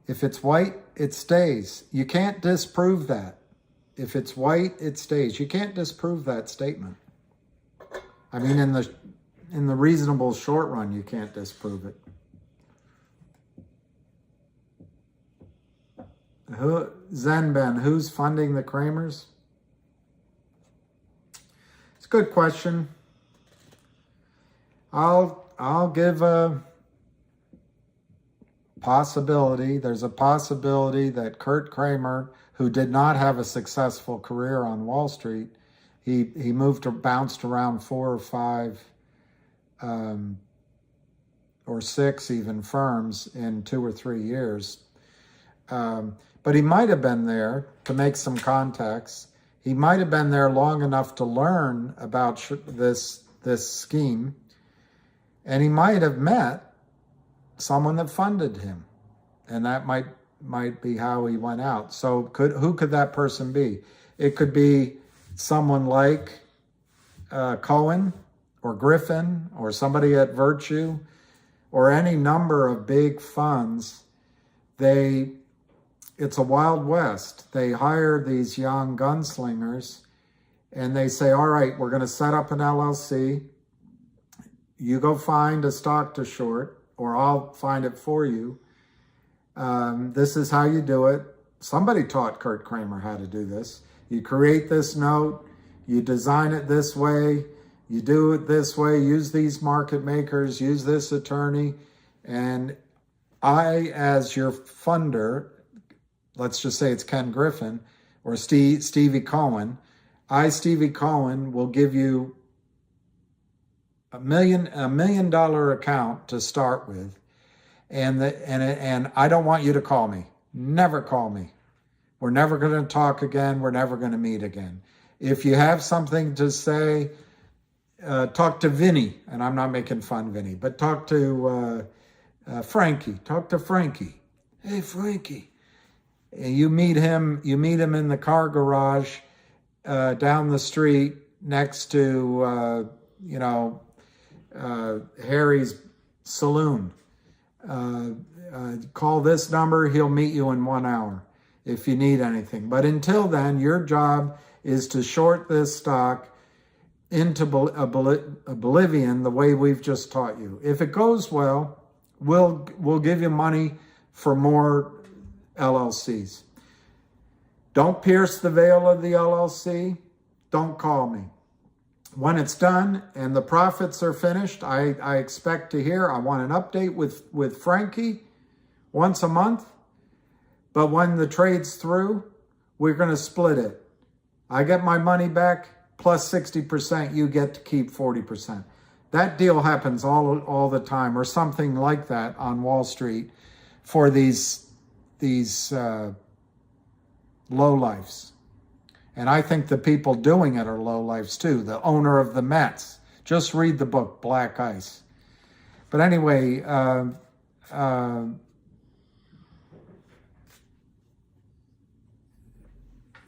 If it's white, it stays. You can't disprove that. If it's white, it stays. You can't disprove that statement. I mean, in the reasonable short run, you can't disprove it. Zenben, who's funding the Kramers? It's a good question. I'll give a possibility. There's a possibility that Kurt Kramer, who did not have a successful career on Wall Street, he bounced around 4 or 5 or 6 even firms in 2 or 3 years. But he might have been there to make some contacts. He might have been there long enough to learn about this scheme, and he might have met someone that funded him, and that might be how he went out. So who could that person be? It could be someone like Cohen or Griffin or somebody at Virtue or any number of big funds. It's a Wild West. They hire these young gunslingers and they say, all right, we're going to set up an LLC. You go find a stock to short, or I'll find it for you. This is how you do it. Somebody taught Kurt Kramer how to do this. You create this note, you design it this way, you do it this way, use these market makers, use this attorney, and I, as your funder, let's just say it's Ken Griffin or Stevie Cohen, Stevie Cohen, will give you $1 million account to start with, and I don't want you to call me. Never call me. We're never going to talk again. We're never going to meet again. If you have something to say, talk to Vinny, and I'm not making fun of Vinny, but talk to Frankie. Talk to Frankie. Hey, Frankie. And you meet him in the car garage down the street next to Harry's Saloon. Call this number. He'll meet you in 1 hour if you need anything. But until then, your job is to short this stock into oblivion the way we've just taught you. If it goes well, we'll give you money for more LLCs. Don't pierce the veil of the LLC. Don't call me. When it's done and the profits are finished, I expect to hear. I want an update with Frankie once a month. But when the trade's through, we're going to split it. I get my money back plus 60%. You get to keep 40%. That deal happens all the time, or something like that on Wall Street for these lowlifes. And I think the people doing it are lowlifes too. The owner of the Mets. Just read the book, Black Ice. But anyway,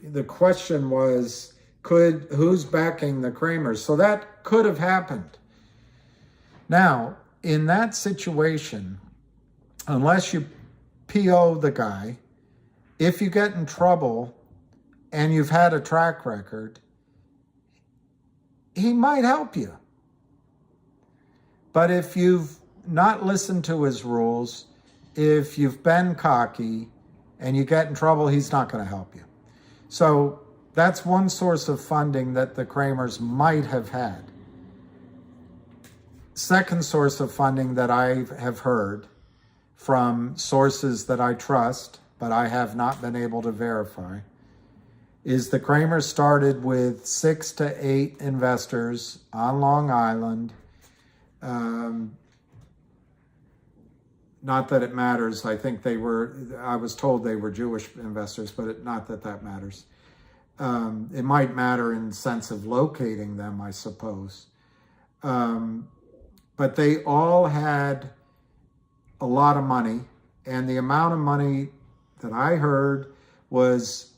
the question was, who's backing the Kramers? So that could have happened. Now, in that situation, unless you PO the guy, if you get in trouble and you've had a track record, he might help you. But if you've not listened to his rules, if you've been cocky and you get in trouble, he's not going to help you. So That's one source of funding that the Kramers might have had. Second source of funding that I have heard from sources that I trust, but I have not been able to verify, is the Kramers started with 6 to 8 investors on Long Island. Not that it matters. I think I was told they were Jewish investors, but not that that matters. It might matter in the sense of locating them, I suppose. But they all had a lot of money, and the amount of money that I heard was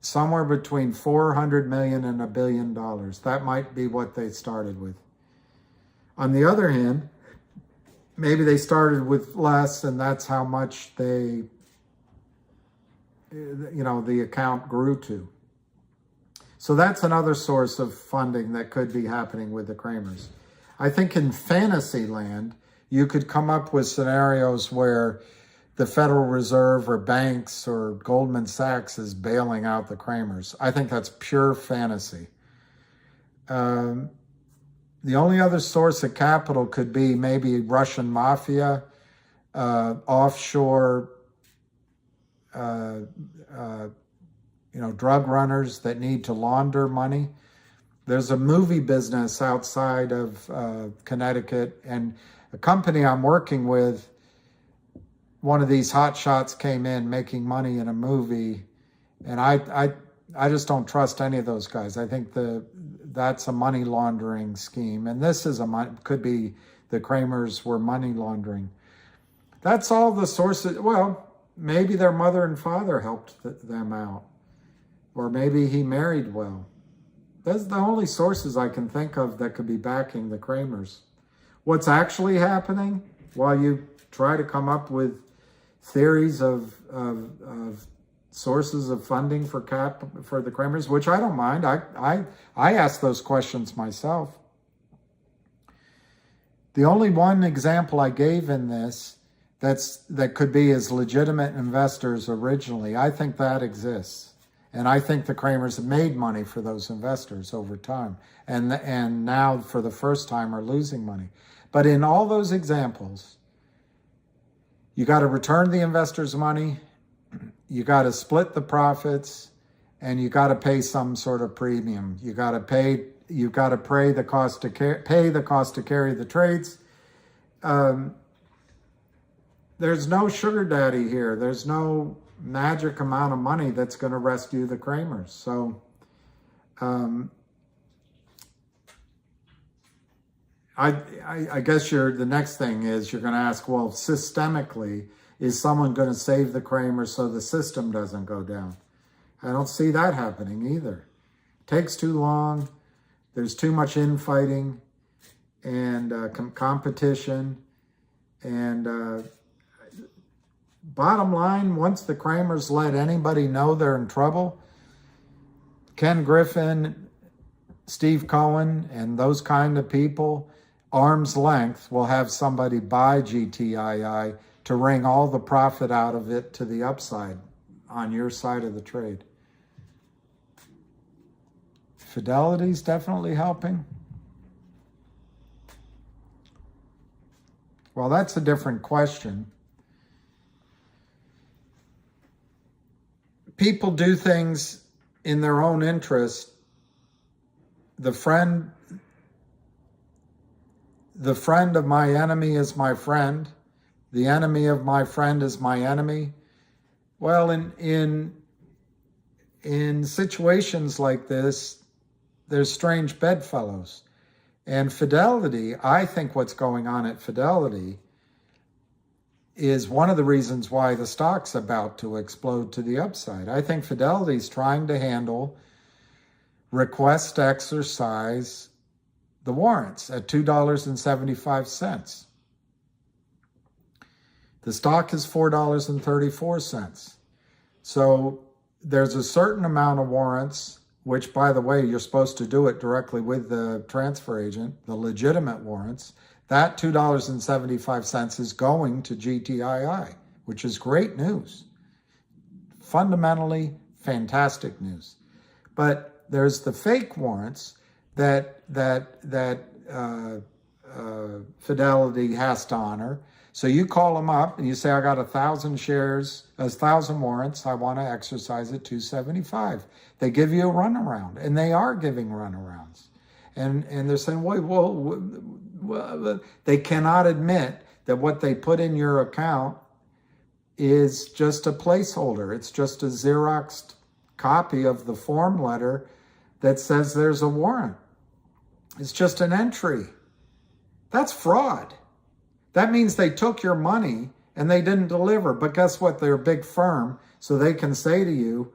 somewhere between 400 million and $1 billion. That might be what they started with. On the other hand, maybe they started with less, and that's how much they, the account grew to. So that's another source of funding that could be happening with the Kramers. I think in fantasy land, you could come up with scenarios where the Federal Reserve or banks or Goldman Sachs is bailing out the Kramers. I think that's pure fantasy. The only other source of capital could be maybe Russian mafia, offshore, drug runners that need to launder money. There's a movie business outside of Connecticut, and a company I'm working with, one of these hot shots came in making money in a movie, and I just don't trust any of those guys. I think that's a money laundering scheme, and this is could be the Kramers were money laundering. That's all the sources. Well, maybe their mother and father helped them out, or maybe he married well. That's the only sources I can think of that could be backing the Kramers. What's actually happening, while you try to come up with theories of sources of funding for the Kramers, which I don't mind. I ask those questions myself. The only one example I gave in this that could be as legitimate investors originally, I think that exists. And I think the Kramers have made money for those investors over time. And now, for the first time, are losing money. But in all those examples, you got to return the investors' money, you got to split the profits, and you got to pay some sort of premium. You got to pay the cost to carry the trades. There's no sugar daddy here. There's no magic amount of money that's going to rescue the Kramers. So I guess the next thing is you're going to ask, well, systemically, is someone going to save the Kramers so the system doesn't go down? I don't see that happening either. It takes too long. There's too much infighting and competition. And bottom line, once the Kramers let anybody know they're in trouble, Ken Griffin, Steve Cohen, and those kind of people, arm's length, will have somebody buy GTII to wring all the profit out of it to the upside on your side of the trade. Fidelity's definitely helping. Well, that's a different question. People do things in their own interest. The friend of my enemy is my friend. The enemy of my friend is my enemy. Well, in situations like this, there's strange bedfellows. And Fidelity, I think what's going on at Fidelity is one of the reasons why the stock's about to explode to the upside. I think Fidelity's trying to handle requests to exercise the warrants at $2.75. The stock is $4.34. So there's a certain amount of warrants, which, by the way, you're supposed to do it directly with the transfer agent, the legitimate warrants. That $2.75 is going to GTII, which is great news. Fundamentally, fantastic news. But there's the fake warrants that Fidelity has to honor. So you call them up and you say, I got 1,000 shares, 1,000 warrants. I want to exercise at 275. They give you a runaround, and they are giving runarounds. And they're saying, well, they cannot admit that what they put in your account is just a placeholder. It's just a Xeroxed copy of the form letter that says there's a warrant. It's just an entry. That's fraud. That means they took your money and they didn't deliver. But guess what? They're a big firm, so they can say to you,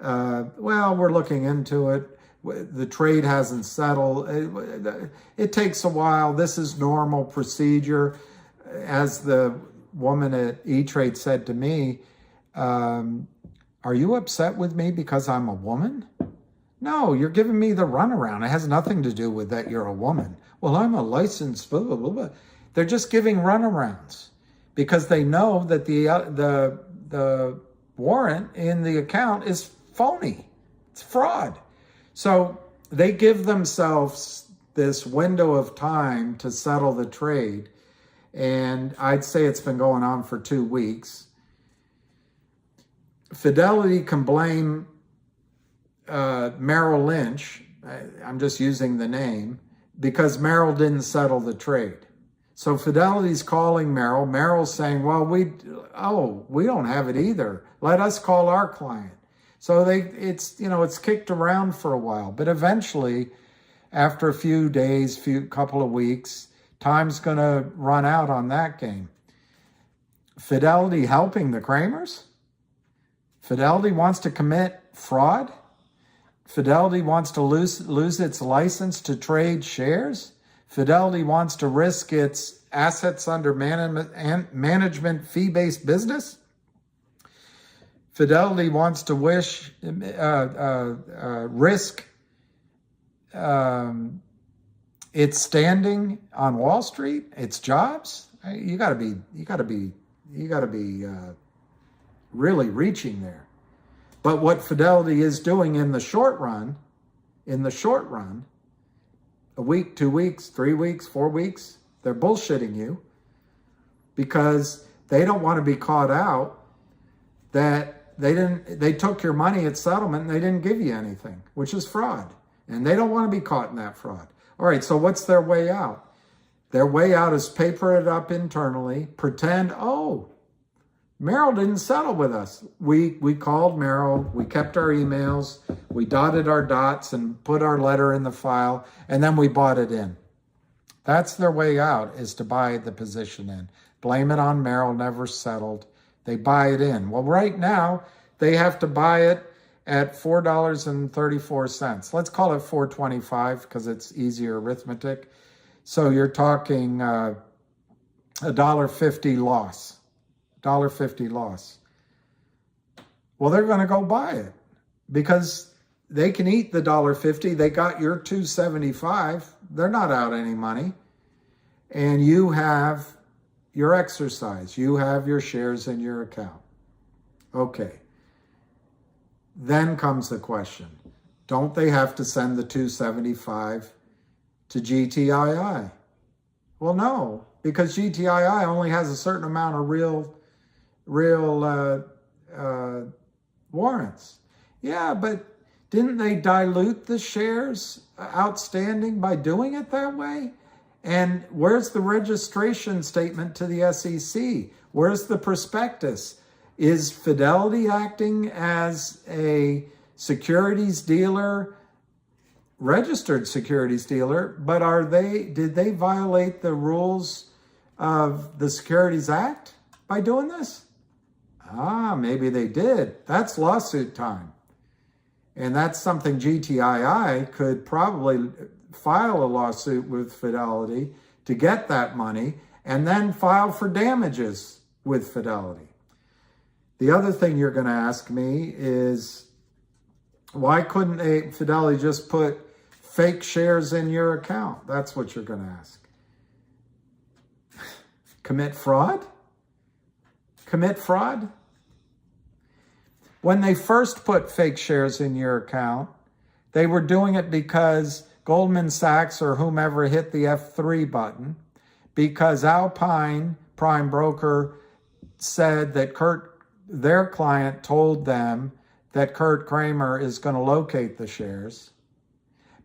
well, we're looking into it. The trade hasn't settled. It takes a while. This is normal procedure. As the woman at E-Trade said to me, are you upset with me because I'm a woman? No, you're giving me the runaround. It has nothing to do with that you're a woman. Well, I'm a licensed blah, blah, blah, blah. They're just giving runarounds because they know that the warrant in the account is phony. It's fraud. So they give themselves this window of time to settle the trade. And I'd say it's been going on for 2 weeks. Fidelity can blame Merrill Lynch, I'm just using the name, because Merrill didn't settle the trade. So Fidelity's calling Merrill. Merrill's saying, well, we don't have it either. Let us call our client. So it's kicked around for a while, but eventually, after a few days, couple of weeks, time's going to run out on that game. Fidelity helping the Kramers? Fidelity wants to commit fraud? Fidelity wants to lose its license to trade shares? Fidelity wants to risk its assets under management fee-based business? Fidelity wants to risk its standing on Wall Street, its jobs. You got to be really reaching there. But what Fidelity is doing in the short run, a week, 2 weeks, 3 weeks, 4 weeks, they're bullshitting you because they don't want to be caught out that they took your money at settlement and they didn't give you anything, which is fraud. And they don't want to be caught in that fraud. All right, so what's their way out? Their way out is paper it up internally, pretend, Merrill didn't settle with us. We called Merrill, we kept our emails, we dotted our dots and put our letter in the file, and then we bought it in. That's their way out, is to buy the position in. Blame it on Merrill, never settled. They buy it in. Well, right now, they have to buy it at $4.34. Let's call it $4.25 because it's easier arithmetic. So you're talking $1.50 loss. $1.50 loss. Well, they're going to go buy it because they can eat the $1.50. They got your $2.75. They're not out any money. And you have your exercise. You have your shares in your account. Okay. Then comes the question. Don't they have to send the $2.75 to GTII? Well, no, because GTII only has a certain amount of real warrants. Yeah, but didn't they dilute the shares outstanding by doing it that way? And where's the registration statement to the SEC? Where's the prospectus? Is Fidelity acting as a securities dealer, registered securities dealer, but did they violate the rules of the Securities Act by doing this? Maybe they did. That's lawsuit time. And that's something GTII could probably file a lawsuit with Fidelity to get that money and then file for damages with Fidelity. The other thing you're going to ask me is, why couldn't Fidelity just put fake shares in your account? That's what you're going to ask. Commit fraud? Commit fraud? When they first put fake shares in your account, They were doing it because Goldman Sachs or whomever hit the F3 button, because Alpine prime broker said that their client told them that Kurt Kramer is going to locate the shares,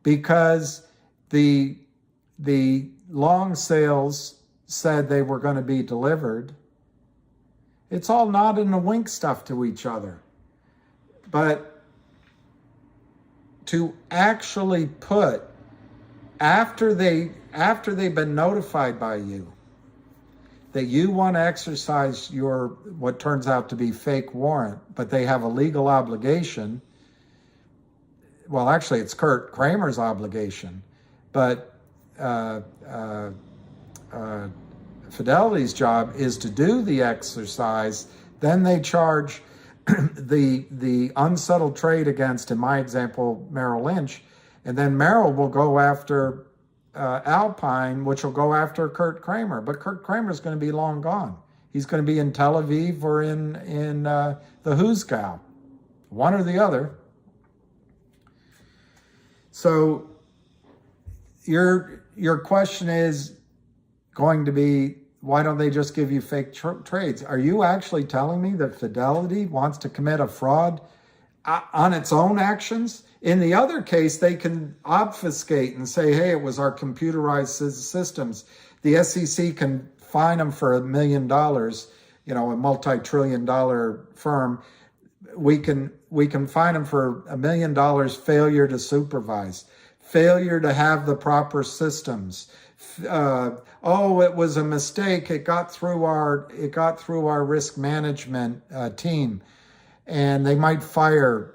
because the long sales said they were going to be delivered. It's all nod and a wink stuff to each other. But to actually put, after they've been notified by you that you want to exercise your, what turns out to be fake warrant, but they have a legal obligation. Well, actually, it's Kurt Kramer's obligation, but Fidelity's job is to do the exercise. Then they charge the unsettled trade against, in my example, Merrill Lynch, and then Merrill will go after Alpine, which will go after Kurt Kramer. But Kurt Kramer is going to be long gone. He's going to be in Tel Aviv or in the Huzgau, one or the other. So your question is going to be, why don't they just give you fake trades? Are you actually telling me that Fidelity wants to commit a fraud on its own actions? In the other case, they can obfuscate and say, hey, it was our computerized systems. The SEC can fine them for $1 million, a multi-trillion-dollar firm. We can fine them for $1 million failure to supervise, failure to have the proper systems. It was a mistake. It got through our risk management team, and they might fire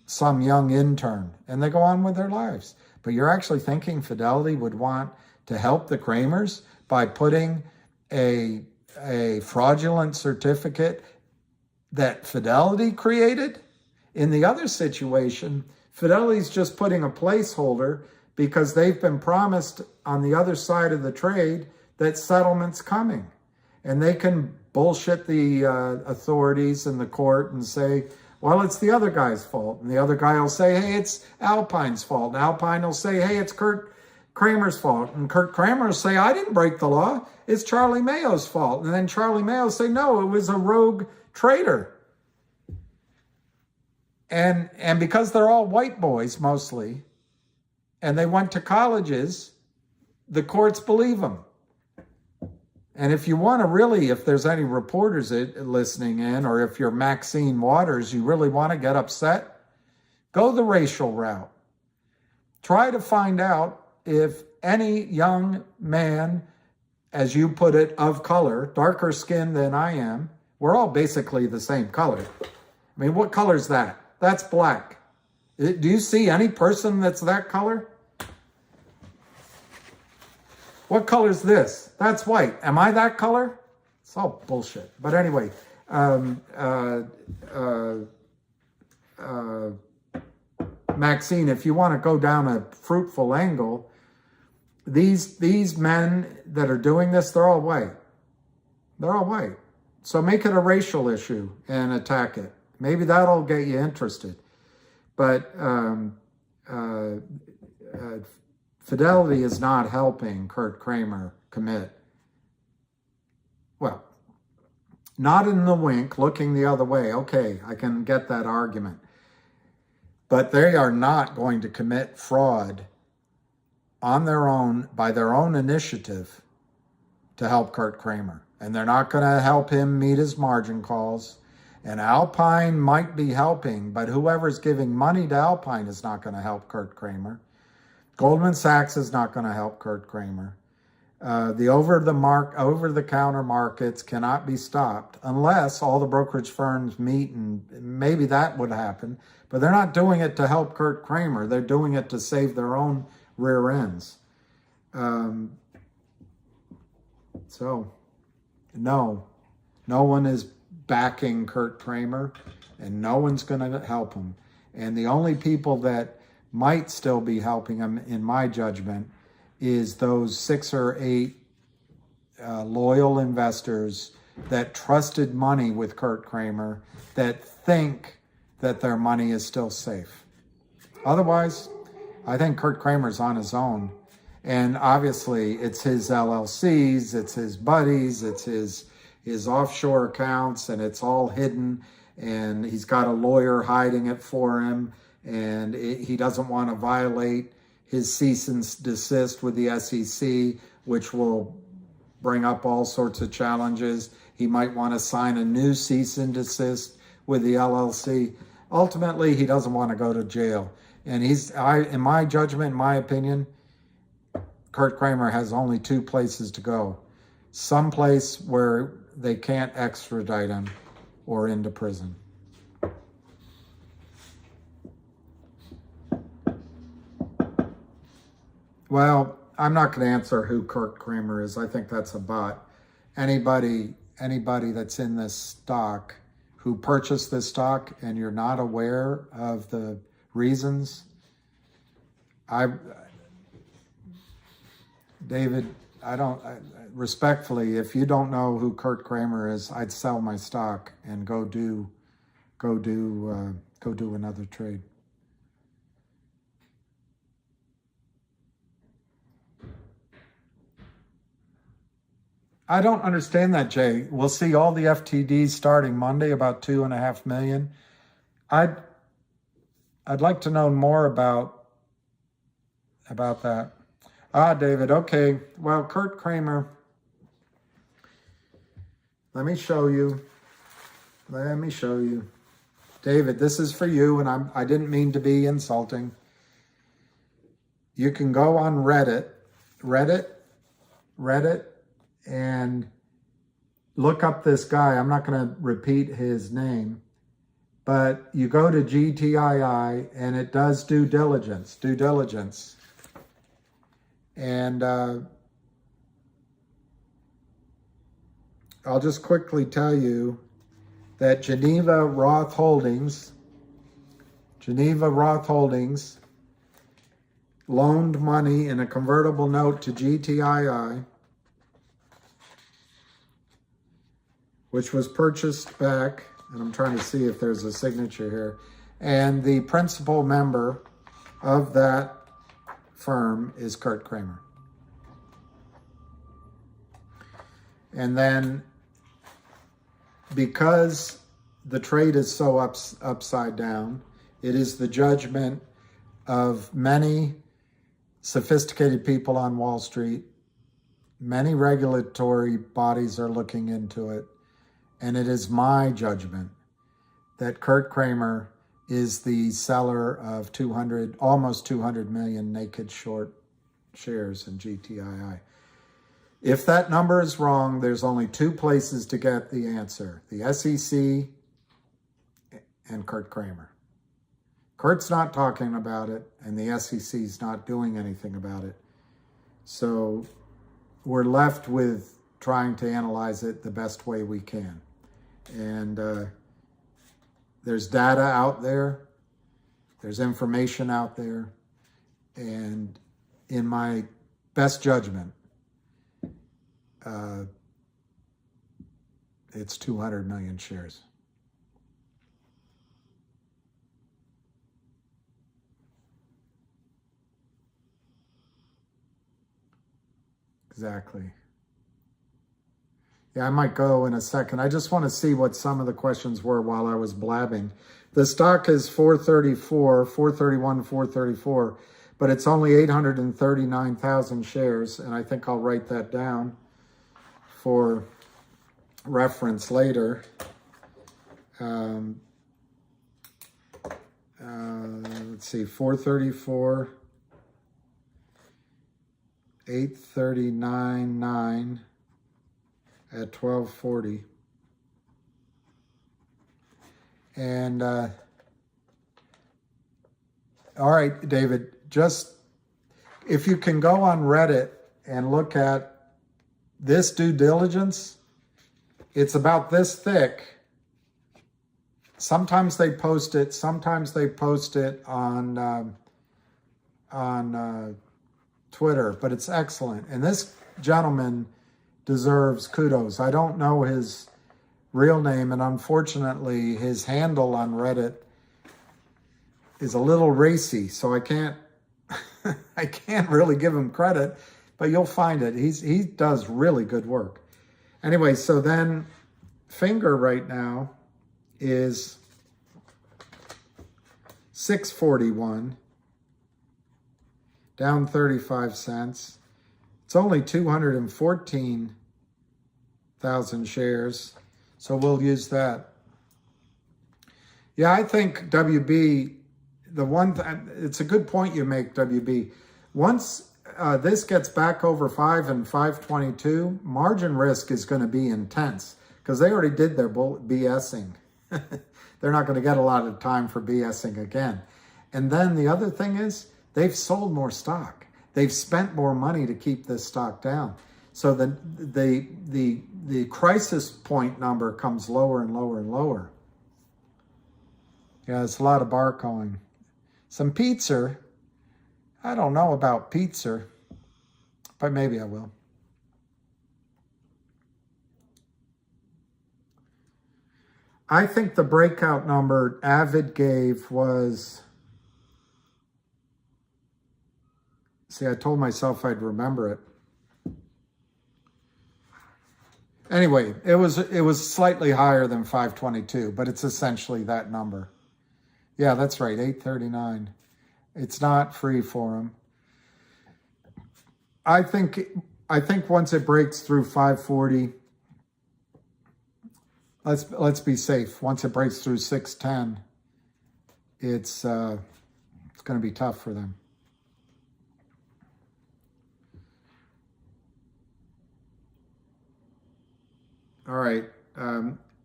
some young intern, and they go on with their lives. But you're actually thinking Fidelity would want to help the Kramers by putting a fraudulent certificate that Fidelity created? In the other situation, Fidelity's just putting a placeholder because they've been promised on the other side of the trade that settlement's coming. And they can bullshit the authorities and the court and say, well, it's the other guy's fault. And the other guy will say, hey, it's Alpine's fault. And Alpine will say, hey, it's Kurt Kramer's fault. And Kurt Kramer will say, I didn't break the law. It's Charlie Mayo's fault. And then Charlie Mayo will say, no, it was a rogue trader. And because they're all white boys mostly, and they went to colleges, the courts believe them. And if you want to really, if there's any reporters listening in, or if you're Maxine Waters, you really want to get upset, go the racial route. Try to find out if any young man, as you put it, of color, darker skin than I am, we're all basically the same color. I mean, what color is that? That's black. Do you see any person that's that color? What color is this? That's white. Am I that color? It's all bullshit. But anyway, Maxine, if you want to go down a fruitful angle, these men that are doing this, they're all white. They're all white. So make it a racial issue and attack it. Maybe that'll get you interested. But Fidelity is not helping Kurt Kramer commit. Well, not in the wink, looking the other way. Okay, I can get that argument. But they are not going to commit fraud on their own, by their own initiative, to help Kurt Kramer. And they're not going to help him meet his margin calls. And Alpine might be helping, but whoever's giving money to Alpine is not going to help Kurt Kramer. Goldman Sachs is not going to help Kurt Kramer. The over-the-counter markets cannot be stopped unless all the brokerage firms meet, and maybe that would happen. But they're not doing it to help Kurt Kramer. They're doing it to save their own rear ends. So, no one is backing Kurt Kramer, and no one's going to help him. And the only people that might still be helping him, in my judgment, is those 6 or 8 loyal investors that trusted money with Kurt Kramer, that think that their money is still safe. Otherwise, I think Kurt Kramer's on his own. And obviously, it's his LLCs, it's his buddies, it's his offshore accounts, and it's all hidden. And he's got a lawyer hiding it for him. And he doesn't want to violate his cease and desist with the SEC, which will bring up all sorts of challenges. He might want to sign a new cease and desist with the LLC. Ultimately, he doesn't want to go to jail. And in my judgment, in my opinion, Kurt Kramer has only two places to go. Some place where they can't extradite him or into prison. Well, I'm not going to answer who Kurt Kramer is. I think that's a bot. Anybody that's in this stock who purchased this stock and you're not aware of the reasons, David, respectfully, if you don't know who Kurt Kramer is, I'd sell my stock and go do another trade. I don't understand that, Jay. We'll see all the FTDs starting Monday, about 2.5 million. I'd like to know more about that. David, okay. Well, Kurt Kramer, let me show you. David, this is for you, and I didn't mean to be insulting. You can go on Reddit, and look up this guy. I'm not going to repeat his name, but you go to GTII, and it does due diligence. And I'll just quickly tell you that Geneva Roth Holdings loaned money in a convertible note to GTII, which was purchased back, and I'm trying to see if there's a signature here, and the principal member of that firm is Kurt Kramer. And then, because the trade is so upside down, it is the judgment of many sophisticated people on Wall Street. Many regulatory bodies are looking into it. And it is my judgment that Kurt Kramer is the seller of almost 200 million naked short shares in GTII. If that number is wrong, there's only two places to get the answer: the SEC and Kurt Kramer. Kurt's not talking about it, and the SEC's not doing anything about it. So we're left with trying to analyze it the best way we can. And there's data out there, there's information out there, and in my best judgment, it's 200 million shares. Exactly. Yeah, I might go in a second. I just want to see what some of the questions were while I was blabbing. The stock is 434, 431, 434, but it's only 839,000 shares, and I think I'll write that down for reference later. Let's see, 434, 839.9 at 1240. And all right, David, just if you can go on Reddit and look at this due diligence, it's about this thick. Sometimes they post it, on Twitter, but it's excellent. And this gentleman deserves kudos. I don't know his real name, and unfortunately his handle on Reddit is a little racy, so I can't I can't really give him credit, but you'll find it. He does really good work. Anyway, so then Finger right now is 641, down 35 cents. It's only 214,000 shares, so we'll use that. Yeah, I think WB, it's a good point you make, WB. Once this gets back over 5 and 522, margin risk is going to be intense because they already did their BSing. They're not going to get a lot of time for BSing again. And then the other thing is they've sold more stock. They've spent more money to keep this stock down. So the crisis point number comes lower and lower and lower. Yeah, it's a lot of barcoing. Some pizza. I don't know about pizza, but maybe I will. I think the breakout number Avid gave was, see, I told myself I'd remember it. Anyway, it was slightly higher than 522, but it's essentially that number. Yeah, that's right, 839. It's not free for him. I think once it breaks through 540, let's be safe. Once it breaks through 610, it's going to be tough for them. All right.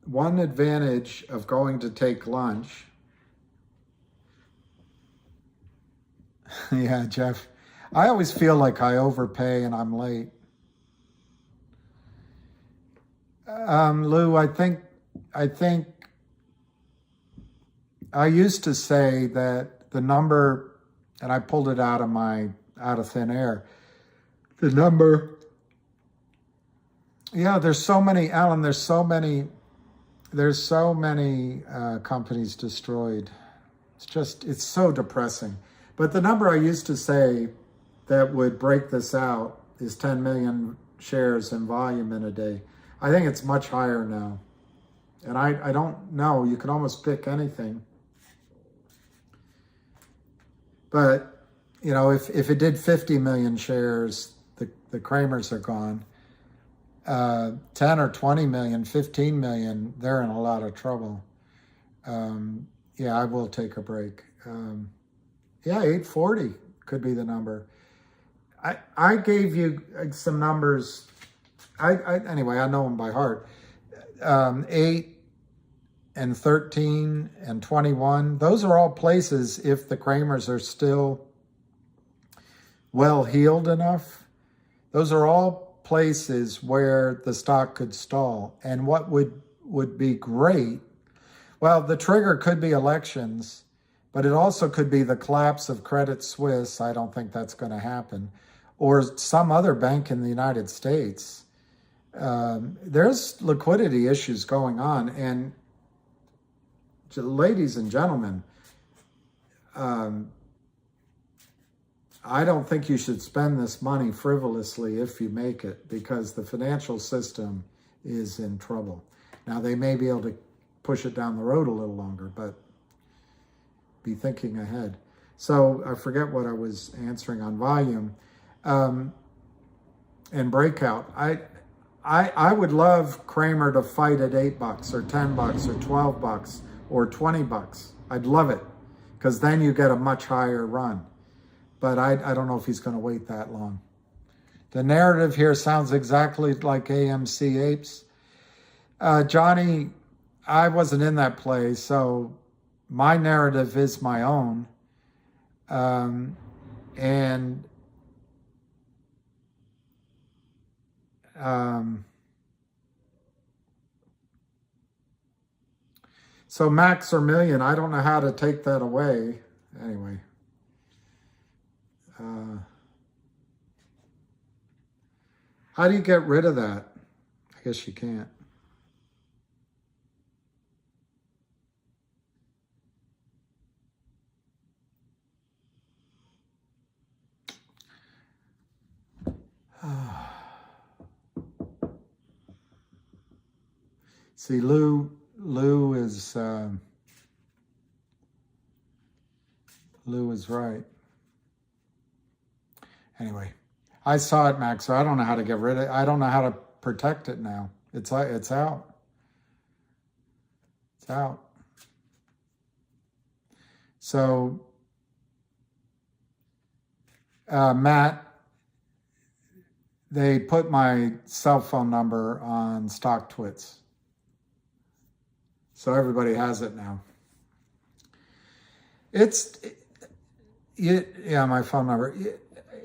One advantage of going to take lunch. Yeah, Jeff. I always feel like I overpay and I'm late. Lou, I think I used to say that the number, and I pulled it out of thin air. The number, yeah, there's so many, Alan, there's so many companies destroyed. It's so depressing. But the number I used to say that would break this out is 10 million shares in volume in a day. I think it's much higher now. And I don't know, you can almost pick anything. But, you know, if it did 50 million shares, the Kramers are gone. 10 or 20 million, 15 million, they're in a lot of trouble. Yeah, I will take a break. Yeah, 840 could be the number. I gave you some numbers. Anyway, I know them by heart. 8 and 13 and 21. Those are all places, if the Kramers are still well healed enough, those are all places where the stock could stall. And what would be great, well, the trigger could be elections, but it also could be the collapse of Credit Suisse. I don't think that's going to happen. Or some other bank in the United States. There's liquidity issues going on. And ladies and gentlemen, I don't think you should spend this money frivolously if you make it, because the financial system is in trouble. Now, they may be able to push it down the road a little longer, but be thinking ahead. So I forget what I was answering on volume and breakout. I would love Kramer to fight at $8 or $10 or $12 or $20. I'd love it, because then you get a much higher run. But I don't know if he's going to wait that long. The narrative here sounds exactly like AMC Apes. Johnny, I wasn't in that play, so my narrative is my own. So max or million, I don't know how to take that away. Anyway. How do you get rid of that? I guess you can't. See, Lou is right. Anyway, I saw it, Max, so I don't know how to get rid of it. I don't know how to protect it now. It's out. It's out. So, Matt, they put my cell phone number on StockTwits. So everybody has it now. Yeah, my phone number.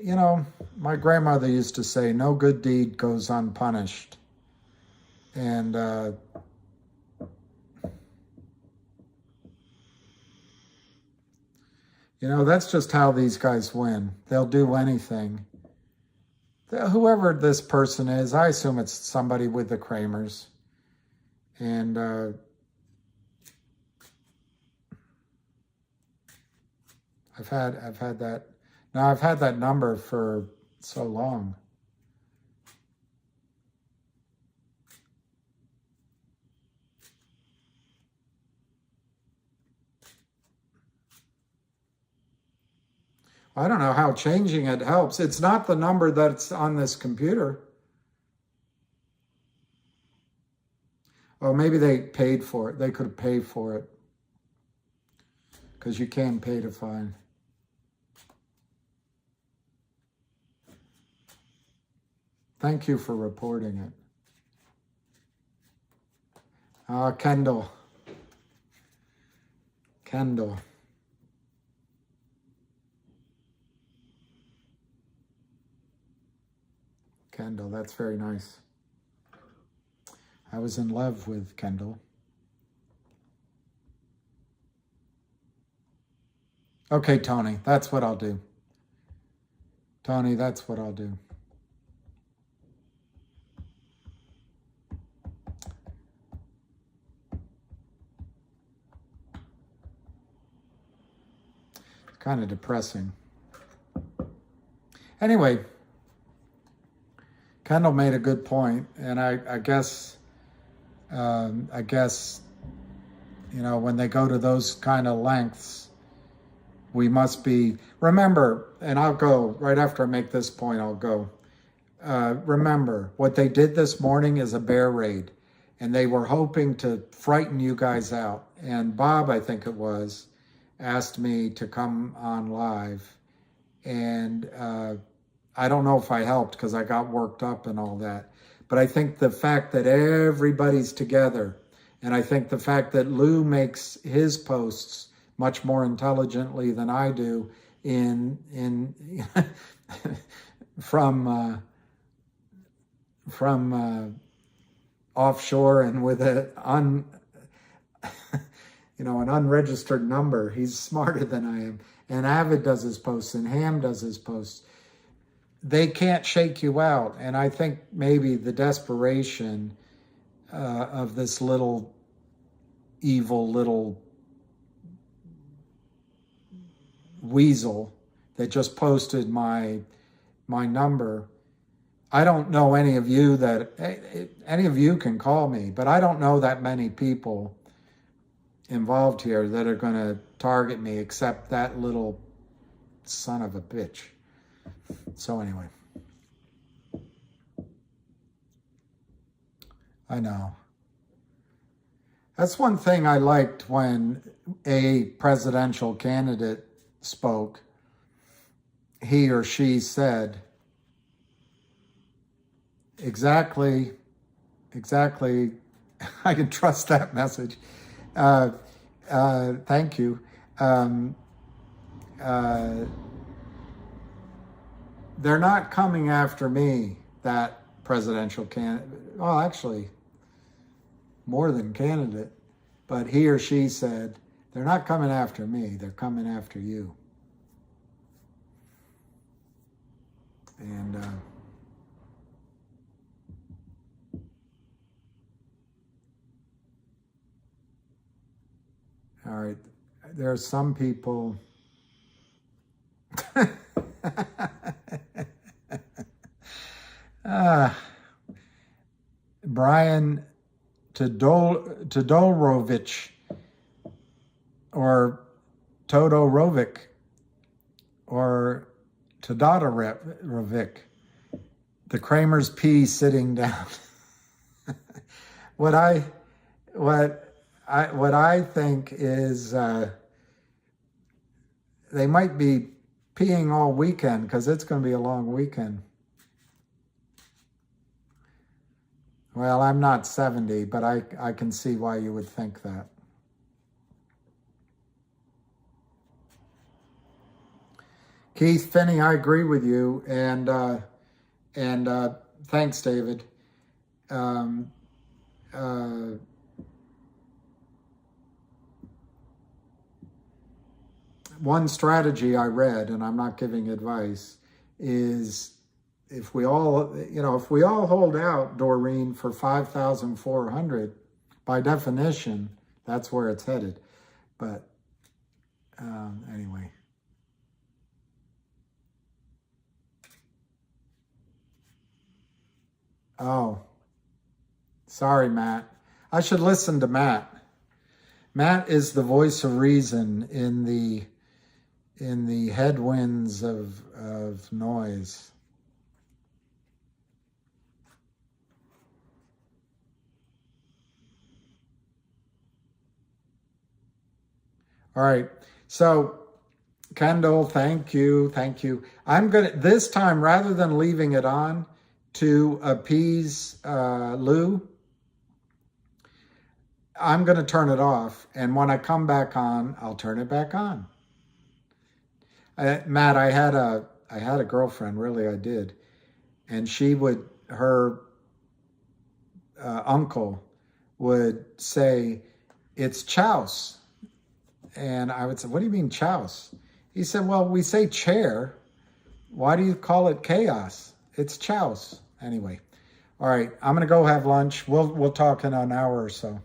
You know, my grandmother used to say, no good deed goes unpunished. And you know, that's just how these guys win. They'll do anything. Whoever this person is, I assume it's somebody with the Kramers. And I've had that. Now I've had that number for so long. I don't know how changing it helps. It's not the number that's on this computer. Oh, maybe they paid for it. They could have paid for it. Because you can pay to find. Thank you for reporting it. Kendall. Kendall, that's very nice. I was in love with Kendall. Okay, Tony, that's what I'll do. Tony, that's what I'll do. It's kind of depressing. Anyway, Kendall made a good point, and I guess, you know, when they go to those kind of lengths, we must be, remember, and I'll go, right after I make this point, I'll go. Remember, what they did this morning is a bear raid, and they were hoping to frighten you guys out. And Bob, I think it was, asked me to come on live, and I don't know if I helped because I got worked up and all that. But I think the fact that everybody's together, and I think the fact that Lou makes his posts much more intelligently than I do from offshore and with an unregistered number. He's smarter than I am. And Avid does his posts, and Ham does his posts. They can't shake you out. And I think maybe the desperation of this little evil little weasel that just posted my number. I don't know any of you can call me, but I don't know that many people involved here that are going to target me except that little son of a bitch. So anyway, I know. That's one thing I liked when a presidential candidate spoke. He or she said, exactly, I can trust that message. Thank you. They're not coming after me, that presidential candidate. Well, actually, more than candidate. But he or she said, they're not coming after me, they're coming after you. And all right, there are some people Brian Todorovich or Todorovic or Todorovic. The Kramer's pea sitting down. What I think is they might be peeing all weekend because it's going to be a long weekend. Well, I'm not 70, but I can see why you would think that. Keith, Finney, I agree with you, and thanks, David. One strategy I read, and I'm not giving advice, is if we all hold out, Doreen, for 5,400, by definition, that's where it's headed. But anyway. Oh, sorry, Matt. I should listen to Matt. Matt is the voice of reason in the headwinds of noise. All right, so Kendall, thank you. I'm gonna, this time, rather than leaving it on to appease Lou, I'm gonna turn it off, and when I come back on, I'll turn it back on. Matt, I had a girlfriend, really I did, and her uncle would say, "It's chouse." And I would say, "What do you mean chouse?" He said, "Well, we say chair. Why do you call it chaos? It's chouse." Anyway, all right, I'm gonna go have lunch. We'll talk in an hour or so.